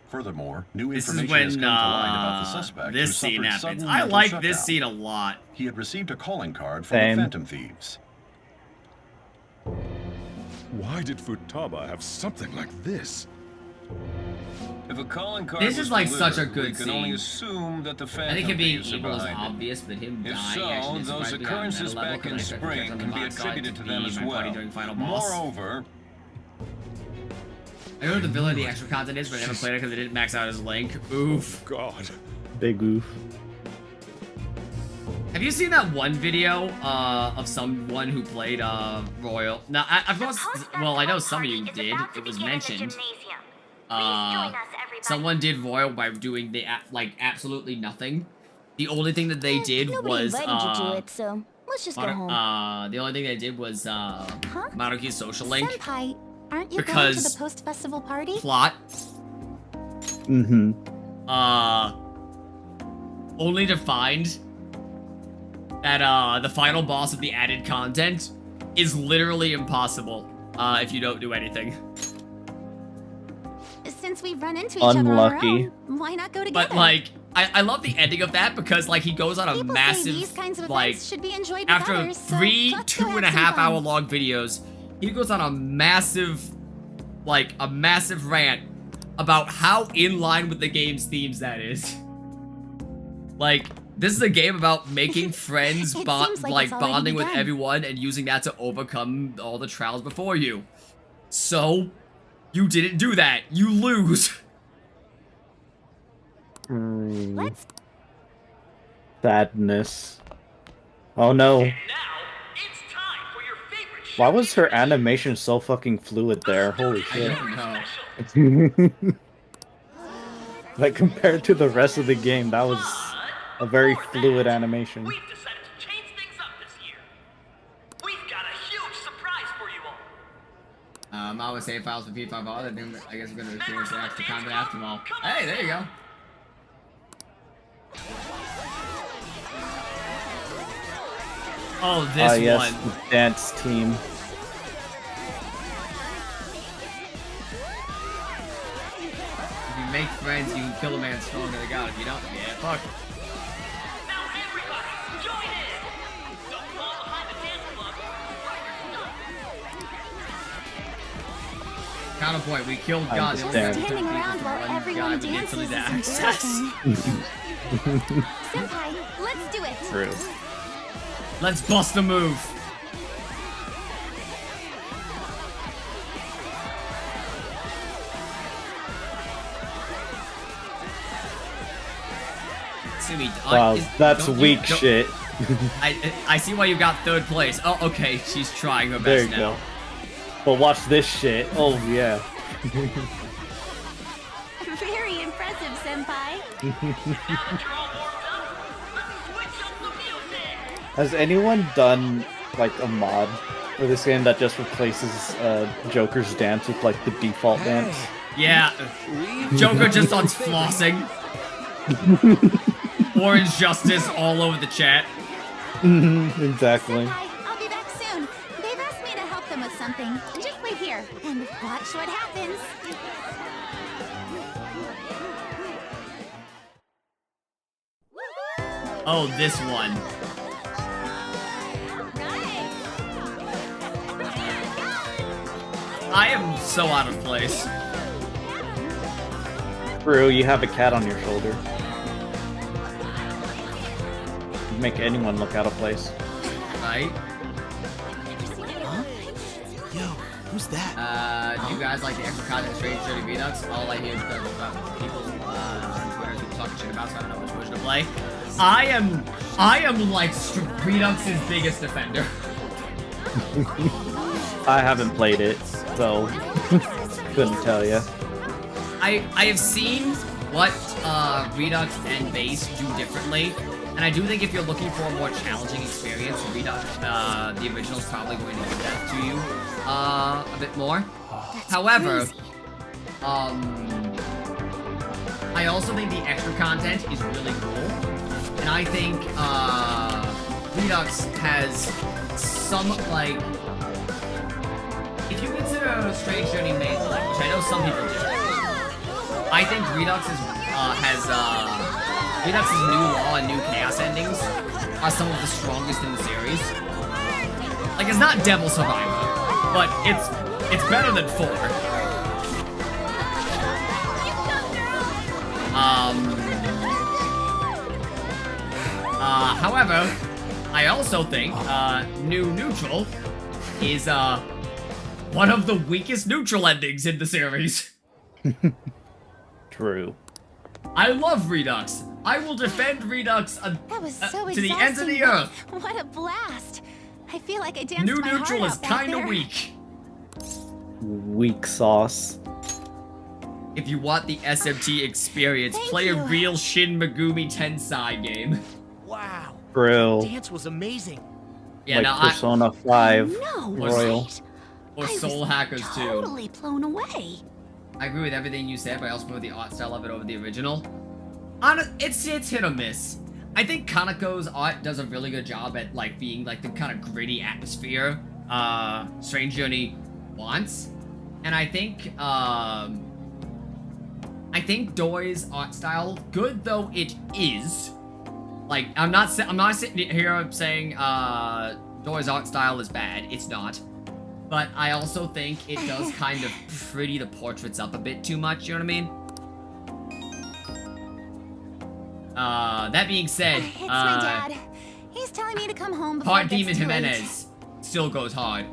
[SPEAKER 12] Furthermore, new
[SPEAKER 1] This
[SPEAKER 12] information
[SPEAKER 1] is when
[SPEAKER 12] has come to light about the suspect
[SPEAKER 1] this
[SPEAKER 12] who
[SPEAKER 1] scene
[SPEAKER 12] suffered
[SPEAKER 1] happens.
[SPEAKER 12] sudden
[SPEAKER 1] I
[SPEAKER 12] mental
[SPEAKER 1] like this
[SPEAKER 12] shutdown.
[SPEAKER 1] scene a lot.
[SPEAKER 12] He had received a calling card from
[SPEAKER 2] Same.
[SPEAKER 12] the Phantom Thieves.
[SPEAKER 10] Why did Futaba have something like this?
[SPEAKER 5] If a calling card
[SPEAKER 1] This
[SPEAKER 5] was
[SPEAKER 1] is like
[SPEAKER 5] delivered,
[SPEAKER 1] such a good
[SPEAKER 5] we can only
[SPEAKER 1] scene.
[SPEAKER 5] assume that the
[SPEAKER 1] I
[SPEAKER 5] Phantom
[SPEAKER 1] think him being
[SPEAKER 5] Thieves are
[SPEAKER 1] evil is
[SPEAKER 5] behind it.
[SPEAKER 1] obvious, but him
[SPEAKER 5] If
[SPEAKER 1] dying
[SPEAKER 5] so,
[SPEAKER 1] actually
[SPEAKER 5] those
[SPEAKER 1] surprised me on a
[SPEAKER 5] occurrences
[SPEAKER 1] meta level,
[SPEAKER 5] back in
[SPEAKER 1] 'cause I expect
[SPEAKER 5] spring
[SPEAKER 1] on the
[SPEAKER 5] can be
[SPEAKER 1] bot side
[SPEAKER 5] attributed to
[SPEAKER 1] be
[SPEAKER 5] them as
[SPEAKER 1] my buddy
[SPEAKER 5] well.
[SPEAKER 1] during final boss.
[SPEAKER 5] Moreover,
[SPEAKER 1] I know what the villain the extra content is, but I never played it because I didn't max out his link. Oof.
[SPEAKER 10] God.
[SPEAKER 2] Big oof.
[SPEAKER 1] Have you seen that one video of someone who played Royal? Now, of course, well, I know some of you did. It was mentioned. Someone did Royal by doing the like absolutely nothing. The only thing that they did was
[SPEAKER 3] invited you to it, so let's just go home.
[SPEAKER 1] the only thing they did was Maruki's social link.
[SPEAKER 3] Senpai, aren't you going to
[SPEAKER 1] Because
[SPEAKER 3] the post-festival party?
[SPEAKER 1] plot.
[SPEAKER 2] Mm-hmm.
[SPEAKER 1] Only to find that the final boss of the added content is literally impossible if you don't do anything.
[SPEAKER 3] Since we've run into each other on our
[SPEAKER 2] Unlucky.
[SPEAKER 3] own, why not go together?
[SPEAKER 1] But like, I love the ending of that because like he goes on a
[SPEAKER 3] People say
[SPEAKER 1] massive
[SPEAKER 3] these kinds of
[SPEAKER 1] like
[SPEAKER 3] events should be enjoyed with
[SPEAKER 1] after
[SPEAKER 3] others, so
[SPEAKER 1] three
[SPEAKER 3] let's go have
[SPEAKER 1] 2.5
[SPEAKER 3] some fun.
[SPEAKER 1] hour long videos, he goes on a massive rant about how in line with the game's themes that is. Like, this is a game about making friends,
[SPEAKER 3] It seems like it's already
[SPEAKER 1] bonding with
[SPEAKER 3] begun.
[SPEAKER 1] everyone and using that to overcome all the trials before you. So, you didn't do that. You lose.
[SPEAKER 2] Sadness. Oh no. Why was her animation so fucking fluid there? Holy shit.
[SPEAKER 1] I don't know.
[SPEAKER 2] Like compared to the rest of the game, that was a very fluid animation.
[SPEAKER 1] I would save files for P5R. I guess we're gonna experience the extra content after all. Hey, there you go. Oh, this
[SPEAKER 2] Yes,
[SPEAKER 1] one.
[SPEAKER 2] the dance team.
[SPEAKER 1] If you make friends, you can kill a man stronger than God. If you don't, yeah, fuck. Counterpoint, we killed God.
[SPEAKER 3] Standing around while everyone dances is embarrassing. Senpai, let's do it.
[SPEAKER 2] True.
[SPEAKER 1] Let's bust a move. Sumi,
[SPEAKER 2] Wow, that's weak shit.
[SPEAKER 1] I see why you got third place. Oh, okay, she's trying her
[SPEAKER 2] There
[SPEAKER 1] best
[SPEAKER 2] you
[SPEAKER 1] now.
[SPEAKER 2] go. But watch this shit. Oh yeah.
[SPEAKER 3] Very impressive, Senpai.
[SPEAKER 2] Has anyone done like a mod for this game that just replaces Joker's dance with like the default dance?
[SPEAKER 1] Yeah, Joker just on flossing. Orange Justice all over the chat.
[SPEAKER 2] Exactly.
[SPEAKER 3] I'll be back soon. They've asked me to help them with something. Just wait here and watch what happens.
[SPEAKER 1] Oh, this one. I am so out of place.
[SPEAKER 2] True, you have a cat on your shoulder. You make anyone look out of place.
[SPEAKER 1] Right?
[SPEAKER 16] Yo, who's that?
[SPEAKER 1] Do you guys like the extra content Strange Journey V-Ducks? All I hear is people on Twitter, people talking shit about, so I don't know which version to play. I am like V-Ducks' biggest defender.
[SPEAKER 2] I haven't played it, so couldn't tell you.
[SPEAKER 1] I have seen what Redux and Base do differently, and I do think if you're looking for a more challenging experience, Redux, the original is probably going to give that to you a bit more. However, I also think the extra content is really cool, and I think Redux has some, like, if you consider Strange Journey mainline, which I know some people do, I think Redux's new law and new chaos endings are some of the strongest in the series. Like, it's not Devil Survivor, but it's better than 4. However, I also think New Neutral is one of the weakest neutral endings in the series.
[SPEAKER 2] True.
[SPEAKER 1] I love Redux. I will defend Redux
[SPEAKER 3] That was so
[SPEAKER 1] to the ends of the earth.
[SPEAKER 3] What a blast! I feel like I danced
[SPEAKER 1] New
[SPEAKER 3] my
[SPEAKER 1] Neutral
[SPEAKER 3] heart
[SPEAKER 1] is
[SPEAKER 3] out back
[SPEAKER 1] kind of
[SPEAKER 3] there.
[SPEAKER 1] weak.
[SPEAKER 2] Weak sauce.
[SPEAKER 1] If you want the SMT experience,
[SPEAKER 3] Thank
[SPEAKER 1] play
[SPEAKER 3] you.
[SPEAKER 1] a real Shin Megumi Tensei game.
[SPEAKER 17] Wow.
[SPEAKER 2] True.
[SPEAKER 17] Dance was amazing.
[SPEAKER 1] Yeah,
[SPEAKER 2] Like
[SPEAKER 1] no,
[SPEAKER 2] Persona 5
[SPEAKER 3] No,
[SPEAKER 2] Royal.
[SPEAKER 3] right?
[SPEAKER 1] or
[SPEAKER 3] I
[SPEAKER 1] Soul
[SPEAKER 3] was
[SPEAKER 1] Hackers 2.
[SPEAKER 3] totally blown away.
[SPEAKER 1] I agree with everything you said, but I also prefer the art style of it over the original. It's hit or miss. I think Kaneko's art does a really good job at like being like the kind of gritty atmosphere Strange Journey wants, and I think Doi's art style, good though it is, like I'm not sitting here saying Doi's art style is bad. It's not. But I also think it does kind of pretty the portraits up a bit too much, you know what I mean? That being said,
[SPEAKER 3] It's my dad. He's telling me to come home before
[SPEAKER 1] Part
[SPEAKER 3] it gets
[SPEAKER 1] Demon
[SPEAKER 3] too late.
[SPEAKER 1] Jimenez still goes hard.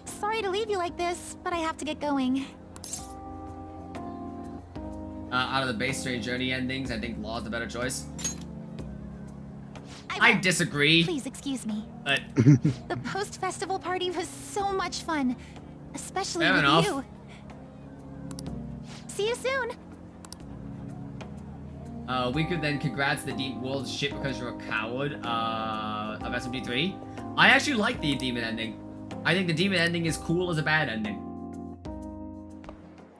[SPEAKER 3] Sorry to leave you like this, but I have to get going.
[SPEAKER 1] Out of the base Strange Journey endings, I think Law's the better choice. I disagree.
[SPEAKER 3] Please excuse me.
[SPEAKER 1] But
[SPEAKER 3] The post-festival party was so much fun, especially
[SPEAKER 1] Fair
[SPEAKER 3] with
[SPEAKER 1] enough.
[SPEAKER 3] you. See you soon.
[SPEAKER 1] We could then congrats the Deep World shit because you're a coward of SMD3. I actually like the demon ending. I think the demon ending is cool as a bad ending.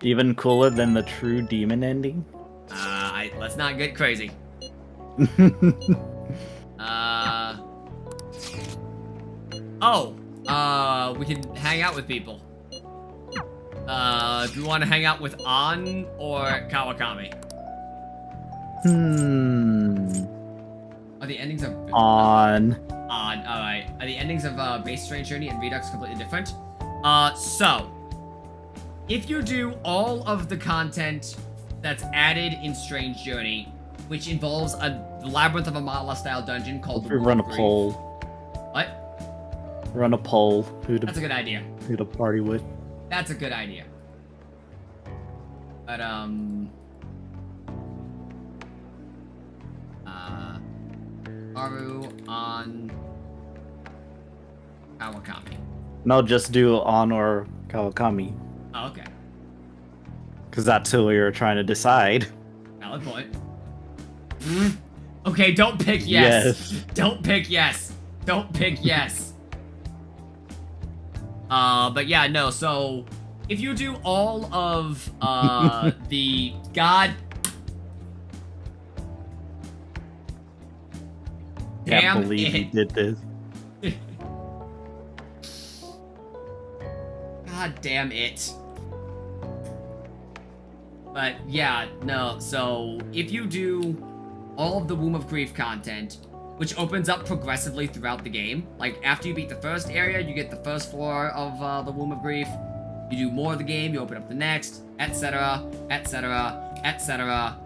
[SPEAKER 2] Even cooler than the true demon ending.
[SPEAKER 1] Let's not get crazy. We can hang out with people. Do you want to hang out with An or Kawakami? Are the endings of
[SPEAKER 2] On.
[SPEAKER 1] Alright. Are the endings of Base Strange Journey and Redux completely different? So if you do all of the content that's added in Strange Journey, which involves a Labyrinth of Amala style dungeon called the
[SPEAKER 2] We run a
[SPEAKER 1] Wolf Grave.
[SPEAKER 2] poll.
[SPEAKER 1] What?
[SPEAKER 2] Run a poll.
[SPEAKER 1] That's a good idea.
[SPEAKER 2] Who to party with.
[SPEAKER 1] That's a good idea. But Haru on Kawakami.
[SPEAKER 2] No, just do On or Kawakami.
[SPEAKER 1] Oh, okay.
[SPEAKER 2] Because that's who we were trying to decide.
[SPEAKER 1] Valid point. Okay, don't pick yes.
[SPEAKER 2] Yes.
[SPEAKER 1] Don't pick yes. Don't pick yes. But yeah, no, so if you do all of the
[SPEAKER 2] Can't believe he did this.
[SPEAKER 1] God damn it. But yeah, no, so if you do all of the Womb of Grief content, which opens up progressively throughout the game, like after you beat the first area, you get the first floor of the Womb of Grief, you do more of the game, you open up the next, etc., etc., etc.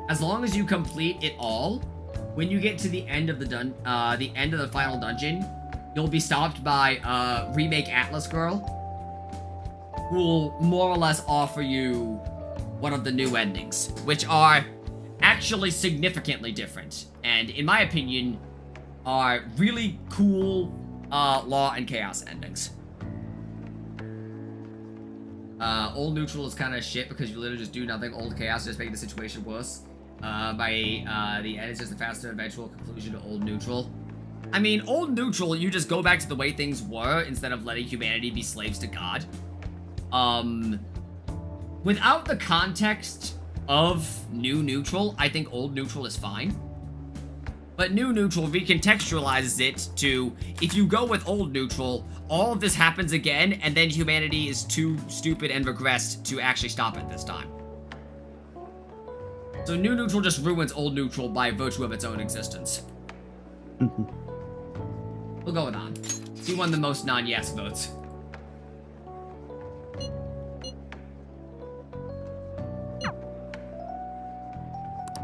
[SPEAKER 1] As long as you complete it all, when you get to the end of the final dungeon, you'll be stopped by Remake Atlas Girl, who will more or less offer you one of the new endings, which are actually significantly different, and in my opinion, are really cool Law and Chaos endings. Old Neutral is kind of shit because you literally just do nothing. Old Chaos just making the situation worse. By the end, it's just a faster eventual conclusion to Old Neutral. I mean, Old Neutral, you just go back to the way things were instead of letting humanity be slaves to God. Without the context of New Neutral, I think Old Neutral is fine. But new neutral recontextualizes it to, if you go with old neutral, all of this happens again, and then humanity is too stupid and regressed to actually stop it this time. So new neutral just ruins old neutral by virtue of its own existence. We'll go with on. He won the most non-yes votes.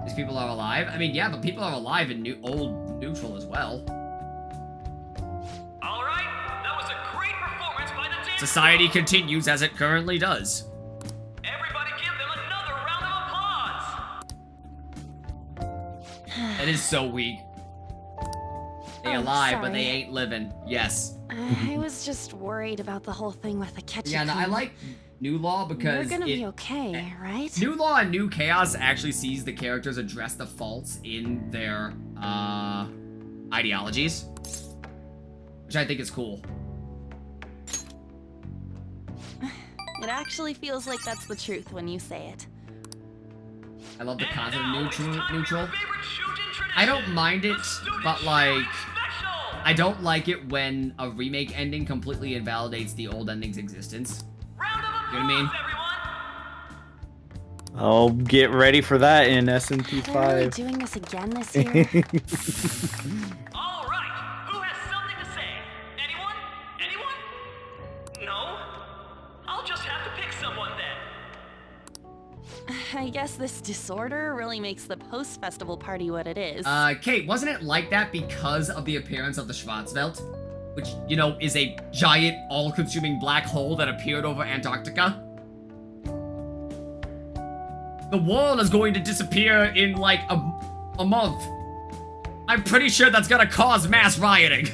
[SPEAKER 1] These people are alive? I mean, yeah, but people are alive in old neutral as well.
[SPEAKER 8] Alright, that was a great performance by the dance.
[SPEAKER 1] Society continues as it currently does.
[SPEAKER 8] Everybody give them another round of applause.
[SPEAKER 1] That is so weak. They alive, but they
[SPEAKER 15] sorry.
[SPEAKER 1] ain't living. Yes.
[SPEAKER 15] I was just worried about the whole thing with the Ketchy.
[SPEAKER 1] Yeah, no, I like New Law because
[SPEAKER 15] We're gonna be okay, right?
[SPEAKER 1] New Law and New Chaos actually sees the characters address the faults in their ideologies, which I think is cool.
[SPEAKER 15] It actually feels like that's the truth when you say it.
[SPEAKER 1] I love the concept of neutral. I don't mind it, but like, I don't like it when a remake ending completely invalidates the old ending's existence. You know what I mean?
[SPEAKER 2] Oh, get ready for that in SMT5.
[SPEAKER 15] Are we really doing this again this year?
[SPEAKER 8] Alright, who has something to say? Anyone? Anyone? No? I'll just have to pick someone then.
[SPEAKER 15] I guess this disorder really makes the post-festival party what it is.
[SPEAKER 1] Kate, wasn't it like that because of the appearance of the Schwarzwelt? Which, you know, is a giant, all-consuming black hole that appeared over Antarctica? The world is going to disappear in, like, a month. I'm pretty sure that's gonna cause mass rioting.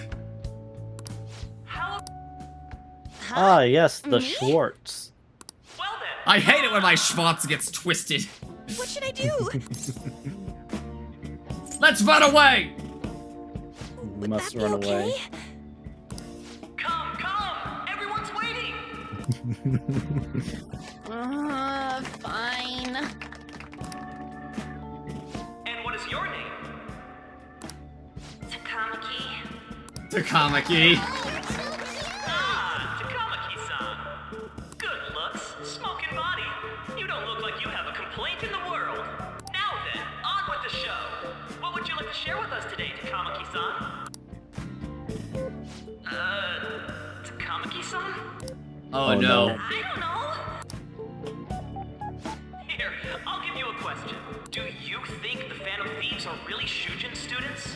[SPEAKER 2] Ah, yes, the Schwartz.
[SPEAKER 1] I hate it when my Schwartz gets twisted.
[SPEAKER 6] What should I do?
[SPEAKER 1] Let's run away!
[SPEAKER 2] We must run away.
[SPEAKER 8] Come, everyone's waiting.
[SPEAKER 15] Fine.
[SPEAKER 8] And what is your name?
[SPEAKER 1] Takamaki.
[SPEAKER 8] Ah, Takamaki-san. Good looks, smoking body. You don't look like you have a complaint in the world. Now then, on with the show. What would you like to share with us today, Takamaki-san? Takamaki-san?
[SPEAKER 1] Oh no.
[SPEAKER 8] I don't know. Here, I'll give you a question. Do you think the Phantom Thieves are really Shujin students?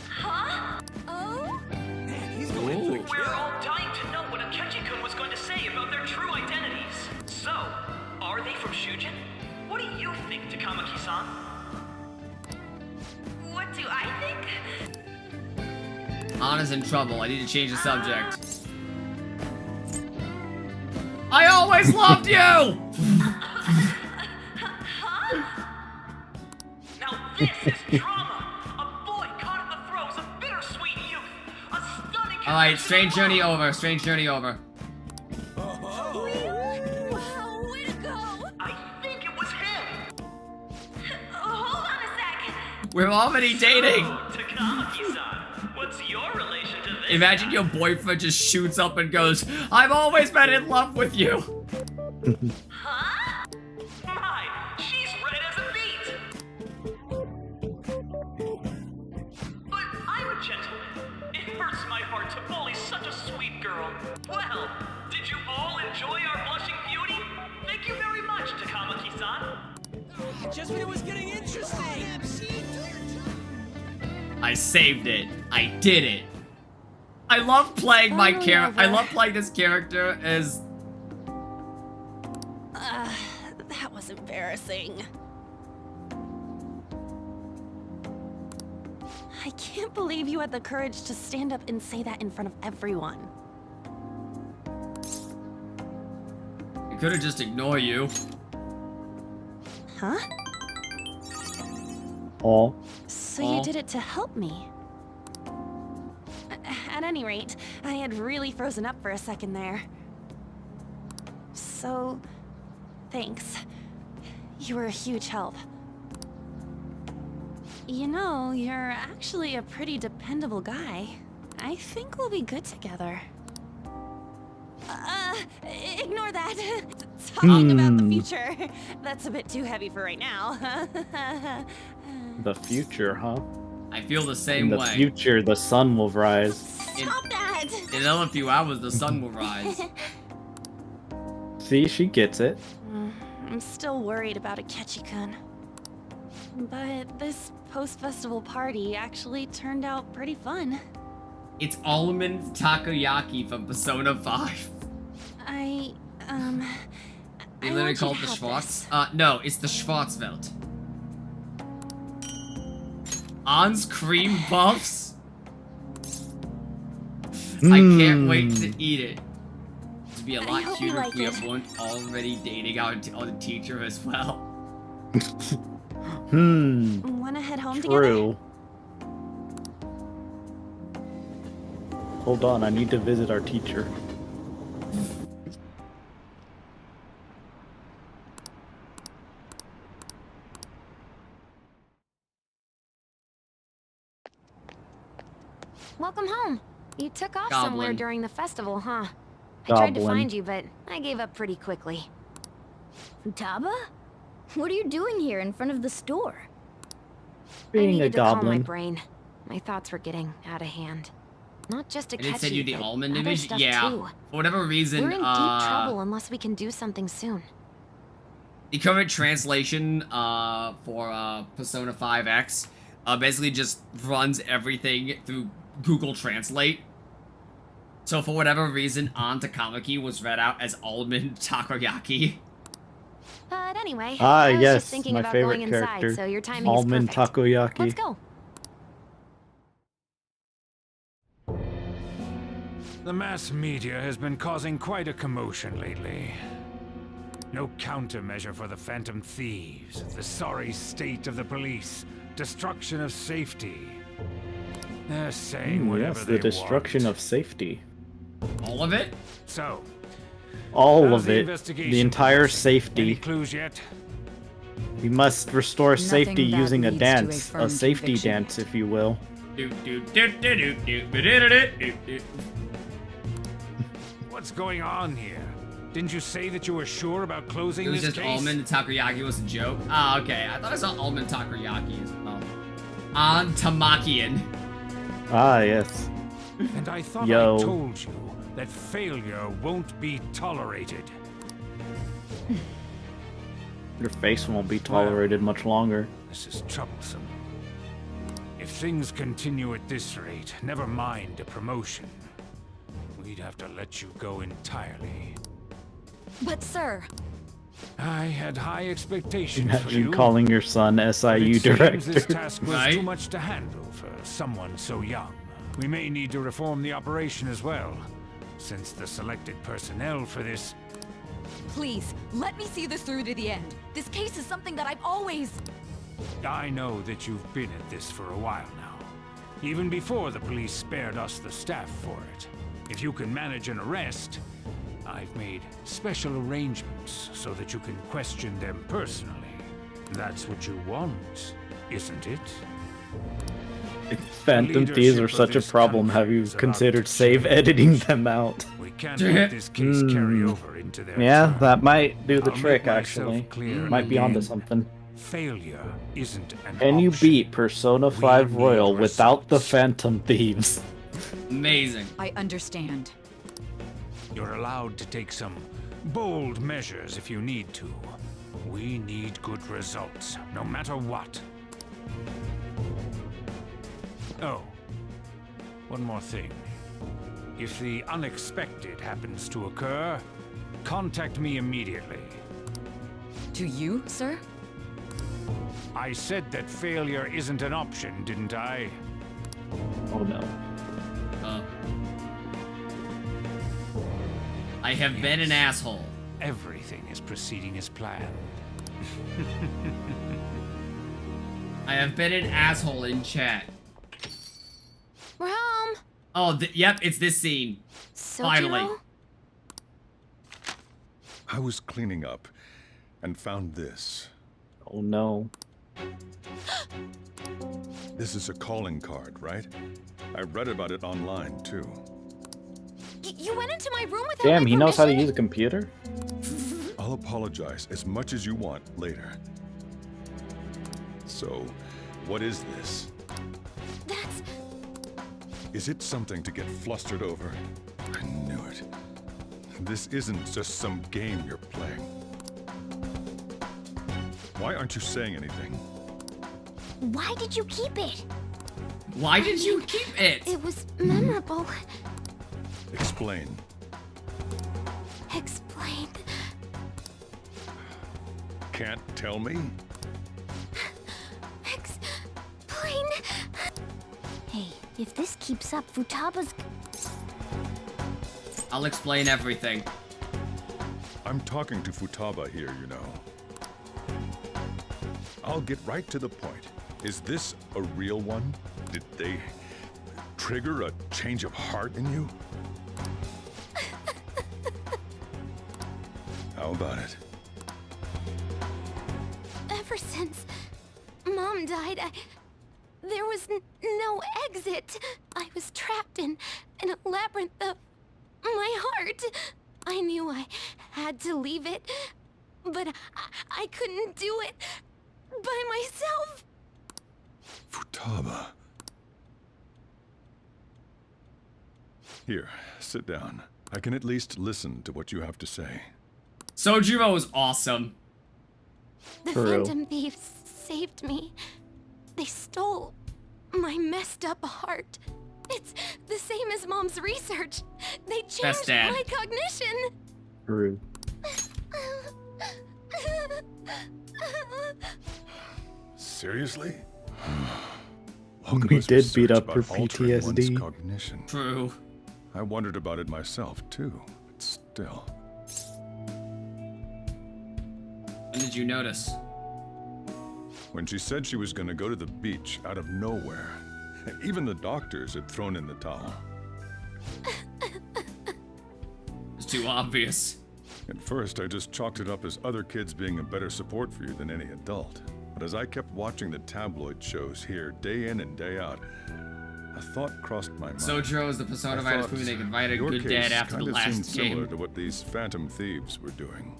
[SPEAKER 14] Huh? Oh?
[SPEAKER 8] We're all dying to know what Akechi-kun was going to say about their true identities. So, are they from Shujin? What do you think, Takamaki-san?
[SPEAKER 14] What do I think?
[SPEAKER 1] Anna's in trouble. I need to change the subject. I always loved you!
[SPEAKER 8] Now this is drama! A boy caught in the throes of bittersweet youth! A stunning...
[SPEAKER 1] Alright, strange journey over. Strange journey over.
[SPEAKER 14] Wow, way to go!
[SPEAKER 8] I think it was him!
[SPEAKER 14] Hold on a sec.
[SPEAKER 1] We're already dating!
[SPEAKER 8] Takamaki-san, what's your relation to this?
[SPEAKER 1] Imagine your boyfriend just shoots up and goes, I've always been in love with you!
[SPEAKER 8] Huh? My, she's red as a beet! But I'm a gentleman. It hurts my heart to bully such a sweet girl. Well, did you all enjoy our blushing beauty? Thank you very much, Takamaki-san.
[SPEAKER 17] Just when it was getting interesting.
[SPEAKER 1] I saved it. I did it. I love playing my character. I love playing this character as...
[SPEAKER 15] That was embarrassing. I can't believe you had the courage to stand up and say that in front of everyone.
[SPEAKER 1] I could've just ignored you.
[SPEAKER 15] Huh?
[SPEAKER 2] Oh.
[SPEAKER 15] So you did it to help me. At any rate, I had really frozen up for a second there. So, thanks. You were a huge help. You know, you're actually a pretty dependable guy. I think we'll be good together. Ignore that. Talking about the future. That's a bit too heavy for right now.
[SPEAKER 2] The future, huh?
[SPEAKER 1] I feel the same
[SPEAKER 2] In the
[SPEAKER 1] way.
[SPEAKER 2] future, the sun will rise.
[SPEAKER 15] Stop that!
[SPEAKER 1] In another few hours, the sun will rise.
[SPEAKER 2] See, she gets it.
[SPEAKER 15] I'm still worried about Akechi-kun. But this post-festival party actually turned out pretty fun.
[SPEAKER 1] It's almond takoyaki from Persona 5. They literally call it the Schwarz. No, it's the Schwarzwelt. An's cream puffs. I can't wait to eat it. It'd be a lot cuter if we weren't already dating our teacher as well.
[SPEAKER 15] Wanna head home
[SPEAKER 2] True. Hold on, I need to visit our teacher.
[SPEAKER 3] Welcome home. You took off
[SPEAKER 1] Goblin.
[SPEAKER 3] somewhere during the festival, huh? I tried to
[SPEAKER 2] Goblin.
[SPEAKER 3] find you, but I gave up pretty quickly. Futaba? What are you doing here in front of the store? I
[SPEAKER 2] Being a
[SPEAKER 3] needed to calm my
[SPEAKER 2] goblin.
[SPEAKER 3] brain. My thoughts were getting out of hand. Not just a
[SPEAKER 1] And it said you the almond image?
[SPEAKER 3] stuff
[SPEAKER 1] Yeah.
[SPEAKER 3] too.
[SPEAKER 1] For whatever reason,
[SPEAKER 3] We're in deep trouble unless we can do something soon.
[SPEAKER 1] the current translation for Persona 5X basically just runs everything through Google Translate. So for whatever reason, An Takamaki was read out as almond takoyaki.
[SPEAKER 3] But anyway,
[SPEAKER 2] Ah,
[SPEAKER 3] I was
[SPEAKER 2] yes,
[SPEAKER 3] just thinking
[SPEAKER 2] my
[SPEAKER 3] about
[SPEAKER 2] favorite
[SPEAKER 3] going inside,
[SPEAKER 2] character.
[SPEAKER 3] so your timing
[SPEAKER 2] Almond
[SPEAKER 3] is perfect.
[SPEAKER 2] takoyaki.
[SPEAKER 3] Let's go.
[SPEAKER 18] The mass media has been causing quite a commotion lately. No countermeasure for the Phantom Thieves, the sorry state of the police, destruction of safety. They're saying whatever
[SPEAKER 2] yes,
[SPEAKER 18] they
[SPEAKER 2] the destruction
[SPEAKER 18] want.
[SPEAKER 2] of safety.
[SPEAKER 1] All of it?
[SPEAKER 18] So,
[SPEAKER 2] All
[SPEAKER 18] how's
[SPEAKER 2] of
[SPEAKER 18] the
[SPEAKER 2] it.
[SPEAKER 18] investigation
[SPEAKER 2] The entire
[SPEAKER 18] progressing? Any
[SPEAKER 2] safety.
[SPEAKER 18] clues yet?
[SPEAKER 2] We must restore
[SPEAKER 19] Nothing
[SPEAKER 2] safety
[SPEAKER 19] that
[SPEAKER 2] using a
[SPEAKER 19] leads to a
[SPEAKER 2] dance,
[SPEAKER 19] firm
[SPEAKER 2] a safety
[SPEAKER 19] conviction
[SPEAKER 2] dance, if you will.
[SPEAKER 18] What's going on here? Didn't you say that you were sure about closing
[SPEAKER 1] It was
[SPEAKER 18] this
[SPEAKER 1] just
[SPEAKER 18] case?
[SPEAKER 1] almond takoyaki was a joke. Ah, okay. I thought I saw almond takoyaki as well. An Tamakian.
[SPEAKER 2] Ah, yes.
[SPEAKER 18] And I thought
[SPEAKER 2] Yo.
[SPEAKER 18] I told you that failure won't be tolerated.
[SPEAKER 2] Your face won't be tolerated much longer.
[SPEAKER 18] This is troublesome. If things continue at this rate, never mind a promotion. We'd have to let you go entirely.
[SPEAKER 19] But sir,
[SPEAKER 18] I had high expectations for
[SPEAKER 2] Imagine
[SPEAKER 18] you.
[SPEAKER 2] calling your son
[SPEAKER 18] but
[SPEAKER 2] SIU
[SPEAKER 18] it seems
[SPEAKER 2] director.
[SPEAKER 18] this task was
[SPEAKER 1] Right?
[SPEAKER 18] too much to handle for someone so young. We may need to reform the operation as well, since the selected personnel for this...
[SPEAKER 19] please, let me see this through to the end. This case is something that I've always...
[SPEAKER 18] I know that you've been at this for a while now, even before the police spared us the staff for it. If you can manage an arrest, I've made special arrangements so that you can question them personally. That's what you want, isn't it?
[SPEAKER 2] If Phantom Thieves are such a problem, have you considered save editing them out?
[SPEAKER 18] We can't let this case carry over into their
[SPEAKER 2] Yeah,
[SPEAKER 18] term.
[SPEAKER 2] that might do the
[SPEAKER 18] I'll
[SPEAKER 2] trick,
[SPEAKER 18] make myself
[SPEAKER 2] actually.
[SPEAKER 18] clear
[SPEAKER 2] Might be onto
[SPEAKER 18] again.
[SPEAKER 2] something.
[SPEAKER 18] Failure isn't an
[SPEAKER 2] Can you
[SPEAKER 18] option.
[SPEAKER 2] beat Persona 5 Royal without the Phantom Thieves?
[SPEAKER 1] Amazing.
[SPEAKER 19] I understand.
[SPEAKER 18] You're allowed to take some bold measures if you need to. We need good results, no matter what. Oh, one more thing. If the unexpected happens to occur, contact me immediately.
[SPEAKER 19] To you, sir?
[SPEAKER 18] I said that failure isn't an option, didn't I?
[SPEAKER 2] Oh no.
[SPEAKER 1] I have been an asshole.
[SPEAKER 18] Everything is proceeding as planned.
[SPEAKER 1] I have been an asshole in chat.
[SPEAKER 3] We're home.
[SPEAKER 1] Oh, yep, it's this scene. Finally.
[SPEAKER 10] I was cleaning up and found this.
[SPEAKER 2] Oh no.
[SPEAKER 10] This is a calling card, right? I read about it online, too.
[SPEAKER 3] You went into my room without
[SPEAKER 2] Damn,
[SPEAKER 3] my
[SPEAKER 2] he knows how to
[SPEAKER 3] permission?
[SPEAKER 2] use a computer?
[SPEAKER 10] I'll apologize as much as you want later. So, what is this?
[SPEAKER 3] That's...
[SPEAKER 10] Is it something to get flustered over? I knew it. This isn't just some game you're playing. Why aren't you saying anything?
[SPEAKER 3] Why did you keep it?
[SPEAKER 1] Why did you keep it?
[SPEAKER 3] It was memorable.
[SPEAKER 10] Explain.
[SPEAKER 3] Explain.
[SPEAKER 10] Can't tell me?
[SPEAKER 3] Explain. Hey, if this keeps up, Futaba's...
[SPEAKER 1] I'll explain everything.
[SPEAKER 10] I'm talking to Futaba here, you know. I'll get right to the point. Is this a real one? Did they trigger a change of heart in you? How about it?
[SPEAKER 3] Ever since Mom died, there was no exit. I was trapped in a labyrinth of my heart. I knew I had to leave it, but I couldn't do it by myself.
[SPEAKER 10] Futaba. Here, sit down. I can at least listen to what you have to say.
[SPEAKER 1] Sojiro is awesome.
[SPEAKER 3] The Phantom Thieves saved me. They stole my messed up heart. It's the same as Mom's research. They changed my cognition.
[SPEAKER 2] True.
[SPEAKER 10] Seriously?
[SPEAKER 2] We did beat up her PTSD.
[SPEAKER 10] Cognition.
[SPEAKER 1] True.
[SPEAKER 10] I wondered about it myself too, but still.
[SPEAKER 1] When did you notice?
[SPEAKER 10] When she said she was going to go to the beach out of nowhere. Even the doctors had thrown in the towel.
[SPEAKER 1] It's too obvious.
[SPEAKER 10] At first, I just chalked it up as other kids being a better support for you than any adult. But as I kept watching the tabloid shows here, day in and day out, a thought crossed my mind.
[SPEAKER 1] Sojiro is the persona virus proving they could fight a good dad after the last
[SPEAKER 10] seemed similar
[SPEAKER 1] game.
[SPEAKER 10] to what these Phantom Thieves were doing.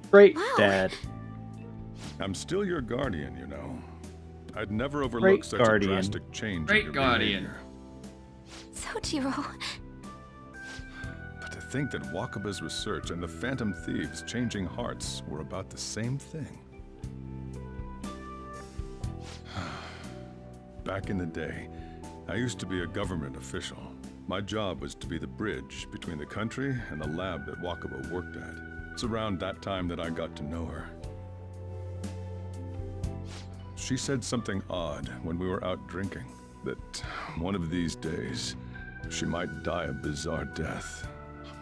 [SPEAKER 2] Great dad.
[SPEAKER 10] I'm still your guardian, you know. I'd never overlook such a drastic change in your behavior.
[SPEAKER 3] Sojiro.
[SPEAKER 10] But to think that Wakaba's research and the Phantom Thieves changing hearts were about the same thing. Back in the day, I used to be a government official. My job was to be the bridge between the country and the lab that Wakaba worked at. It's around that time that I got to know her. She said something odd when we were out drinking, that one of these days, she might die a bizarre death.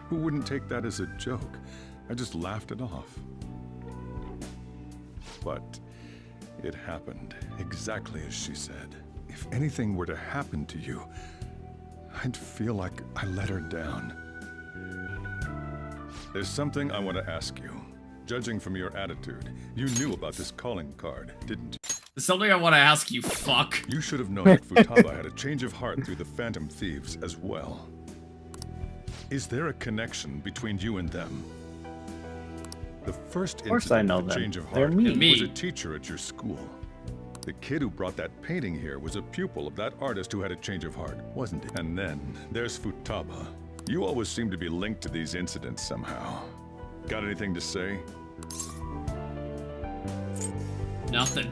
[SPEAKER 10] Who wouldn't take that as a joke? I just laughed it off. But it happened exactly as she said. If anything were to happen to you, I'd feel like I let her down. There's something I want to ask you. Judging from your attitude, you knew about this calling card, didn't you?
[SPEAKER 1] There's something I want to ask you, fuck.
[SPEAKER 10] You should have known that Futaba had a change of heart through the Phantom Thieves as well. Is there a connection between you and them? The first incident of change of heart was a teacher at your school. The kid who brought that painting here was a pupil of that artist who had a change of heart, wasn't he? And then there's Futaba. You always seem to be linked to these incidents somehow. Got anything to say?
[SPEAKER 1] Nothing.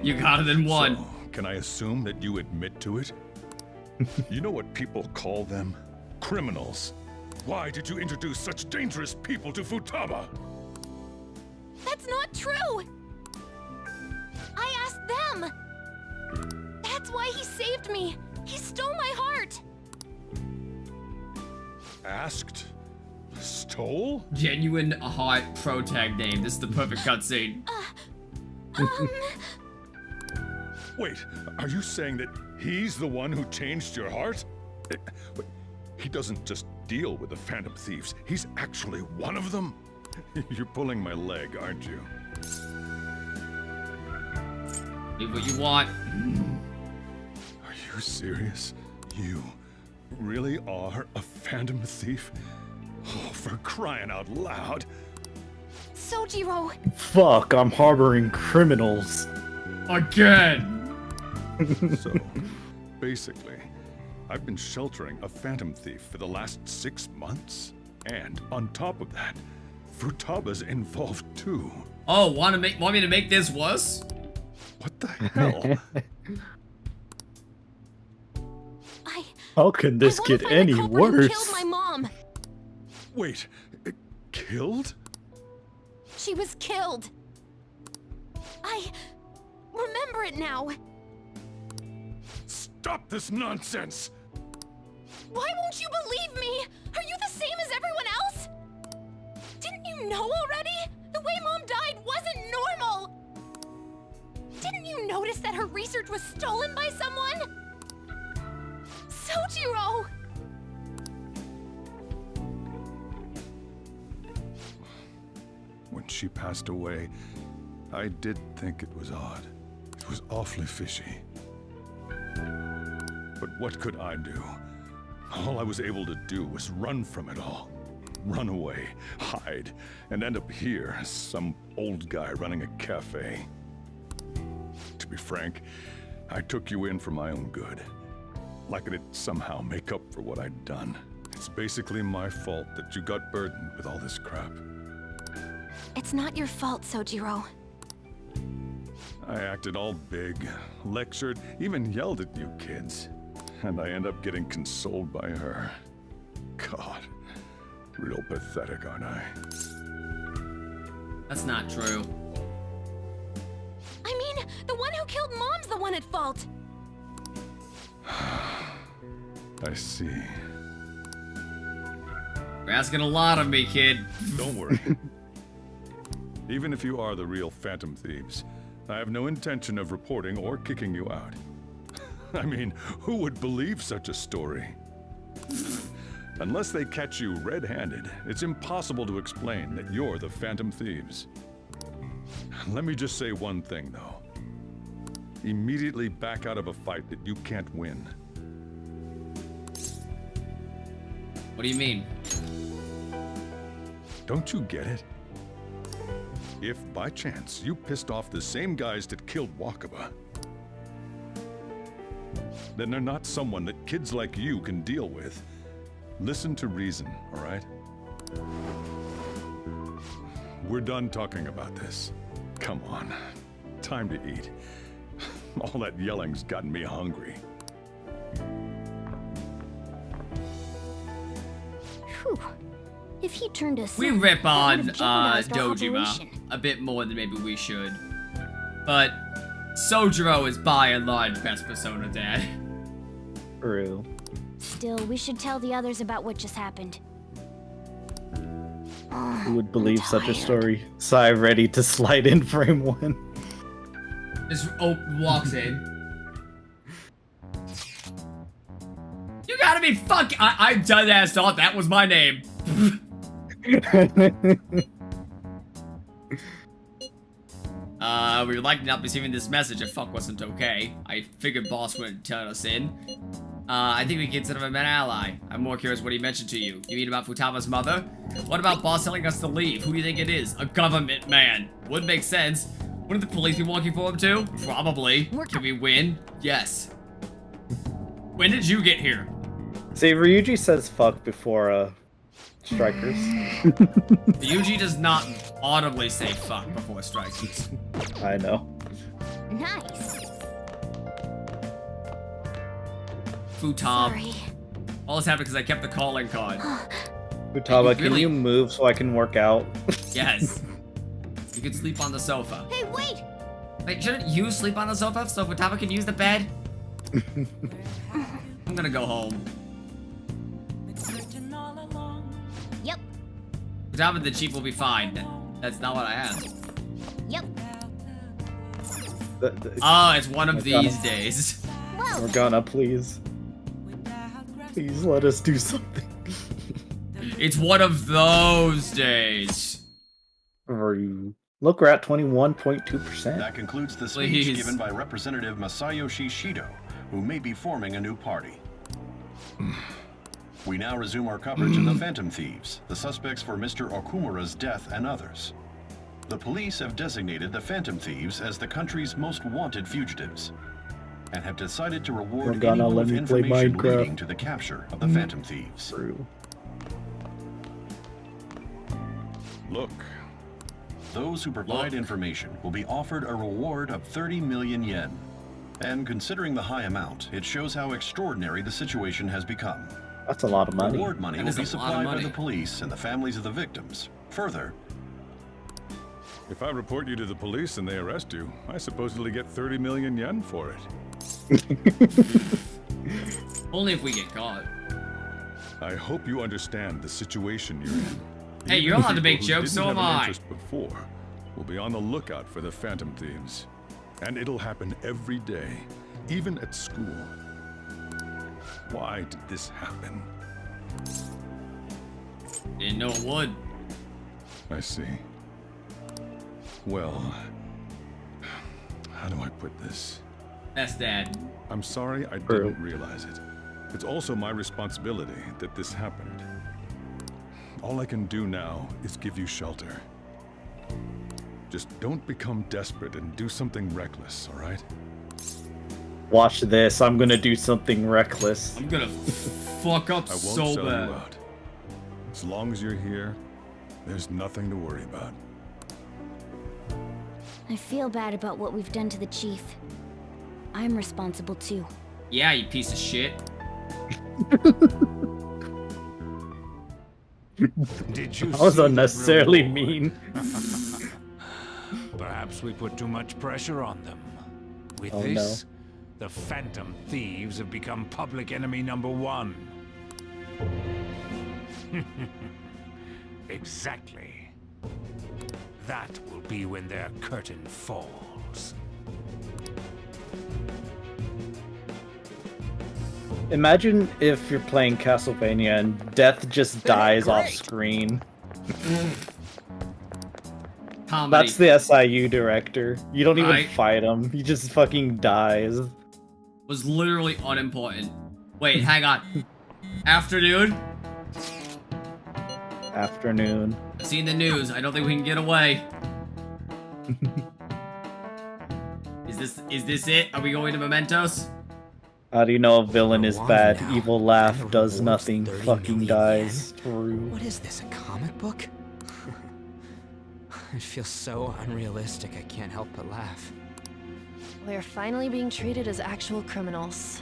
[SPEAKER 1] You got it in one.
[SPEAKER 10] So, can I assume that you admit to it? You know what people call them? Criminals. Why did you introduce such dangerous people to Futaba?
[SPEAKER 3] That's not true! I asked them! That's why he saved me! He stole my heart!
[SPEAKER 10] Asked? Stole?
[SPEAKER 1] Genuine heart pro tag name. This is the perfect cutscene.
[SPEAKER 10] Wait, are you saying that he's the one who changed your heart? He doesn't just deal with the Phantom Thieves. He's actually one of them? You're pulling my leg, aren't you?
[SPEAKER 1] Do what you want.
[SPEAKER 10] Are you serious? You really are a phantom thief? Oh, for crying out loud.
[SPEAKER 3] Sojiro!
[SPEAKER 2] Fuck, I'm harboring criminals.
[SPEAKER 1] Again!
[SPEAKER 10] So, basically, I've been sheltering a phantom thief for the last 6 months. And on top of that, Futaba's involved too.
[SPEAKER 1] Oh, want me to make this worse?
[SPEAKER 10] What the hell?
[SPEAKER 2] How can this get any worse?
[SPEAKER 3] Killed my mom.
[SPEAKER 10] Wait, killed?
[SPEAKER 3] She was killed. I remember it now.
[SPEAKER 10] Stop this nonsense!
[SPEAKER 3] Why won't you believe me? Are you the same as everyone else? Didn't you know already? The way Mom died wasn't normal. Didn't you notice that her research was stolen by someone? Sojiro!
[SPEAKER 10] When she passed away, I did think it was odd. It was awfully fishy. But what could I do? All I was able to do was run from it all. Run away, hide, and end up here as some old guy running a cafe. To be frank, I took you in for my own good. Like it'd somehow make up for what I'd done. It's basically my fault that you got burdened with all this crap.
[SPEAKER 3] It's not your fault, Sojiro.
[SPEAKER 10] I acted all big, lectured, even yelled at you kids. And I end up getting consoled by her. God, real pathetic, aren't I?
[SPEAKER 1] That's not true.
[SPEAKER 3] I mean, the one who killed Mom's the one at fault.
[SPEAKER 10] I see.
[SPEAKER 1] You're asking a lot of me, kid.
[SPEAKER 10] Don't worry. Even if you are the real phantom thieves, I have no intention of reporting or kicking you out. I mean, who would believe such a story? Unless they catch you red-handed, it's impossible to explain that you're the phantom thieves. Let me just say one thing, though. Immediately back out of a fight that you can't win.
[SPEAKER 1] What do you mean?
[SPEAKER 10] Don't you get it? If, by chance, you pissed off the same guys that killed Wakaba, then they're not someone that kids like you can deal with. Listen to reason, all right? We're done talking about this. Come on. Time to eat. All that yelling's gotten me hungry.
[SPEAKER 3] Whew. If he turned us
[SPEAKER 1] We rip on Dojima a bit more than maybe we should. But Sojiro is by and large best Persona dad.
[SPEAKER 2] True.
[SPEAKER 3] Still, we should tell the others about what just happened.
[SPEAKER 2] Who would believe such a story? Sai ready to slide in frame 1.
[SPEAKER 1] Just walks in. You gotta be fucking. I dead ass thought that was my name. We would like to not be receiving this message if fuck wasn't okay. I figured boss wouldn't turn us in. I think we consider him an ally. I'm more curious what he mentioned to you. You mean about Futaba's mother? What about boss telling us to leave? Who do you think it is? A government man. Would make sense. Wouldn't the police be working for him too? Probably. Can we win? Yes. When did you get here?
[SPEAKER 2] See, Ryuji says fuck before, strikers.
[SPEAKER 1] Ryuji does not audibly say fuck before strikers.
[SPEAKER 2] I know.
[SPEAKER 3] Nice.
[SPEAKER 1] Futab. All this happened because I kept the calling card.
[SPEAKER 2] Futaba, can you move so I can work out?
[SPEAKER 1] Yes. You can sleep on the sofa.
[SPEAKER 3] Hey, wait!
[SPEAKER 1] Wait, shouldn't you sleep on the sofa so Futaba can use the bed? I'm gonna go home.
[SPEAKER 3] Yep.
[SPEAKER 1] Futaba the chief will be fine. That's not what I asked.
[SPEAKER 3] Yep.
[SPEAKER 1] Oh, it's one of these days.
[SPEAKER 2] Morgana, please. Please let us do something.
[SPEAKER 1] It's one of those days.
[SPEAKER 2] Ryu. Look, we're at 21.2%.
[SPEAKER 12] That concludes the speech given by Representative Masayoshi Shido, who may be forming a new party. We now resume our coverage of the Phantom Thieves, the suspects for Mr. Okumura's death and others. The police have designated the Phantom Thieves as the country's most wanted fugitives, and have decided to reward anyone with information leading to the capture of the Phantom Thieves.
[SPEAKER 10] Look.
[SPEAKER 12] Those who provide information will be offered a reward of 30 million yen. And considering the high amount, it shows how extraordinary the situation has become.
[SPEAKER 2] That's a lot of money.
[SPEAKER 12] Reward money will be supplied by the police and the families of the victims. Further,
[SPEAKER 10] if I report you to the police and they arrest you, I supposedly get 30 million yen for it.
[SPEAKER 1] Only if we get caught.
[SPEAKER 10] I hope you understand the situation you're in.
[SPEAKER 1] Hey, you're allowed to make jokes, so am I.
[SPEAKER 10] Before, we'll be on the lookout for the Phantom Thieves. And it'll happen every day, even at school. Why did this happen?
[SPEAKER 1] Didn't know it would.
[SPEAKER 10] I see. Well, how do I put this?
[SPEAKER 1] That's Dad.
[SPEAKER 10] I'm sorry I didn't realize it. It's also my responsibility that this happened. All I can do now is give you shelter. Just don't become desperate and do something reckless, all right?
[SPEAKER 2] Watch this. I'm gonna do something reckless.
[SPEAKER 1] I'm gonna fuck up so
[SPEAKER 10] I won't sell
[SPEAKER 1] bad.
[SPEAKER 10] you out. As long as you're here, there's nothing to worry about.
[SPEAKER 3] I feel bad about what we've done to the chief. I'm responsible too.
[SPEAKER 1] Yeah, you piece of shit.
[SPEAKER 18] Did you
[SPEAKER 2] That was
[SPEAKER 18] see the
[SPEAKER 2] unnecessarily
[SPEAKER 18] reward?
[SPEAKER 2] mean.
[SPEAKER 18] Perhaps we put too much pressure on them. With
[SPEAKER 2] Oh,
[SPEAKER 18] this, the Phantom Thieves have become public enemy #1. Exactly. That will be when their curtain falls.
[SPEAKER 2] Imagine if you're playing Castlevania and Death just dies off screen.
[SPEAKER 1] Comedy.
[SPEAKER 2] That's the SIU director. You don't even
[SPEAKER 1] Right.
[SPEAKER 2] fight him. He just fucking dies.
[SPEAKER 1] Was literally unimportant. Wait, hang on. Afternoon?
[SPEAKER 2] Afternoon.
[SPEAKER 1] Seen the news. I don't think we can get away. Is this it? Are we going to Mementos?
[SPEAKER 2] How do you know a villain is bad? Evil laugh does nothing. Fucking dies. True.
[SPEAKER 17] What is this, a comic book? It feels so unrealistic, I can't help but laugh.
[SPEAKER 15] We're finally being treated as actual criminals.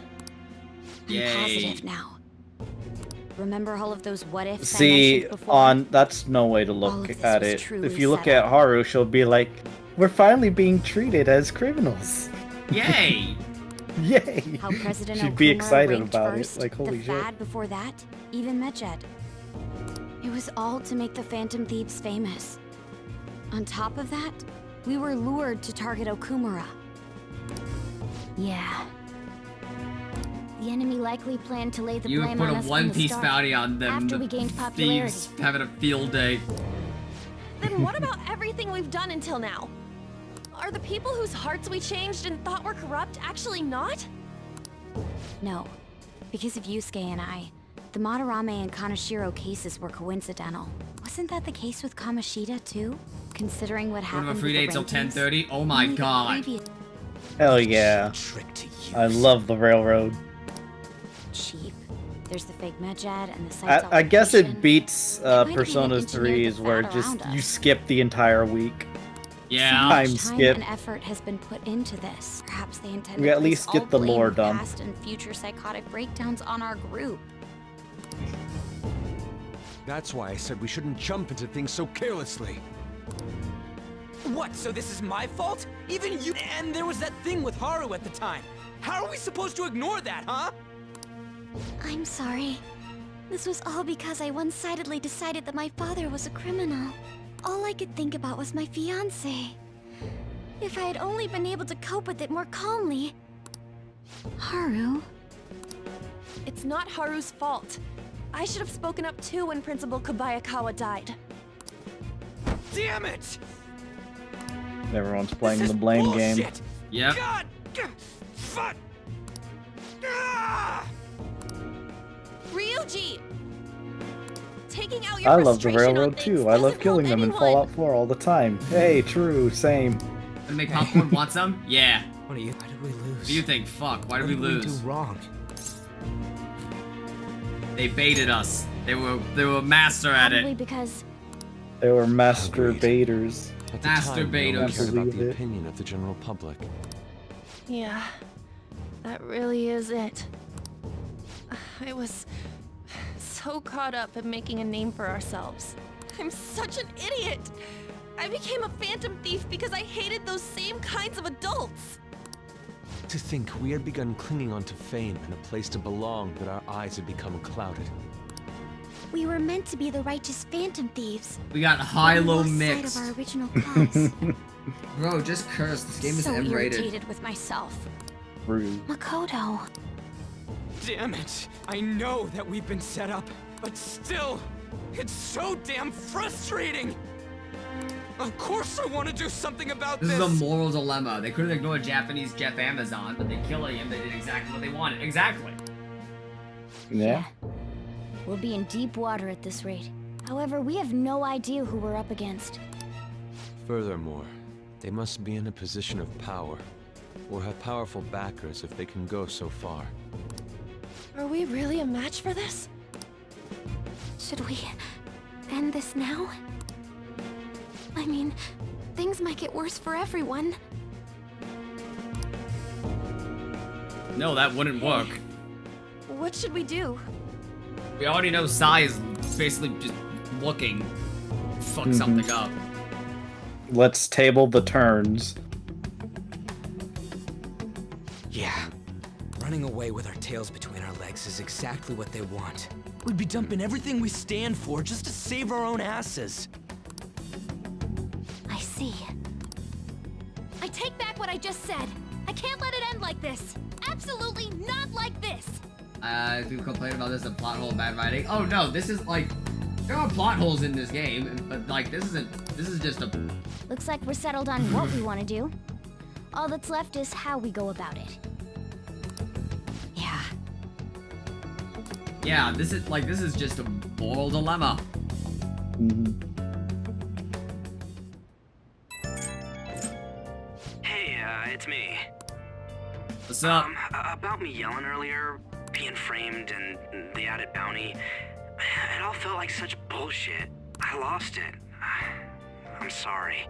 [SPEAKER 3] I'm positive now. Remember all of those what-ifs I
[SPEAKER 2] See,
[SPEAKER 3] mentioned before?
[SPEAKER 2] on that's no way to
[SPEAKER 3] All
[SPEAKER 2] look
[SPEAKER 3] of this
[SPEAKER 2] at
[SPEAKER 3] was
[SPEAKER 2] it.
[SPEAKER 3] truly
[SPEAKER 2] If you look
[SPEAKER 3] set
[SPEAKER 2] at Haru, she'll be like, "We're finally being treated as criminals."
[SPEAKER 1] Yay!
[SPEAKER 2] Yay!
[SPEAKER 3] How President
[SPEAKER 2] She'd be
[SPEAKER 3] Okumura
[SPEAKER 2] excited
[SPEAKER 3] ranked
[SPEAKER 2] about
[SPEAKER 3] first,
[SPEAKER 2] it. Like, holy
[SPEAKER 3] the
[SPEAKER 2] shit.
[SPEAKER 3] fad before that, even Medjed. It was all to make the Phantom Thieves famous. On top of that, we were lured to target Okumura. Yeah. The enemy likely planned to lay the
[SPEAKER 1] You
[SPEAKER 3] blame
[SPEAKER 1] put
[SPEAKER 3] on
[SPEAKER 1] a
[SPEAKER 3] us from
[SPEAKER 1] One
[SPEAKER 3] the
[SPEAKER 1] Piece
[SPEAKER 3] start,
[SPEAKER 1] bounty on them.
[SPEAKER 3] after
[SPEAKER 1] The
[SPEAKER 3] we gained popularity.
[SPEAKER 1] thieves having a field day.
[SPEAKER 15] Then what about everything we've done until now? Are the people whose hearts we changed and thought were corrupt actually not?
[SPEAKER 3] No, because of Yusuke and I, the Madarame and Kaneshiro cases were coincidental. Wasn't that the case with Kamoshida too? Considering what
[SPEAKER 1] Going
[SPEAKER 3] happened
[SPEAKER 1] to a free
[SPEAKER 3] with
[SPEAKER 1] day
[SPEAKER 3] the
[SPEAKER 1] till
[SPEAKER 3] rankings?
[SPEAKER 1] 10:30. Oh my
[SPEAKER 3] Only the
[SPEAKER 1] god.
[SPEAKER 3] previous
[SPEAKER 2] Hell yeah. I love the railroad.
[SPEAKER 3] cheap. There's the fake Medjed and the site's
[SPEAKER 2] I guess
[SPEAKER 3] altercation.
[SPEAKER 2] it beats
[SPEAKER 3] might have even
[SPEAKER 2] Persona
[SPEAKER 3] engineered
[SPEAKER 2] 3's
[SPEAKER 3] the
[SPEAKER 2] where
[SPEAKER 3] fat
[SPEAKER 2] just
[SPEAKER 3] around
[SPEAKER 2] you
[SPEAKER 3] us.
[SPEAKER 2] skip the entire week.
[SPEAKER 1] Yeah.
[SPEAKER 3] So
[SPEAKER 2] Time
[SPEAKER 3] much
[SPEAKER 2] skip.
[SPEAKER 3] and effort has been put into this. Perhaps they intended
[SPEAKER 2] We at
[SPEAKER 3] to place
[SPEAKER 2] least get
[SPEAKER 3] all
[SPEAKER 2] the
[SPEAKER 3] blame
[SPEAKER 2] lore
[SPEAKER 3] of
[SPEAKER 2] done.
[SPEAKER 3] past and future psychotic breakdowns on our group.
[SPEAKER 17] That's why I said we shouldn't jump into things so carelessly. What, so this is my fault? Even you— And there was that thing with Haru at the time. How are we supposed to ignore that, huh?
[SPEAKER 3] I'm sorry. This was all because I one-sidedly decided that my father was a criminal. All I could think about was my fiancé. If I had only been able to cope with it more calmly. Haru?
[SPEAKER 15] It's not Haru's fault. I should have spoken up too when Principal Kobayakawa died.
[SPEAKER 17] Damn it!
[SPEAKER 2] Everyone's playing the blame game.
[SPEAKER 1] Yep.
[SPEAKER 11] God! Fuck!
[SPEAKER 6] Ryuji! Taking out your
[SPEAKER 2] I love the
[SPEAKER 6] frustration on
[SPEAKER 2] railroad
[SPEAKER 6] things
[SPEAKER 2] too. I love
[SPEAKER 6] doesn't
[SPEAKER 2] killing
[SPEAKER 6] help
[SPEAKER 2] them in
[SPEAKER 6] anyone.
[SPEAKER 2] Fallout 4 all the time. Hey, true, same.
[SPEAKER 1] Gonna make popcorn. Want some? Yeah.
[SPEAKER 16] What do you? Why did we lose?
[SPEAKER 1] What do you think? Fuck. Why did we
[SPEAKER 16] What did we
[SPEAKER 1] lose?
[SPEAKER 16] do wrong?
[SPEAKER 1] They baited us. They were master at
[SPEAKER 3] Probably
[SPEAKER 1] it.
[SPEAKER 3] because
[SPEAKER 2] They were masturbators.
[SPEAKER 7] At the time, no one
[SPEAKER 1] Masturbators.
[SPEAKER 7] cared about
[SPEAKER 2] Believe
[SPEAKER 7] the
[SPEAKER 2] it.
[SPEAKER 7] opinion of the general public.
[SPEAKER 15] Yeah, that really is it. I was so caught up in making a name for ourselves.
[SPEAKER 6] I'm such an idiot! I became a phantom thief because I hated those same kinds of adults!
[SPEAKER 7] To think we had begun clinging onto fame and a place to belong, but our eyes had become clouded.
[SPEAKER 3] we were meant to be the righteous phantom thieves.
[SPEAKER 1] We got
[SPEAKER 3] but we
[SPEAKER 1] high-low
[SPEAKER 3] lost
[SPEAKER 1] mixed.
[SPEAKER 3] sight of our original cause.
[SPEAKER 1] Bro, just curse. This game is
[SPEAKER 3] so
[SPEAKER 1] M-rated.
[SPEAKER 3] irritated with myself.
[SPEAKER 2] Rude.
[SPEAKER 3] Makoto.
[SPEAKER 17] Damn it! I know that we've been set up, but still, it's so damn frustrating! Of course I want to do something about
[SPEAKER 1] This
[SPEAKER 17] this!
[SPEAKER 1] is a moral dilemma. They couldn't ignore Japanese Jeff Amazon, but they killing him. They did exactly what they wanted. Exactly.
[SPEAKER 2] Yeah.
[SPEAKER 3] We'll be in deep water at this rate. However, we have no idea who we're up against.
[SPEAKER 7] Furthermore, they must be in a position of power, or have powerful backers if they can go so far.
[SPEAKER 15] Are we really a match for this?
[SPEAKER 3] Should we end this now? I mean, things might get worse for everyone.
[SPEAKER 1] No, that wouldn't work.
[SPEAKER 6] What should we do?
[SPEAKER 1] We already know Sai is basically just looking to fuck something up.
[SPEAKER 2] Let's table the turns.
[SPEAKER 16] Yeah. Running away with our tails between our legs is exactly what they want. We'd be dumping everything we stand for just to save our own asses.
[SPEAKER 3] I see.
[SPEAKER 6] I take back what I just said. I can't let it end like this. Absolutely not like this.
[SPEAKER 1] People complain about this, a plot hole, bad writing. Oh no, this is like, there are plot holes in this game, but like this is just a.
[SPEAKER 3] Looks like we're settled on what we want to do. All that's left is how we go about it.
[SPEAKER 6] Yeah.
[SPEAKER 1] Yeah, this is just a moral dilemma.
[SPEAKER 11] Hey, it's me.
[SPEAKER 1] What's up?
[SPEAKER 11] About me yelling earlier, being framed, and the added bounty. It all felt like such bullshit. I lost it. I'm sorry.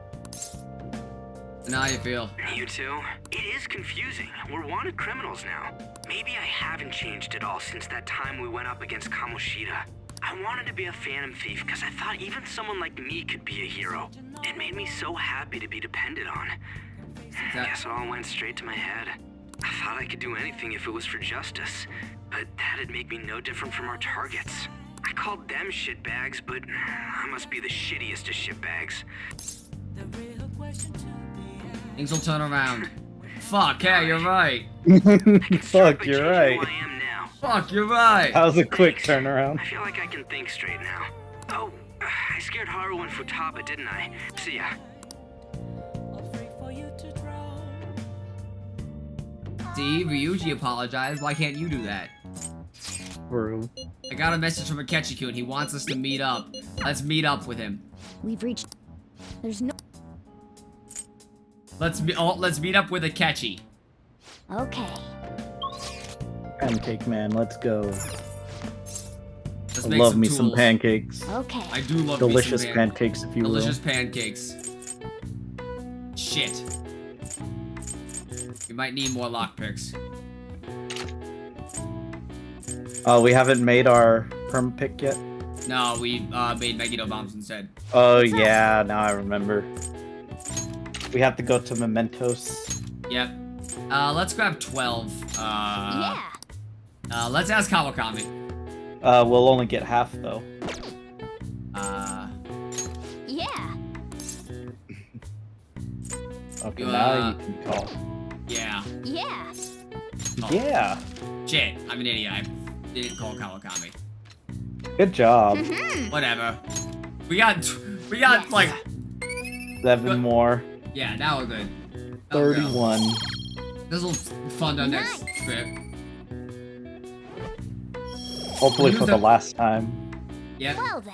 [SPEAKER 1] And how you feel?
[SPEAKER 11] You too? It is confusing. We're wanted criminals now. Maybe I haven't changed at all since that time we went up against Kamoshida. I wanted to be a phantom thief because I thought even someone like me could be a hero. It made me so happy to be depended on. I guess it all went straight to my head. I thought I could do anything if it was for justice, but that'd make me no different from our targets. I called them shitbags, but I must be the shittiest of shitbags.
[SPEAKER 1] Things will turn around. Fuck, yeah, you're right.
[SPEAKER 2] Fuck, you're right.
[SPEAKER 1] Fuck, you're right.
[SPEAKER 2] That was a quick turnaround.
[SPEAKER 11] I feel like I can think straight now. Oh, I scared Haru and Futaba, didn't I? See ya.
[SPEAKER 1] See, Ryuji apologized. Why can't you do that?
[SPEAKER 2] True.
[SPEAKER 1] I got a message from Akechi-kun. He wants us to meet up. Let's meet up with him.
[SPEAKER 3] We've reached. There's no.
[SPEAKER 1] Let's meet up with Akechi.
[SPEAKER 3] Okay.
[SPEAKER 2] Pancake man, let's go.
[SPEAKER 1] Let's
[SPEAKER 2] I
[SPEAKER 1] make
[SPEAKER 2] love
[SPEAKER 1] some
[SPEAKER 2] me
[SPEAKER 1] tools.
[SPEAKER 2] some pancakes.
[SPEAKER 3] Okay.
[SPEAKER 1] I do love
[SPEAKER 2] delicious
[SPEAKER 1] me some
[SPEAKER 2] pancakes, if you
[SPEAKER 1] delicious
[SPEAKER 2] will.
[SPEAKER 1] pancakes. Shit. We might need more lockpicks.
[SPEAKER 2] We haven't made our perm pick yet.
[SPEAKER 1] No, we made Megiddo bombs instead.
[SPEAKER 2] Oh yeah, now I remember. We have to go to Mementos.
[SPEAKER 1] Yep. Let's grab 12.
[SPEAKER 3] Yeah.
[SPEAKER 1] Let's ask Kawakami.
[SPEAKER 2] We'll only get half though.
[SPEAKER 3] Yeah.
[SPEAKER 2] Okay, now you can call.
[SPEAKER 1] Yeah.
[SPEAKER 3] Yeah.
[SPEAKER 1] Oh.
[SPEAKER 2] Yeah.
[SPEAKER 1] Shit, I'm an idiot. I didn't call Kawakami.
[SPEAKER 2] Good job.
[SPEAKER 1] Whatever. We got like
[SPEAKER 2] 7 more.
[SPEAKER 1] Yeah, now we're good.
[SPEAKER 2] 31.
[SPEAKER 1] This will fund our next trip.
[SPEAKER 2] Hopefully for the last time.
[SPEAKER 1] Yep.
[SPEAKER 3] Well then.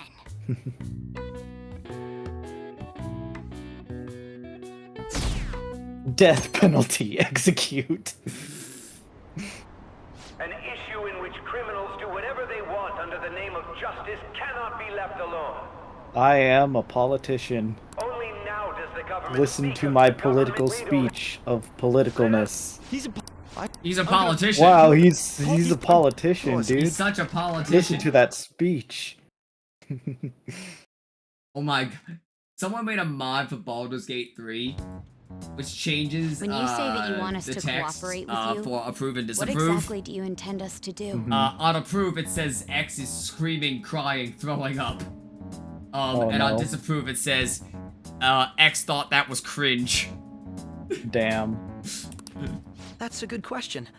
[SPEAKER 2] Death penalty. Execute.
[SPEAKER 20] An issue in which criminals do whatever they want under the name of justice cannot be left alone.
[SPEAKER 2] I am a politician.
[SPEAKER 20] Only now does the government
[SPEAKER 2] Listen to my political speech of politicalness.
[SPEAKER 1] He's a politician.
[SPEAKER 2] Wow, he's a politician, dude.
[SPEAKER 1] He's such a politician.
[SPEAKER 2] Listen to that speech.
[SPEAKER 1] Oh my god. Someone made a mod for Baldur's Gate 3, which changes
[SPEAKER 3] When you say that you want us
[SPEAKER 1] the
[SPEAKER 3] to
[SPEAKER 1] text,
[SPEAKER 3] cooperate with you,
[SPEAKER 1] for approve and
[SPEAKER 3] what
[SPEAKER 1] disapprove.
[SPEAKER 3] exactly do you intend us to do?
[SPEAKER 1] On approve, it says X is screaming, crying, throwing up. And on disapprove, it says X thought that was cringe.
[SPEAKER 2] Damn.
[SPEAKER 16] That's a good question.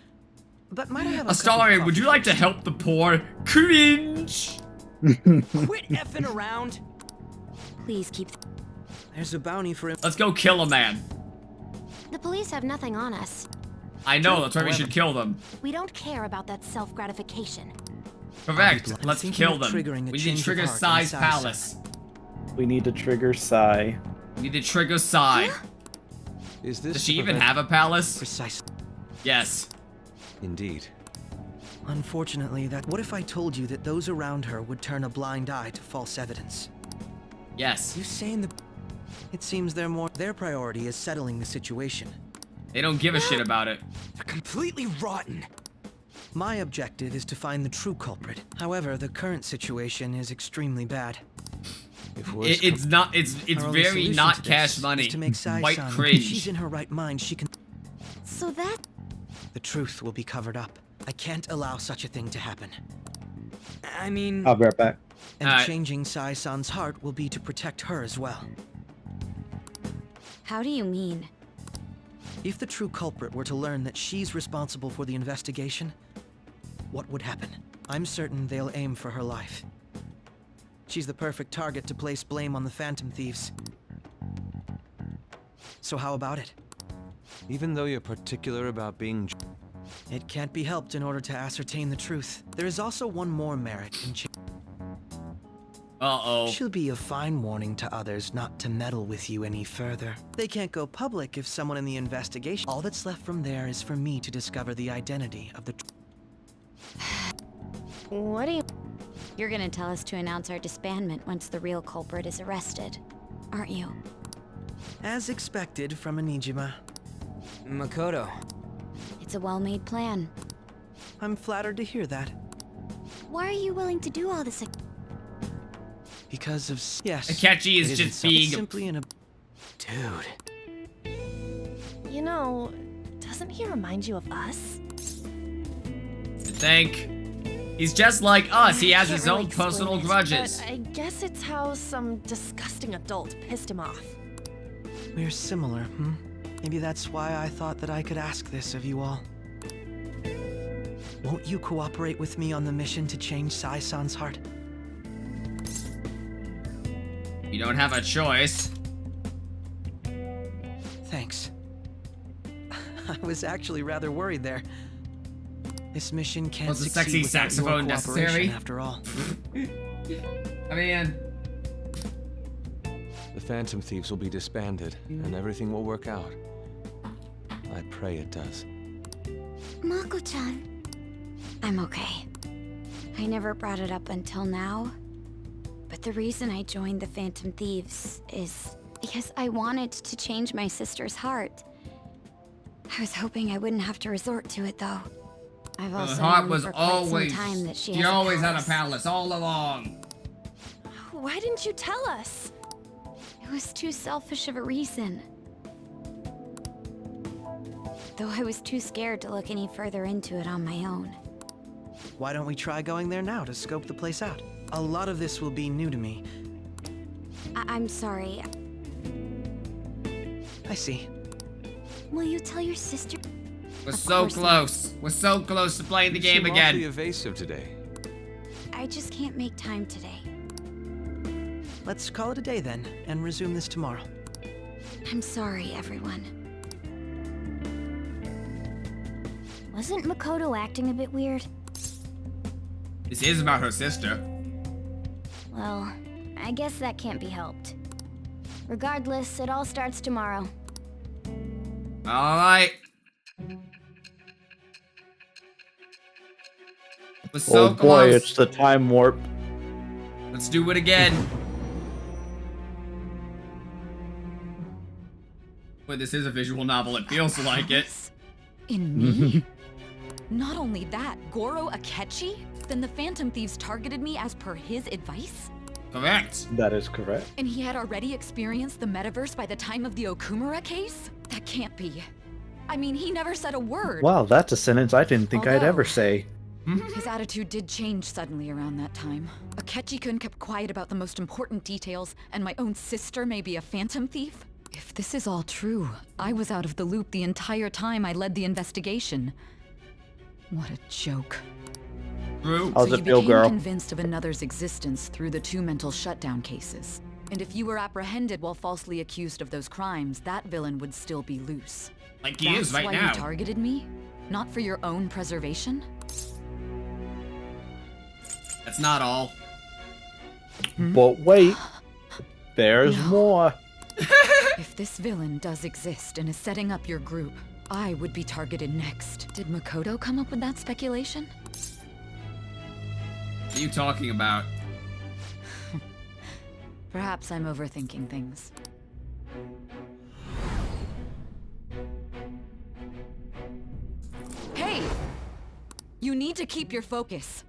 [SPEAKER 16] But might I have a
[SPEAKER 1] Astarion, would you like to help the poor? Cringe!
[SPEAKER 16] Quit effing around!
[SPEAKER 3] Please keep...
[SPEAKER 16] There's a bounty for him.
[SPEAKER 1] Let's go kill a man.
[SPEAKER 3] The police have nothing on us.
[SPEAKER 1] I know, that's why we should kill them.
[SPEAKER 3] We don't care about that self-gratification.
[SPEAKER 1] Correct, let's kill them. We need to trigger Psy's palace.
[SPEAKER 2] We need to trigger Psy.
[SPEAKER 1] We need to trigger Psy.
[SPEAKER 7] Is this
[SPEAKER 1] Does she even have a palace?
[SPEAKER 16] Precisely.
[SPEAKER 1] Yes.
[SPEAKER 7] Indeed.
[SPEAKER 16] Unfortunately, what if I told you that those around her would turn a blind eye to false evidence?
[SPEAKER 1] Yes.
[SPEAKER 16] You saying it seems their priority is settling the situation.
[SPEAKER 1] They don't give a shit about it.
[SPEAKER 16] They're completely rotten. My objective is to find the true culprit. However, the current situation is extremely bad.
[SPEAKER 1] It's very not cash money.
[SPEAKER 16] To make
[SPEAKER 1] Quite
[SPEAKER 16] Sai-san,
[SPEAKER 1] cringe.
[SPEAKER 16] if she's in her right mind, she can...
[SPEAKER 3] So that...
[SPEAKER 16] The truth will be covered up. I can't allow such a thing to happen. I mean...
[SPEAKER 2] I'll be right back.
[SPEAKER 16] And changing Sai-san's heart will be to protect her as well.
[SPEAKER 3] How do you mean?
[SPEAKER 16] If the true culprit were to learn that she's responsible for the investigation, what would happen? I'm certain they'll aim for her life. She's the perfect target to place blame on the Phantom Thieves. So how about it?
[SPEAKER 7] Even though you're particular about being...
[SPEAKER 16] It can't be helped in order to ascertain the truth. There is also one more merit in
[SPEAKER 1] Uh-oh.
[SPEAKER 16] She'll be a fine warning to others not to meddle with you any further. They can't go public if someone in the investigation... All that's left from there is for me to discover the identity of the...
[SPEAKER 3] What do you... You're gonna tell us to announce our disbandment once the real culprit is arrested, aren't you?
[SPEAKER 16] As expected from a Nijima.
[SPEAKER 21] Makoto.
[SPEAKER 3] It's a well-made plan.
[SPEAKER 16] I'm flattered to hear that.
[SPEAKER 3] Why are you willing to do all this?
[SPEAKER 16] Because of... Yes.
[SPEAKER 1] Akechi is just being...
[SPEAKER 16] Simply in a...
[SPEAKER 15] Dude. You know, doesn't he remind you of us?
[SPEAKER 1] Think. He's just like us. He has his own personal grudges.
[SPEAKER 15] But I guess it's how some disgusting adult pissed him off.
[SPEAKER 16] We're similar, hmm? Maybe that's why I thought that I could ask this of you all. Won't you cooperate with me on the mission to change Sai-san's heart?
[SPEAKER 1] You don't have a choice.
[SPEAKER 16] Thanks. I was actually rather worried there. This mission can't
[SPEAKER 1] Was the
[SPEAKER 16] succeed
[SPEAKER 1] sexy
[SPEAKER 16] without your
[SPEAKER 1] saxophone necessary?
[SPEAKER 16] cooperation, after all.
[SPEAKER 1] I mean...
[SPEAKER 7] The Phantom Thieves will be disbanded, and everything will work out. I pray it does.
[SPEAKER 3] Mako-chan. I'm okay. I never brought it up until now. But the reason I joined the Phantom Thieves is because I wanted to change my sister's heart. I was hoping I wouldn't have to resort to it, though. I've also
[SPEAKER 1] Her heart
[SPEAKER 3] known
[SPEAKER 1] was
[SPEAKER 3] for quite
[SPEAKER 1] always...
[SPEAKER 3] some time that
[SPEAKER 1] she always had a palace, all along.
[SPEAKER 15] Why didn't you tell us?
[SPEAKER 3] It was too selfish of a reason. Though I was too scared to look any further into it on my own.
[SPEAKER 16] Why don't we try going there now to scope the place out? A lot of this will be new to me.
[SPEAKER 3] I'm sorry.
[SPEAKER 16] I see.
[SPEAKER 3] Will you tell your sister?
[SPEAKER 1] We're so close. We're so close to playing the game
[SPEAKER 7] You seem
[SPEAKER 1] again.
[SPEAKER 7] awfully evasive today.
[SPEAKER 3] I just can't make time today.
[SPEAKER 16] Let's call it a day then, and resume this tomorrow.
[SPEAKER 3] I'm sorry, everyone. Wasn't Makoto acting a bit weird?
[SPEAKER 1] This is about her sister.
[SPEAKER 3] Well, I guess that can't be helped. Regardless, it all starts tomorrow.
[SPEAKER 1] Alright. We're so
[SPEAKER 2] Oh boy,
[SPEAKER 1] close.
[SPEAKER 2] it's the time warp.
[SPEAKER 1] Let's do it again. Boy, this is a visual novel. It feels like it.
[SPEAKER 19] In me? Not only that, Goro Akechi? Then the Phantom Thieves targeted me as per his advice?
[SPEAKER 1] Correct.
[SPEAKER 2] That is correct.
[SPEAKER 19] And he had already experienced the metaverse by the time of the Okumura case? That can't be. I mean, he never said a word.
[SPEAKER 2] Wow, that's a sentence I didn't think I'd
[SPEAKER 19] Although-
[SPEAKER 2] ever say.
[SPEAKER 19] His attitude did change suddenly around that time. Akechi-kun kept quiet about the most important details, and my own sister may be a Phantom Thief? If this is all true, I was out of the loop the entire time I led the investigation. What a joke.
[SPEAKER 1] True.
[SPEAKER 2] How's
[SPEAKER 19] So
[SPEAKER 2] it
[SPEAKER 19] you
[SPEAKER 2] feel,
[SPEAKER 19] became
[SPEAKER 2] girl?
[SPEAKER 19] convinced of another's existence through the 2 mental shutdown cases. And if you were apprehended while falsely accused of those crimes, that villain would still be loose.
[SPEAKER 1] Like he is right
[SPEAKER 19] That's why
[SPEAKER 1] now.
[SPEAKER 19] you targeted me? Not for your own preservation?
[SPEAKER 1] That's not all.
[SPEAKER 2] But wait, there's more.
[SPEAKER 19] If this villain does exist and is setting up your group, I would be targeted next. Did Makoto come up with that speculation?
[SPEAKER 1] What are you talking about?
[SPEAKER 19] Perhaps I'm overthinking things. Hey! You need to keep your focus.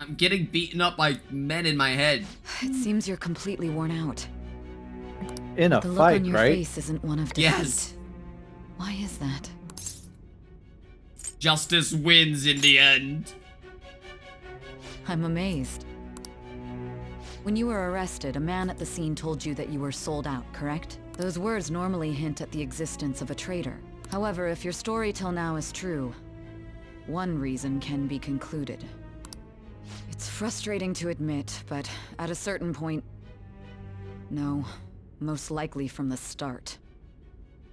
[SPEAKER 1] I'm getting beaten up by men in my head.
[SPEAKER 19] It seems you're completely worn out.
[SPEAKER 2] In a
[SPEAKER 19] The look
[SPEAKER 2] fight,
[SPEAKER 19] on your
[SPEAKER 2] right?
[SPEAKER 19] face isn't one of defeat.
[SPEAKER 1] Yes.
[SPEAKER 19] Why is that?
[SPEAKER 1] Justice wins in the end.
[SPEAKER 19] I'm amazed. When you were arrested, a man at the scene told you that you were sold out, correct? Those words normally hint at the existence of a traitor. However, if your story till now is true, one reason can be concluded. It's frustrating to admit, but at a certain point... No, most likely from the start.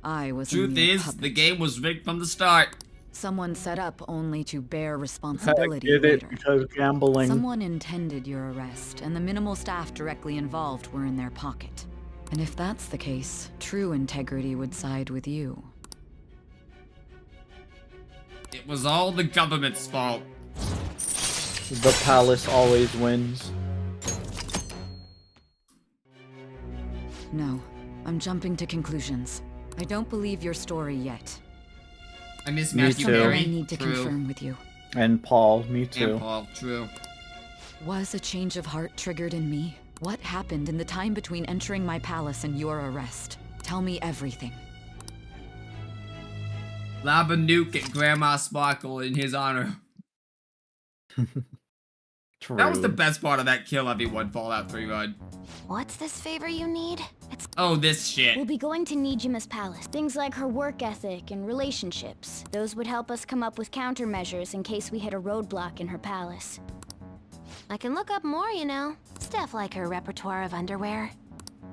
[SPEAKER 19] I was a
[SPEAKER 1] Truth
[SPEAKER 19] mere
[SPEAKER 1] is,
[SPEAKER 19] puppet.
[SPEAKER 1] the game was rigged from the start.
[SPEAKER 19] Someone set up only to bear
[SPEAKER 2] I
[SPEAKER 19] responsibility
[SPEAKER 2] get
[SPEAKER 19] later.
[SPEAKER 2] it because gambling.
[SPEAKER 19] Someone intended your arrest, and the minimal staff directly involved were in their pocket. And if that's the case, true integrity would side with you.
[SPEAKER 1] It was all the government's fault.
[SPEAKER 2] The palace always wins.
[SPEAKER 19] No, I'm jumping to conclusions. I don't believe your story yet.
[SPEAKER 1] I miss
[SPEAKER 2] Me
[SPEAKER 1] Matthew
[SPEAKER 2] too.
[SPEAKER 19] Something I
[SPEAKER 1] Perry.
[SPEAKER 19] need to
[SPEAKER 1] True.
[SPEAKER 19] confirm with you.
[SPEAKER 2] And Paul, me too.
[SPEAKER 1] And Paul, true.
[SPEAKER 19] Was a change of heart triggered in me? What happened in the time between entering my palace and your arrest? Tell me everything.
[SPEAKER 1] Lob a nuke at Grandma Sparkle in his honor.
[SPEAKER 2] True.
[SPEAKER 1] That was the best part of that kill everyone Fallout 3 run.
[SPEAKER 3] What's this favor you need? It's
[SPEAKER 1] Oh, this shit.
[SPEAKER 3] We'll be going to Nijima's palace. Things like her work ethic and relationships. Those would help us come up with countermeasures in case we hit a roadblock in her palace.
[SPEAKER 9] I can look up more, you know. Stuff like her repertoire of underwear.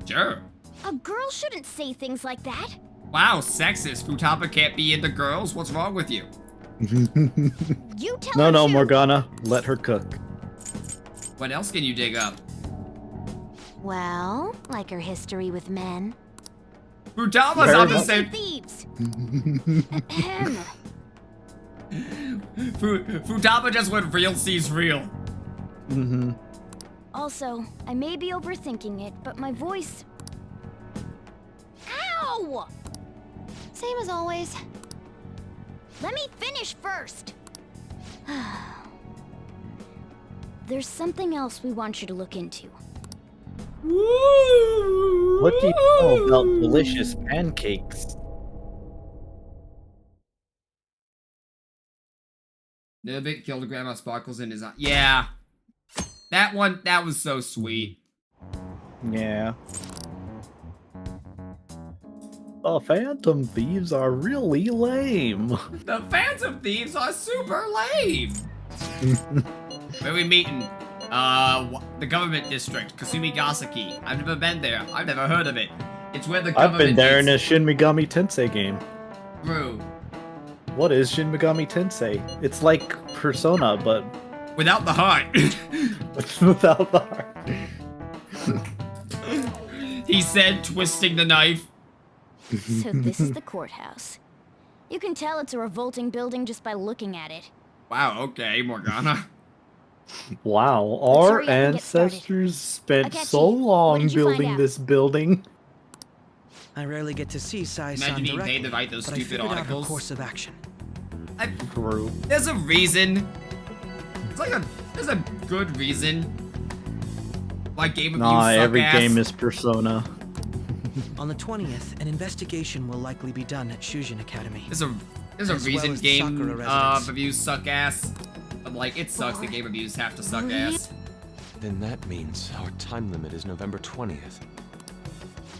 [SPEAKER 1] Sure.
[SPEAKER 3] A girl shouldn't say things like that.
[SPEAKER 1] Wow, sexist. Futaba can't be into girls? What's wrong with you?
[SPEAKER 3] You tell her
[SPEAKER 2] No,
[SPEAKER 3] to.
[SPEAKER 2] Morgana, let her cook.
[SPEAKER 1] What else can you dig up?
[SPEAKER 9] Well, like her history with men.
[SPEAKER 1] Futaba's on the same...
[SPEAKER 3] Thieves.
[SPEAKER 1] Futaba just went real sees real.
[SPEAKER 2] Mm-hmm.
[SPEAKER 3] Also, I may be overthinking it, but my voice... Ow!
[SPEAKER 9] Same as always.
[SPEAKER 3] Let me finish first. There's something else we want you to look into.
[SPEAKER 2] What do you know about delicious pancakes?
[SPEAKER 1] Nibbit killed Grandma Sparkles in his eye. Yeah. That one, that was so sweet.
[SPEAKER 2] Yeah. The Phantom Thieves are really lame.
[SPEAKER 1] The Phantom Thieves are super lame. Where are we meeting? The government district, Kasumi Gasaki. I've never been there. I've never heard of it. It's where the
[SPEAKER 2] I've
[SPEAKER 1] government
[SPEAKER 2] been there in a
[SPEAKER 1] meets.
[SPEAKER 2] Shin Megami Tensei game.
[SPEAKER 1] True.
[SPEAKER 2] What is Shin Megami Tensei? It's like Persona, but
[SPEAKER 1] Without the heart.
[SPEAKER 2] without the heart.
[SPEAKER 1] He said, twisting the knife.
[SPEAKER 3] So this is the courthouse. You can tell it's a revolting building just by looking at it.
[SPEAKER 1] Wow, okay, Morgana.
[SPEAKER 2] Wow, our
[SPEAKER 3] hurry up and get started.
[SPEAKER 2] ancestors spent
[SPEAKER 3] Akechi,
[SPEAKER 2] so
[SPEAKER 3] what
[SPEAKER 2] long
[SPEAKER 3] did you find
[SPEAKER 2] building
[SPEAKER 3] out?
[SPEAKER 2] this building.
[SPEAKER 16] I rarely get to see Sai-san
[SPEAKER 1] Imagine being
[SPEAKER 16] directly,
[SPEAKER 1] paid to write those
[SPEAKER 16] but I
[SPEAKER 1] stupid
[SPEAKER 16] figured out her
[SPEAKER 1] articles.
[SPEAKER 16] course of action.
[SPEAKER 2] True.
[SPEAKER 1] There's a reason. It's like there's a good reason why game reviews
[SPEAKER 2] Nah,
[SPEAKER 1] suck
[SPEAKER 2] every
[SPEAKER 1] ass.
[SPEAKER 2] game is Persona.
[SPEAKER 16] On the 20th, an investigation will likely be done at Shujin Academy.
[SPEAKER 1] There's a
[SPEAKER 16] As well
[SPEAKER 1] reason
[SPEAKER 16] as the
[SPEAKER 1] game
[SPEAKER 16] Sakura residence.
[SPEAKER 1] reviews suck ass. I'm like, it sucks that game reviews have to suck ass.
[SPEAKER 7] Then that means our time limit is November 20th.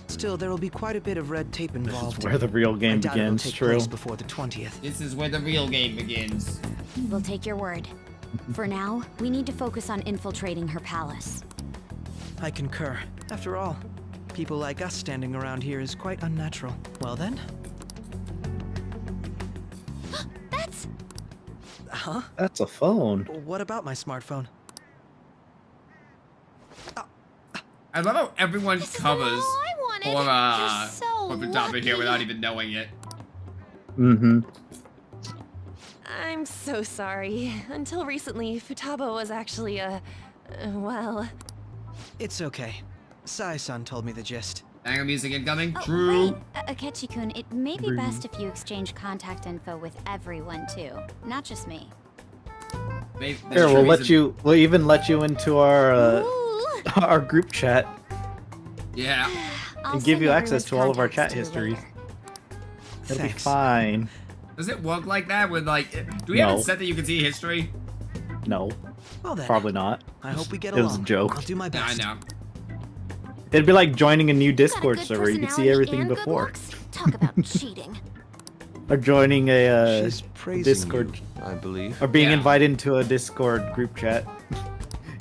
[SPEAKER 16] Still, there will be quite a bit of red tape involved.
[SPEAKER 2] This is where the real game
[SPEAKER 16] I doubt it'll
[SPEAKER 2] begins,
[SPEAKER 16] take
[SPEAKER 2] true.
[SPEAKER 16] place before the 20th.
[SPEAKER 1] This is where the real game begins.
[SPEAKER 3] We'll take your word. For now, we need to focus on infiltrating her palace.
[SPEAKER 16] I concur. After all, people like us standing around here is quite unnatural. Well then.
[SPEAKER 3] That's...
[SPEAKER 16] Huh?
[SPEAKER 2] That's a phone.
[SPEAKER 16] What about my smartphone?
[SPEAKER 1] I love how everyone covers for Futaba here without even knowing it.
[SPEAKER 2] Mm-hmm.
[SPEAKER 15] I'm so sorry. Until recently, Futaba was actually well...
[SPEAKER 16] It's okay. Sai-san told me the gist.
[SPEAKER 1] Banger music incoming?
[SPEAKER 3] Oh,
[SPEAKER 1] True.
[SPEAKER 3] wait, Akechi-kun, it may be best if you exchange contact info with everyone too, not just me.
[SPEAKER 2] Here, we'll even let you into our our group chat.
[SPEAKER 1] Yeah.
[SPEAKER 2] And give you access to all of our chat histories. It'll be fine.
[SPEAKER 1] Does it work like that with like, do we have
[SPEAKER 2] No.
[SPEAKER 1] it set that you can see history?
[SPEAKER 2] No.
[SPEAKER 16] Well then,
[SPEAKER 2] Probably not.
[SPEAKER 16] I hope we get
[SPEAKER 2] It was a
[SPEAKER 16] along.
[SPEAKER 2] joke.
[SPEAKER 16] I'll do my
[SPEAKER 1] Yeah, I
[SPEAKER 16] best.
[SPEAKER 1] know.
[SPEAKER 2] It'd be like joining a new Discord
[SPEAKER 3] good
[SPEAKER 2] server. You can see
[SPEAKER 3] personality
[SPEAKER 2] everything
[SPEAKER 3] and good
[SPEAKER 2] before.
[SPEAKER 3] looks. Talk about cheating.
[SPEAKER 2] Or joining a
[SPEAKER 7] She's praising
[SPEAKER 2] Discord.
[SPEAKER 7] you, I believe.
[SPEAKER 2] Or being
[SPEAKER 1] Yeah.
[SPEAKER 2] invited into a Discord group chat.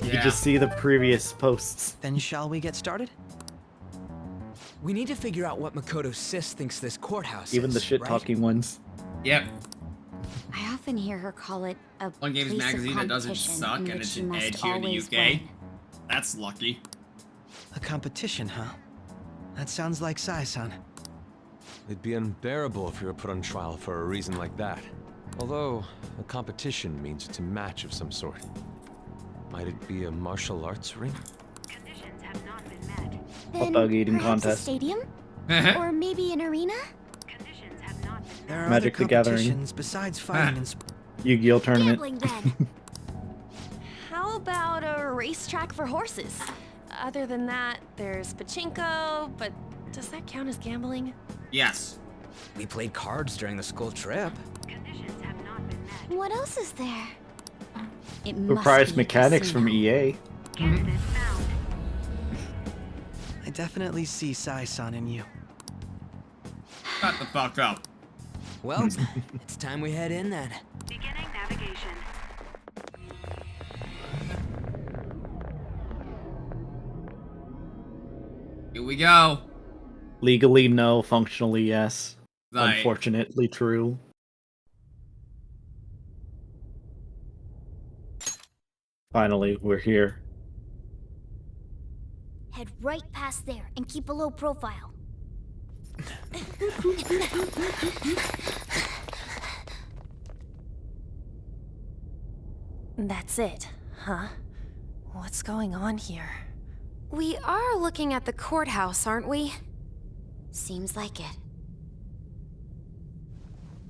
[SPEAKER 2] You can just see the previous posts.
[SPEAKER 16] Then shall we get started?
[SPEAKER 17] We need to figure out what Makoto Sis thinks this courthouse
[SPEAKER 2] Even
[SPEAKER 17] is,
[SPEAKER 2] the shit
[SPEAKER 17] right?
[SPEAKER 2] talking ones.
[SPEAKER 1] Yep.
[SPEAKER 3] I often hear her call it a
[SPEAKER 1] One game's
[SPEAKER 3] place of
[SPEAKER 1] magazine that doesn't
[SPEAKER 3] competition
[SPEAKER 1] suck
[SPEAKER 3] in
[SPEAKER 1] and
[SPEAKER 3] which
[SPEAKER 1] it's
[SPEAKER 3] you
[SPEAKER 1] an
[SPEAKER 3] must
[SPEAKER 1] edge here in the
[SPEAKER 3] always
[SPEAKER 1] UK.
[SPEAKER 3] win.
[SPEAKER 1] That's lucky.
[SPEAKER 16] A competition, huh? That sounds like Sai-san.
[SPEAKER 7] It'd be unbearable if we were put on trial for a reason like that. Although, a competition means it's a match of some sort. Might it be a martial arts ring?
[SPEAKER 3] Then
[SPEAKER 2] dog eating
[SPEAKER 3] perhaps a
[SPEAKER 2] contest.
[SPEAKER 3] stadium? Or maybe an arena?
[SPEAKER 16] There are
[SPEAKER 2] Magic
[SPEAKER 16] other
[SPEAKER 2] the Gathering.
[SPEAKER 16] competitions besides fighting and
[SPEAKER 2] Yu-Gi-Oh tournament.
[SPEAKER 3] Gambling then.
[SPEAKER 15] How about a racetrack for horses? Other than that, there's pachinko, but does that count as gambling?
[SPEAKER 1] Yes.
[SPEAKER 17] We played cards during the school trip.
[SPEAKER 3] What else is there? It must
[SPEAKER 2] Reprised
[SPEAKER 3] be a
[SPEAKER 2] mechanics
[SPEAKER 3] casino.
[SPEAKER 2] from EA.
[SPEAKER 16] I definitely see Sai-san in you.
[SPEAKER 1] Shut the fuck up.
[SPEAKER 17] Well, it's time we head in then.
[SPEAKER 14] Beginning navigation.
[SPEAKER 1] Here we go.
[SPEAKER 2] Legally no, functionally yes.
[SPEAKER 1] Right.
[SPEAKER 2] Unfortunately true. Finally, we're here.
[SPEAKER 3] Head right past there and keep a low profile.
[SPEAKER 15] That's it, huh? What's going on here?
[SPEAKER 9] We are looking at the courthouse, aren't we?
[SPEAKER 3] Seems like it.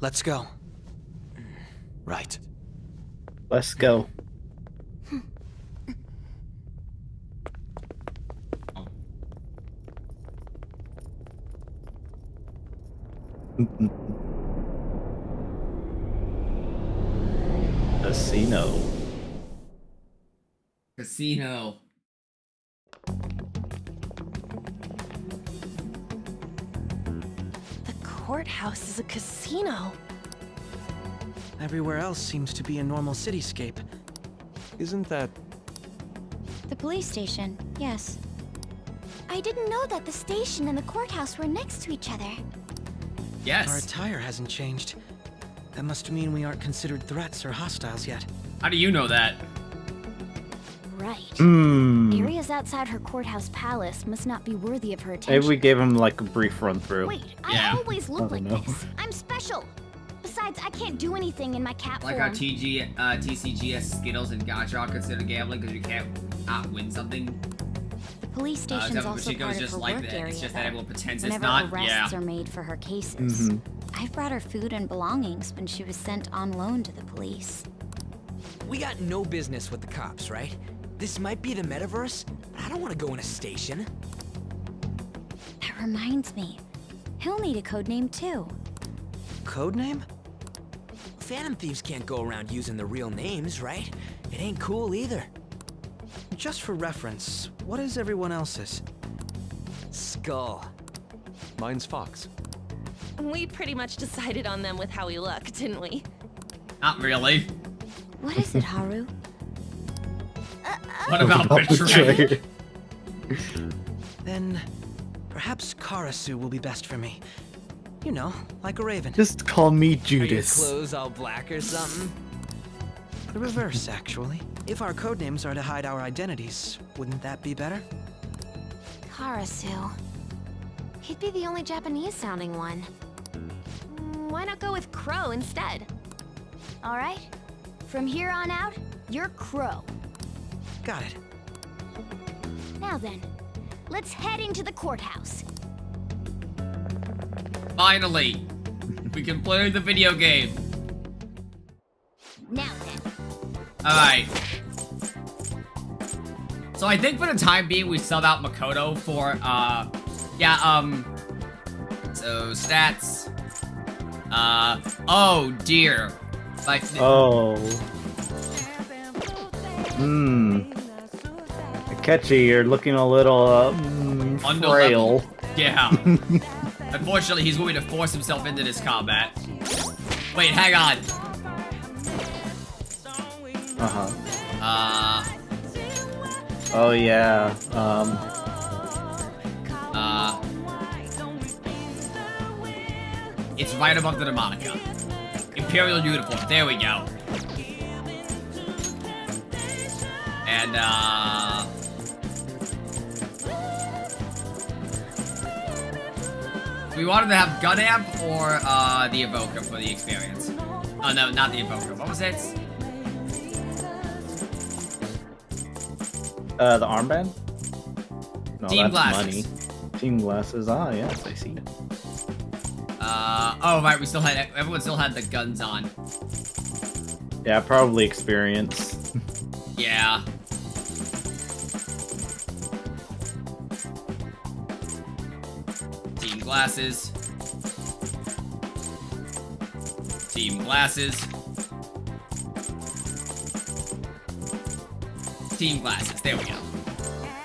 [SPEAKER 16] Let's go.
[SPEAKER 7] Right.
[SPEAKER 2] Let's go. Casino.
[SPEAKER 1] Casino.
[SPEAKER 15] The courthouse is a casino.
[SPEAKER 16] Everywhere else seems to be a normal cityscape.
[SPEAKER 7] Isn't that...
[SPEAKER 3] The police station, yes. I didn't know that the station and the courthouse were next to each other.
[SPEAKER 1] Yes.
[SPEAKER 16] Our attire hasn't changed. That must mean we aren't considered threats or hostiles yet.
[SPEAKER 1] How do you know that?
[SPEAKER 3] Right.
[SPEAKER 2] Hmm.
[SPEAKER 3] Areas outside her courthouse palace must not be worthy of her attention.
[SPEAKER 2] Maybe we gave him like a brief run through.
[SPEAKER 3] Wait, I always look like this. I'm special. Besides, I can't do anything in my cat
[SPEAKER 1] Like
[SPEAKER 3] form.
[SPEAKER 1] how TCGS, Skittles, and Gacha are considered gambling because you can't win something.
[SPEAKER 3] The police station's also part of
[SPEAKER 1] just
[SPEAKER 3] her
[SPEAKER 1] like
[SPEAKER 3] work
[SPEAKER 1] that.
[SPEAKER 3] area.
[SPEAKER 1] It's just that everyone pretends
[SPEAKER 3] Whenever
[SPEAKER 1] it's not.
[SPEAKER 3] arrests are made for her cases.
[SPEAKER 2] Mhm.
[SPEAKER 3] I've brought her food and belongings when she was sent on loan to the police.
[SPEAKER 17] We got no business with the cops, right? This might be the metaverse, but I don't want to go in a station.
[SPEAKER 3] That reminds me. He'll need a code name too.
[SPEAKER 16] Code name?
[SPEAKER 17] Phantom thieves can't go around using their real names, right? It ain't cool either.
[SPEAKER 16] Just for reference, what is everyone else's?
[SPEAKER 17] Skull.
[SPEAKER 7] Mine's Fox.
[SPEAKER 15] We pretty much decided on them with how we look, didn't we?
[SPEAKER 1] Not really.
[SPEAKER 3] What is it, Haru?
[SPEAKER 1] What about betrayal?
[SPEAKER 16] Then, perhaps Karasu will be best for me. You know, like a raven.
[SPEAKER 2] Just call me
[SPEAKER 17] Are your
[SPEAKER 2] Judas.
[SPEAKER 17] clothes all black or something?
[SPEAKER 16] The reverse, actually. If our codenames are to hide our identities, wouldn't that be better?
[SPEAKER 9] Karasu. He'd be the only Japanese-sounding one.
[SPEAKER 15] Why not go with Crow instead?
[SPEAKER 3] All right. From here on out, you're Crow.
[SPEAKER 16] Got it.
[SPEAKER 3] Now then, let's head into the courthouse.
[SPEAKER 1] Finally, we can play the video game.
[SPEAKER 3] Now then.
[SPEAKER 1] All right. So I think for the time being, we sub out Makoto for so stats. Oh dear. Like.
[SPEAKER 2] Oh. Catchy, you're looking a little frail.
[SPEAKER 1] Yeah. Unfortunately, he's going to force himself into this combat. Wait, hang on.
[SPEAKER 2] Oh yeah.
[SPEAKER 1] It's right above the Demonica. Imperial uniform. There we go. And we wanted to have Gun Amp or the Evoker for the experience. Oh no, not the Evoker. What was it?
[SPEAKER 2] The armband? No,
[SPEAKER 1] Team
[SPEAKER 2] that's
[SPEAKER 1] glasses.
[SPEAKER 2] money. Team glasses. Ah, yes, I see.
[SPEAKER 1] Oh right, everyone still had the guns on.
[SPEAKER 2] Yeah, probably experience.
[SPEAKER 1] Yeah. Team glasses. Team glasses. Team glasses. There we go.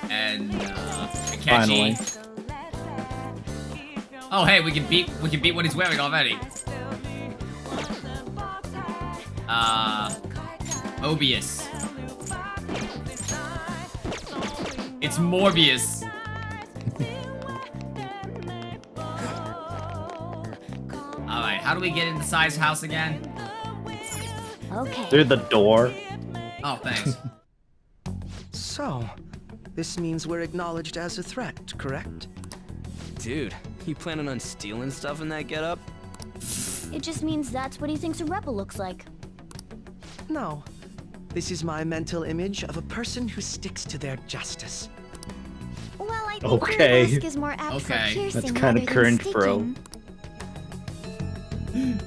[SPEAKER 1] And Akechi.
[SPEAKER 2] Finally.
[SPEAKER 1] Oh hey, we can beat what he's wearing already. Mobius. It's Morbius. Alright, how do we get in the size house again?
[SPEAKER 3] Okay.
[SPEAKER 2] Through the door.
[SPEAKER 1] Oh, thanks.
[SPEAKER 16] So, this means we're acknowledged as a threat, correct?
[SPEAKER 17] Dude, you planning on stealing stuff in that getup?
[SPEAKER 3] It just means that's what he thinks a rebel looks like.
[SPEAKER 16] No. This is my mental image of a person who sticks to their justice.
[SPEAKER 3] Well, I think
[SPEAKER 2] Okay.
[SPEAKER 3] your mask is more apt for piercing
[SPEAKER 2] That's kind of
[SPEAKER 3] rather than
[SPEAKER 2] cringe, bro.
[SPEAKER 3] sticking.